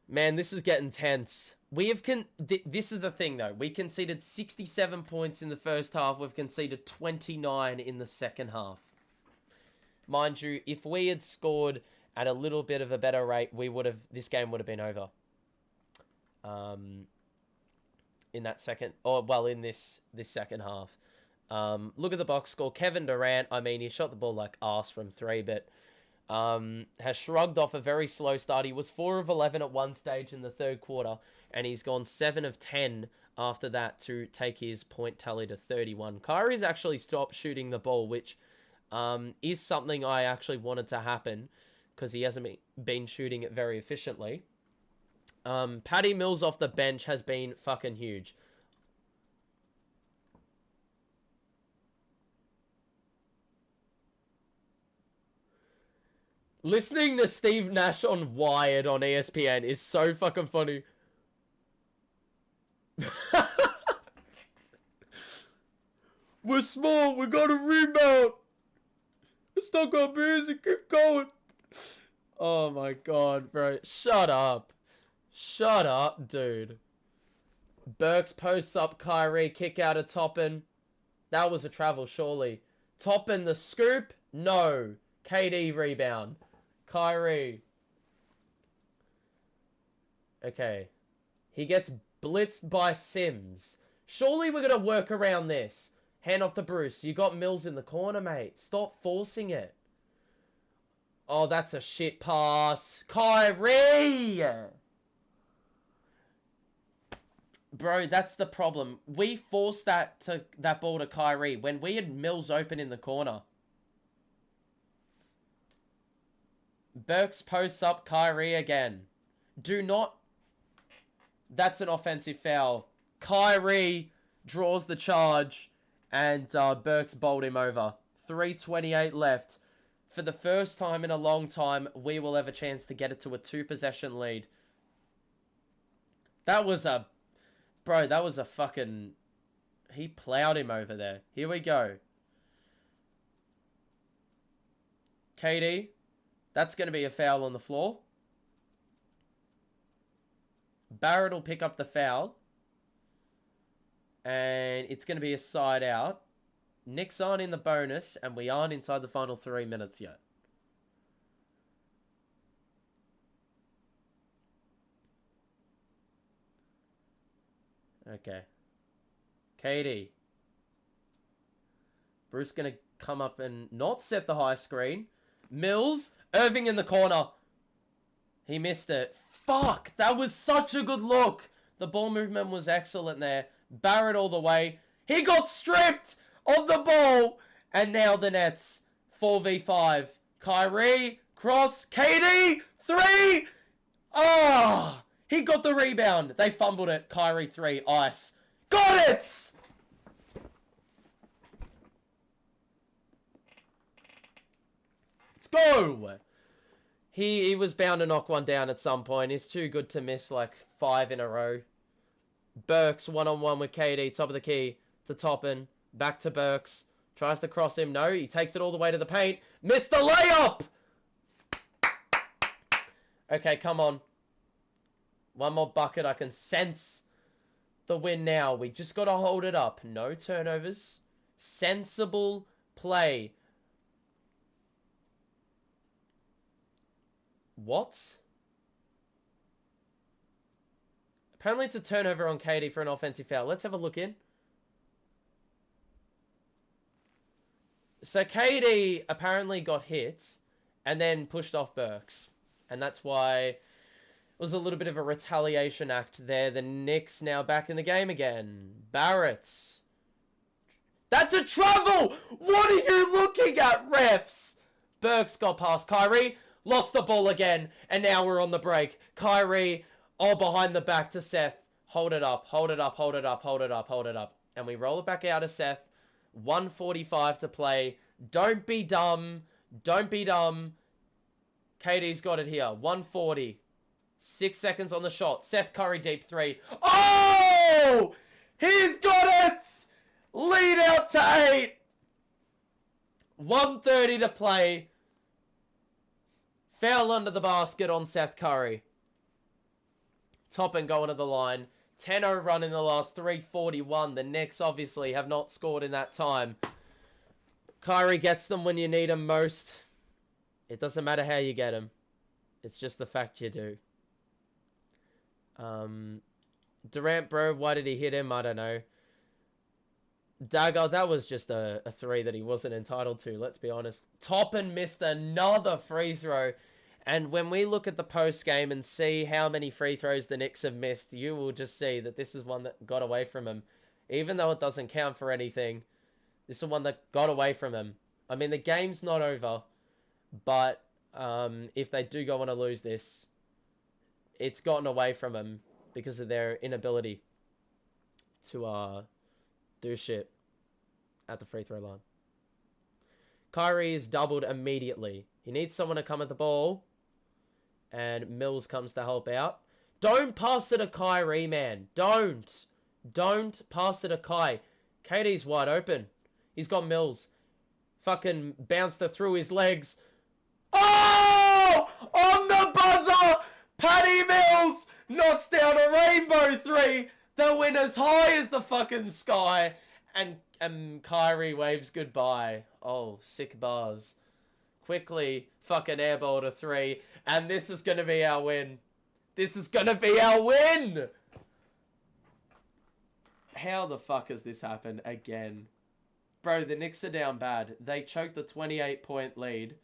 man, this is getting tense. We have this is the thing, though. We conceded 67 points in the first half. We've conceded 29 in the second half. Mind you, if we had scored at a little bit of a better rate, this game would have been over. In that second, in this second half. Look at the box score. Kevin Durant, I mean, he shot the ball like arse from 3, but has shrugged off a very slow start. He was 4 of 11 at one stage in the third quarter, and he's gone 7 of 10 after that to take his point tally to 31. Kyrie's actually stopped shooting the ball, which is something I actually wanted to happen because he hasn't been shooting it very efficiently. Patty Mills off the bench has been fucking huge. Listening to Steve Nash on Wired on ESPN is so fucking funny. We're small. We got a rebound. It's not gonna be easy. Keep going. Oh my god, bro. Shut up. Shut up, dude. Burks posts up Kyrie. Kick out of Toppin. That was a travel, surely. Toppin the scoop? No. KD rebound. Kyrie. Okay. He gets blitzed by Sims. Surely we're going to work around this. Hand off to Bruce. You got Mills in the corner, mate. Stop forcing it. Oh, that's a shit pass. Kyrie! Bro, that's the problem. We forced that ball to Kyrie when we had Mills open in the corner. Burks posts up Kyrie again. Do not... That's an offensive foul. Kyrie draws the charge and Burks bowled him over. 3:28 left. For the first time in a long time, we will have a chance to get it to a 2-possession lead. That was a... Bro, that was a fucking... He plowed him over there. Here we go. KD. That's going to be a foul on the floor. Barrett will pick up the foul. And it's going to be a side out. Knicks aren't in the bonus, and we aren't inside the final 3 minutes yet. Okay. KD. Bruce going to come up and not set the high screen. Mills. Irving in the corner. He missed it. Fuck. That was such a good look. The ball movement was excellent there. Barrett all the way. He got stripped of the ball. And now the Nets. 4v5. Kyrie. Cross. KD. 3. Ah. He got the rebound. They fumbled it. Kyrie 3. Ice. Got it! Let's go! He was bound to knock one down at some point. He's too good to miss like 5 in a row. Burks one-on-one with KD. Top of the key to Toppin. Back to Burks. Tries to cross him. No, he takes it all the way to the paint. Missed the layup! Okay, come on. One more bucket. I can sense the win now. We just got to hold it up. No turnovers. Sensible play. What? Apparently it's a turnover on KD for an offensive foul. Let's have a look in. So KD apparently got hit and then pushed off Burks. And that's why it was a little bit of a retaliation act there. The Knicks now back in the game again. Barrett. That's a travel! What are you looking at, refs? Burks got past Kyrie. Lost the ball again. And now we're on the break. Kyrie, all behind the back to Seth. Hold it up, hold it up, hold it up, hold it up, hold it up. And we roll it back out of Seth. 1:45 to play. Don't be dumb. Don't be dumb. KD's got it here. 1:40. 6 seconds on the shot. Seth Curry deep 3. Oh! He's got it! Lead out to 8. 1:30 to play. Foul under the basket on Seth Curry. Toppin going to the line. 10-0 run in the last 3:41. The Knicks obviously have not scored in that time. Kyrie gets them when you need them most. It doesn't matter how you get them. It's just the fact you do. Durant, bro, why did he hit him? I don't know. Dagger, that was just a three that he wasn't entitled to, let's be honest. Toppin missed another free throw. And when we look at the post game and see how many free throws the Knicks have missed, you will just see that this is one that got away from him. Even though it doesn't count for anything, this is one that got away from him. I mean, the game's not over, but if they do go on to lose this, it's gotten away from them because of their inability to do shit at the free throw line. Kyrie is doubled immediately. He needs someone to come at the ball, and Mills comes to help out. Don't pass it to Kyrie, man. Don't pass it to Kai. KD's wide open. He's got Mills. Fucking bounced it through his legs. Oh! On the buzzer! Patty Mills knocks down a rainbow three that went as high as the fucking sky. And Kyrie waves goodbye. Oh, sick bars. Quickly fucking airball to three. And this is going to be our win. This is going to be our win! How the fuck has this happened again? Bro, the Knicks are down bad. They choked a 28-point lead.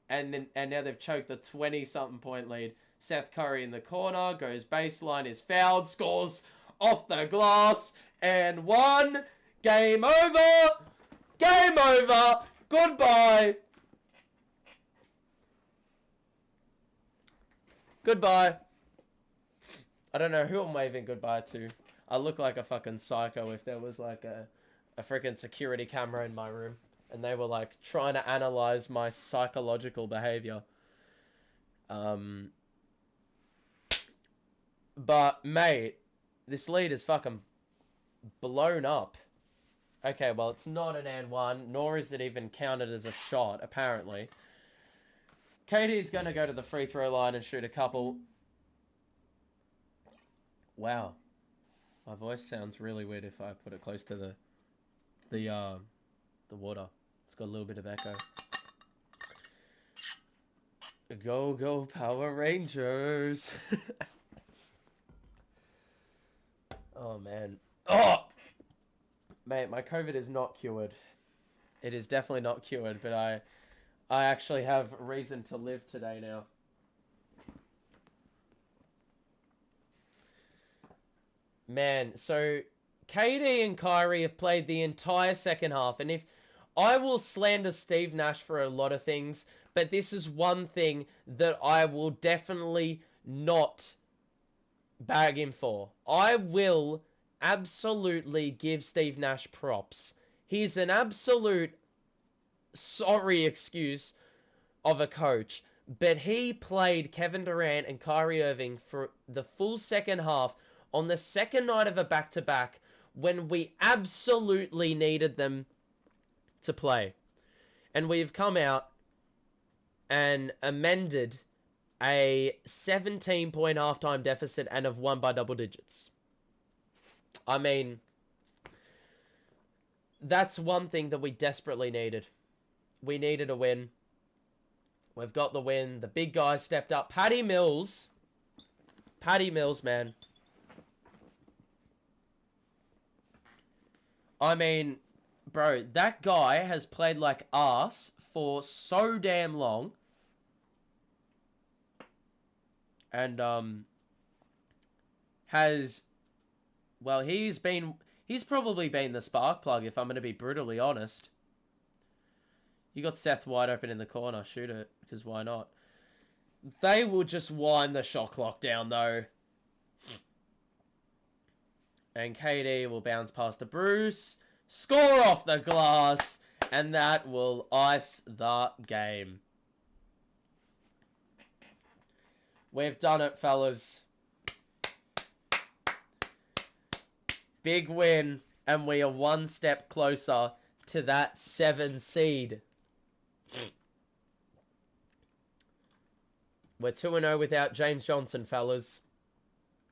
And now they've choked a 20-something point lead. Seth Curry in the corner. Goes baseline. Is fouled. Scores off the glass. And one. Game over. Game over. Goodbye. Goodbye. I don't know who I'm waving goodbye to. I look like a fucking psycho if there was like a freaking security camera in my room and they were like trying to analyze my psychological behavior. But mate, this lead is fucking blown up. Okay, well it's not an and one, nor is it even counted as a shot, apparently. KD's going to go to the free throw line and shoot a couple. Wow. My voice sounds really weird if I put it close to the water. It's got a little bit of echo. Go, go, Power Rangers. Oh, man. Oh! Mate, my COVID is not cured. It is definitely not cured, but I actually have reason to live today now. Man, so KD and Kyrie have played the entire second half, and if I will slander Steve Nash for a lot of things, but this is one thing that I will definitely not bag him for. I will absolutely give Steve Nash props. He's an absolute sorry excuse of a coach, but he played Kevin Durant and Kyrie Irving for the full second half on the second night of a back-to-back when we absolutely needed them to play. And we've come out and amended a 17-point halftime deficit and have won by double digits. I mean, that's one thing that we desperately needed. We needed a win. We've got the win. The big guy stepped up. Patty Mills, man. I mean, bro, that guy has played like arse for so damn long. And, he's probably been the spark plug, if I'm going to be brutally honest. You got Seth wide open in the corner. Shoot it, because why not? They will just wind the shot clock down, though. And KD will bounce past to Bruce. Score off the glass. And that will ice the game. We've done it, fellas. Big win. And we are one step closer to that 7 seed. We're 2-0 without James Johnson, fellas.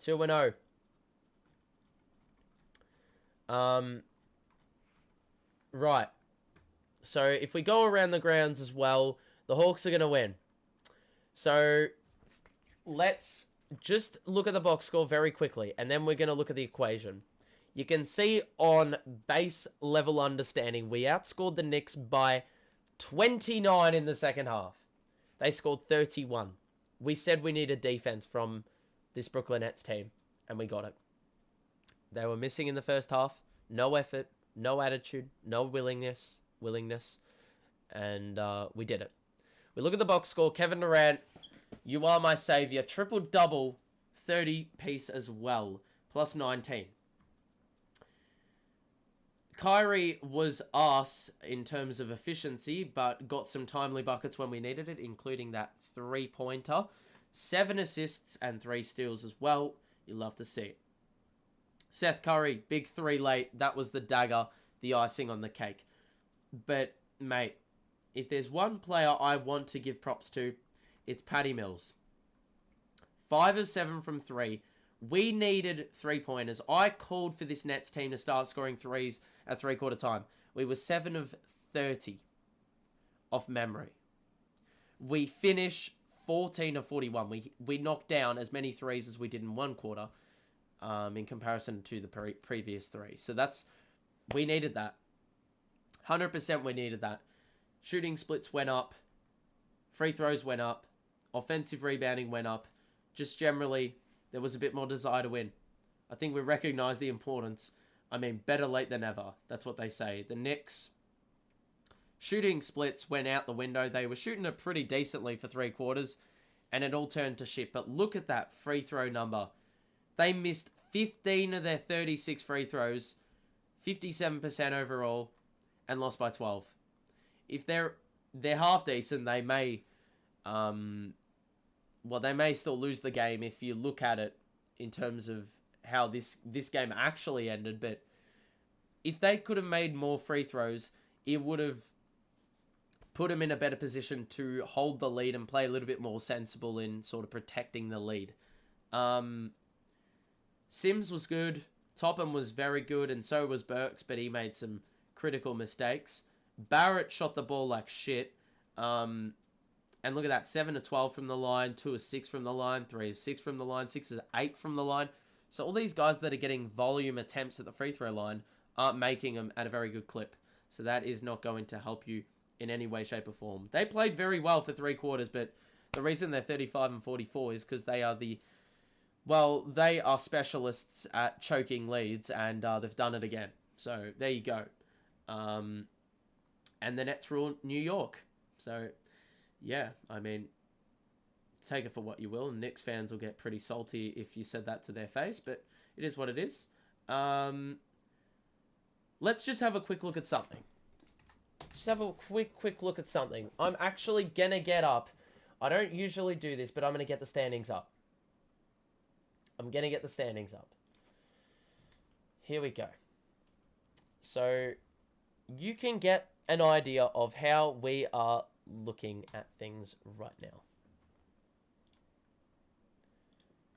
2-0. Right. So, if we go around the grounds as well, the Hawks are going to win. So, let's just look at the box score very quickly, and then we're going to look at the equation. You can see on base level understanding, we outscored the Knicks by 29 in the second half. They scored 31. We said we needed defense from this Brooklyn Nets team, and we got it. They were missing in the first half. No effort, no attitude, no willingness, and we did it. We look at the box score. Kevin Durant, you are my savior. Triple-double, 30-piece as well, plus 19. Kyrie was arse in terms of efficiency, but got some timely buckets when we needed it, including that three-pointer. 7 assists and 3 steals as well. You love to see it. Seth Curry, big 3 late. That was the dagger, the icing on the cake. But, mate, if there's one player I want to give props to, it's Patty Mills. 5 of 7 from 3. We needed 3-pointers. I called for this Nets team to start scoring threes at three-quarter time. We were 7 of 30 off memory. We finish 14 of 41. We knocked down as many threes as we did in one quarter in comparison to the previous 3. So we needed that. 100% we needed that. Shooting splits went up. Free throws went up. Offensive rebounding went up. Just generally, there was a bit more desire to win. I think we recognize the importance. I mean, better late than ever. That's what they say. The Knicks shooting splits went out the window. They were shooting it pretty decently for 3 quarters, and it all turned to shit. But look at that free throw number. They missed 15 of their 36 free throws, 57% overall, and lost by 12. If they're half decent, they may, they may still lose the game if you look at it in terms of how this game actually ended. But if they could have made more free throws, it would have put them in a better position to hold the lead and play a little bit more sensible in sort of protecting the lead. Sims was good. Topham was very good, and so was Burks, but he made some critical mistakes. Barrett shot the ball like shit. And look at that, 7 of 12 from the line, 2 of 6 from the line, 3 of 6 from the line, 6 of 8 from the line. So all these guys that are getting volume attempts at the free throw line aren't making them at a very good clip. So that is not going to help you in any way, shape, or form. They played very well for 3 quarters, but the reason they're 35 and 44 is because they are they are specialists at choking leads, and they've done it again. So there you go. And the Nets rule New York. So, yeah, I mean, take it for what you will. Knicks fans will get pretty salty if you said that to their face, but it is what it is. Let's just have a quick look at something. Just have a quick look at something. I'm actually going to get up. I don't usually do this, but I'm going to get the standings up. Here we go. So, you can get an idea of how we are looking at things right now.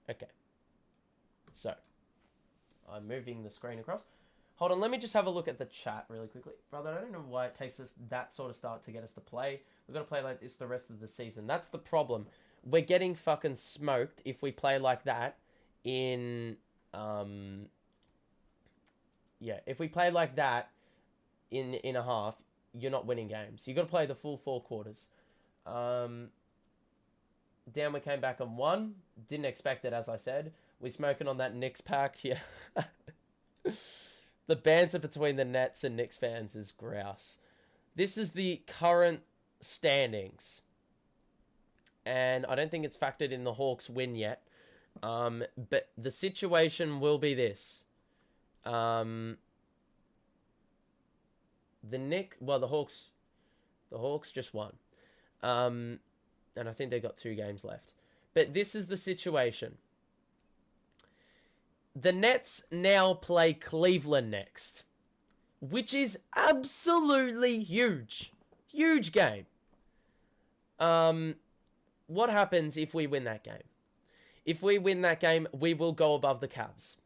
Okay. So, I'm moving the screen across. Hold on, let me just have a look at the chat really quickly. Brother, I don't know why it takes us that sort of start to get us to play. We've got to play like this the rest of the season. That's the problem. We're getting fucking smoked if we play like that in... if we play like that in a half, you're not winning games. You've got to play the full 4 quarters. Down we came back and won. Didn't expect it, as I said. We smoking on that Knicks pack. Yeah. The banter between the Nets and Knicks fans is grouse. This is the current standings. And I don't think it's factored in the Hawks win yet. But the situation will be this. The Hawks just won. And I think they've got 2 games left. But this is the situation. The Nets now play Cleveland next, which is absolutely huge. Huge game. What happens if we win that game? If we win that game, we will go above the Cavs.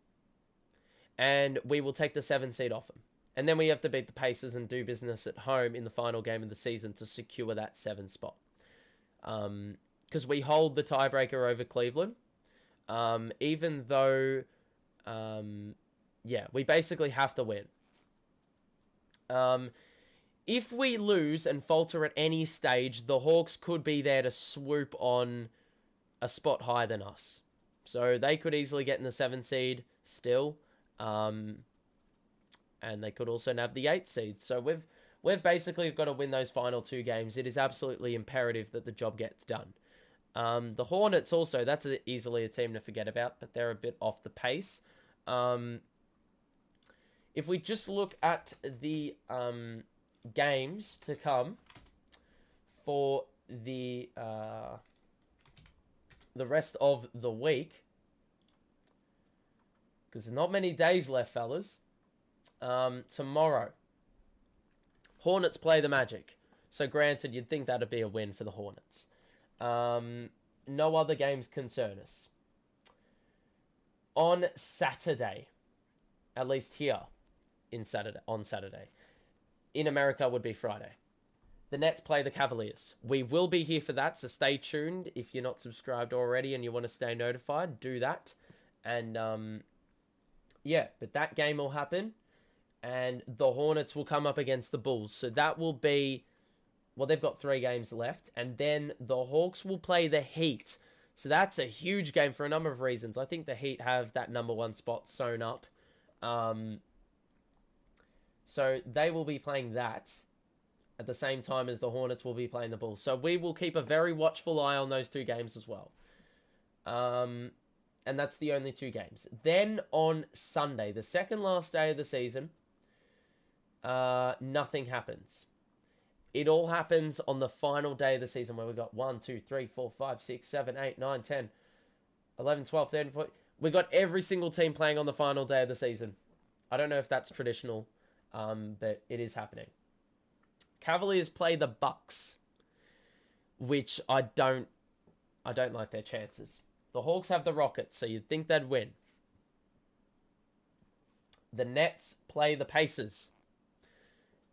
And we will take the 7 seed off them. And then we have to beat the Pacers and do business at home in the final game of the season to secure that 7 spot. Because we hold the tiebreaker over Cleveland. Even though, we basically have to win. If we lose and falter at any stage, the Hawks could be there to swoop on a spot higher than us. So they could easily get in the 7 seed still. And they could also nab the 8 seed. So we've basically got to win those final 2 games. It is absolutely imperative that the job gets done. The Hornets also, that's easily a team to forget about, but they're a bit off the pace. If we just look at the games to come for the rest of the week, because there's not many days left, fellas. Tomorrow, Hornets play the Magic. So granted, you'd think that'd be a win for the Hornets. No other games concern us. On Saturday, at least here on Saturday. In America would be Friday. The Nets play the Cavaliers. We will be here for that, so stay tuned. If you're not subscribed already and you want to stay notified, do that. And, but that game will happen. And the Hornets will come up against the Bulls. So that will be... Well, they've got 3 games left. And then the Hawks will play the Heat. So that's a huge game for a number of reasons. I think the Heat have that number 1 spot sewn up. So they will be playing that at the same time as the Hornets will be playing the Bulls. So we will keep a very watchful eye on those 2 games as well. And that's the only 2 games. Then on Sunday, the second last day of the season, nothing happens. It all happens on the final day of the season where we got 1, 2, 3, 4, 5, 6, 7, 8, 9, 10, 11, 12, 13, 14. We got every single team playing on the final day of the season. I don't know if that's traditional, but it is happening. Cavaliers play the Bucks, which I don't like their chances. The Hawks have the Rockets, so you'd think they'd win. The Nets play the Pacers.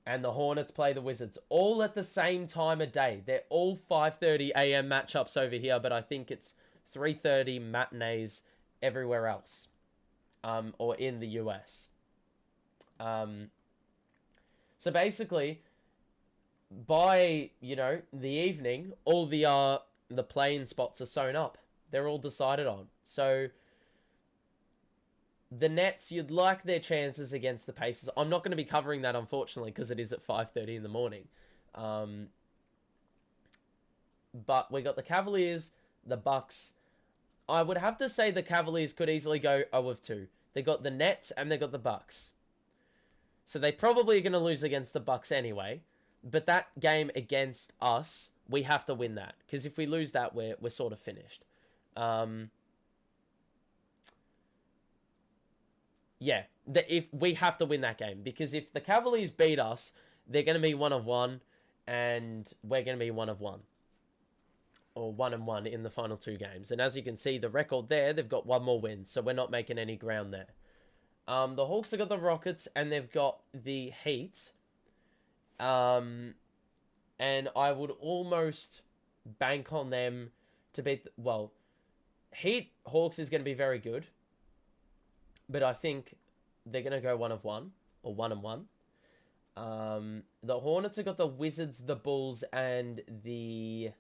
And the Hornets play the Wizards. All at the same time of day. They're all 5:30 a.m. matchups over here, but I think it's 3:30 matinees everywhere else. Or in the US. So basically, by, the evening, all the play-in spots are sewn up. They're all decided on. So the Nets, you'd like their chances against the Pacers. I'm not going to be covering that, unfortunately, because it is at 5:30 in the morning. But we got the Cavaliers, the Bucks. I would have to say the Cavaliers could easily go 0 of 2. They got the Nets and they got the Bucks. So they probably are going to lose against the Bucks anyway. But that game against us, we have to win that. Because if we lose that, we're sort of finished. If we have to win that game. Because if the Cavaliers beat us, they're going to be 1 of 1. And we're going to be 1 of 1. Or 1 and 1 in the final 2 games. And as you can see, the record there, they've got 1 more win. So we're not making any ground there. The Hawks have got the Rockets and they've got the Heat. And I would almost bank on them to beat... Heat Hawks is going to be very good. But I think they're going to go 1 of 1. Or 1 and 1. The Hornets have got the Wizards, the Bulls, and the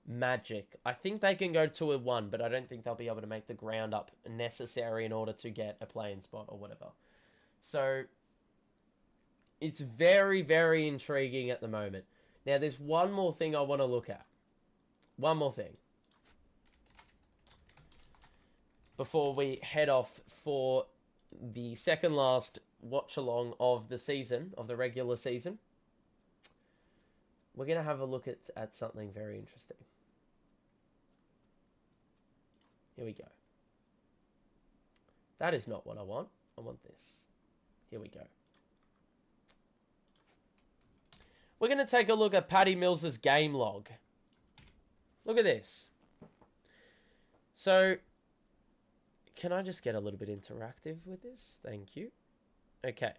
Magic. I think they can go 2 of 1, but I don't think they'll be able to make the ground up necessary in order to get a play-in spot or whatever. So it's very, very intriguing at the moment. Now, there's one more thing I want to look at. One more thing. Before we head off for the second last watch-along of the season, of the regular season, we're going to have a look at something very interesting. Here we go. That is not what I want. I want this. Here we go. We're going to take a look at Patty Mills's game log. Look at this. So, can I just get a little bit interactive with this? Thank you. Okay.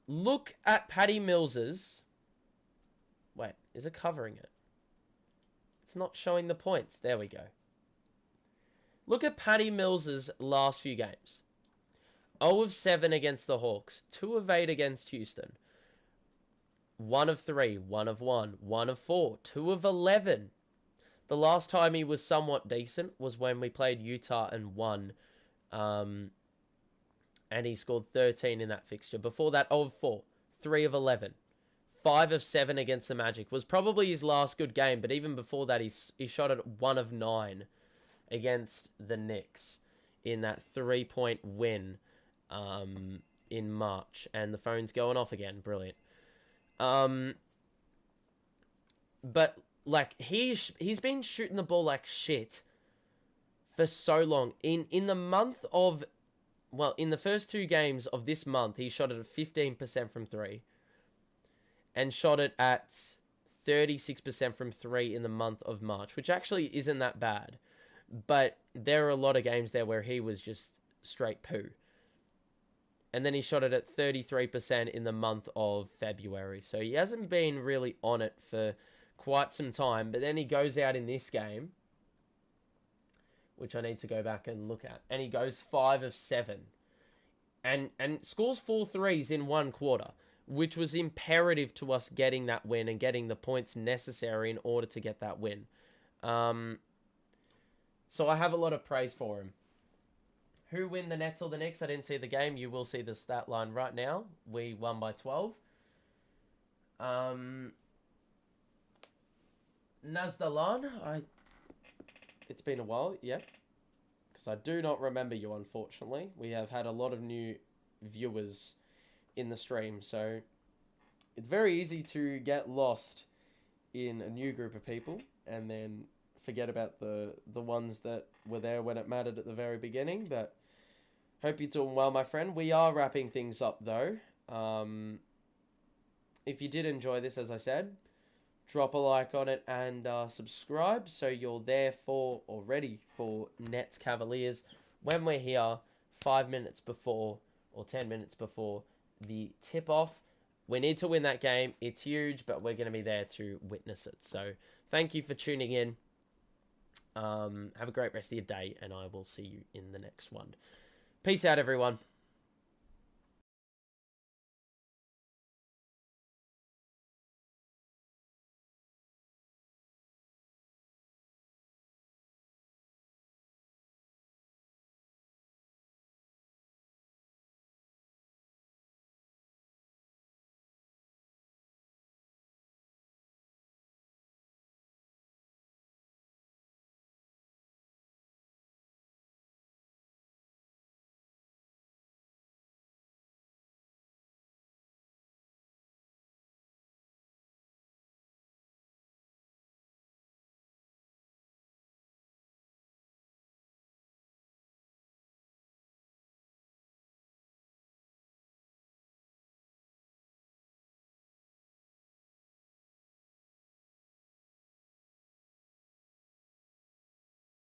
Look at Patty Mills's... Wait, is it covering it? It's not showing the points. There we go. Look at Patty Mills's last few games. 0 of 7 against the Hawks. 2 of 8 against Houston. 1 of 3. 1 of 1. 1 of 4. 2 of 11. The last time he was somewhat decent was when we played Utah and won. And he scored 13 in that fixture. Before that, 0 of 4. 3 of 11. 5 of 7 against the Magic. Was probably his last good game. But even before that, he shot at 1 of 9 against the Knicks in that 3-point win in March. And the phone's going off again. Brilliant. But like he's been shooting the ball like shit for so long. In the month of, well, in the first 2 games of this month, he shot it at 15% from 3, and shot it at 36% from 3 in the month of March, which actually isn't that bad. But there are a lot of games there where he was just straight poo. And then he shot it at 33% in the month of February. So he hasn't been really on it for quite some time. But then he goes out in this game, which I need to go back and look at. And he goes 5 of 7. And scores 4 threes in 1 quarter, which was imperative to us getting that win and getting the points necessary in order to get that win. So I have a lot of praise for him. Who win the Nets or the Knicks? I didn't see the game. You will see the stat line right now. We won by 12. Nazdalan, it's been a while, yeah. Because I do not remember you, unfortunately. We have had a lot of new viewers in the stream, so it's very easy to get lost in a new group of people and then forget about the ones that were there when it mattered at the very beginning. But hope you're doing well, my friend. We are wrapping things up, though. If you did enjoy this, as I said, drop a like on it and subscribe so you're there for or ready for Nets Cavaliers when we're here 5 minutes before or 10 minutes before the tip-off. We need to win that game. It's huge, but we're going to be there to witness it. So thank you for tuning in. Have a great rest of your day, and I will see you in the next one. Peace out, everyone.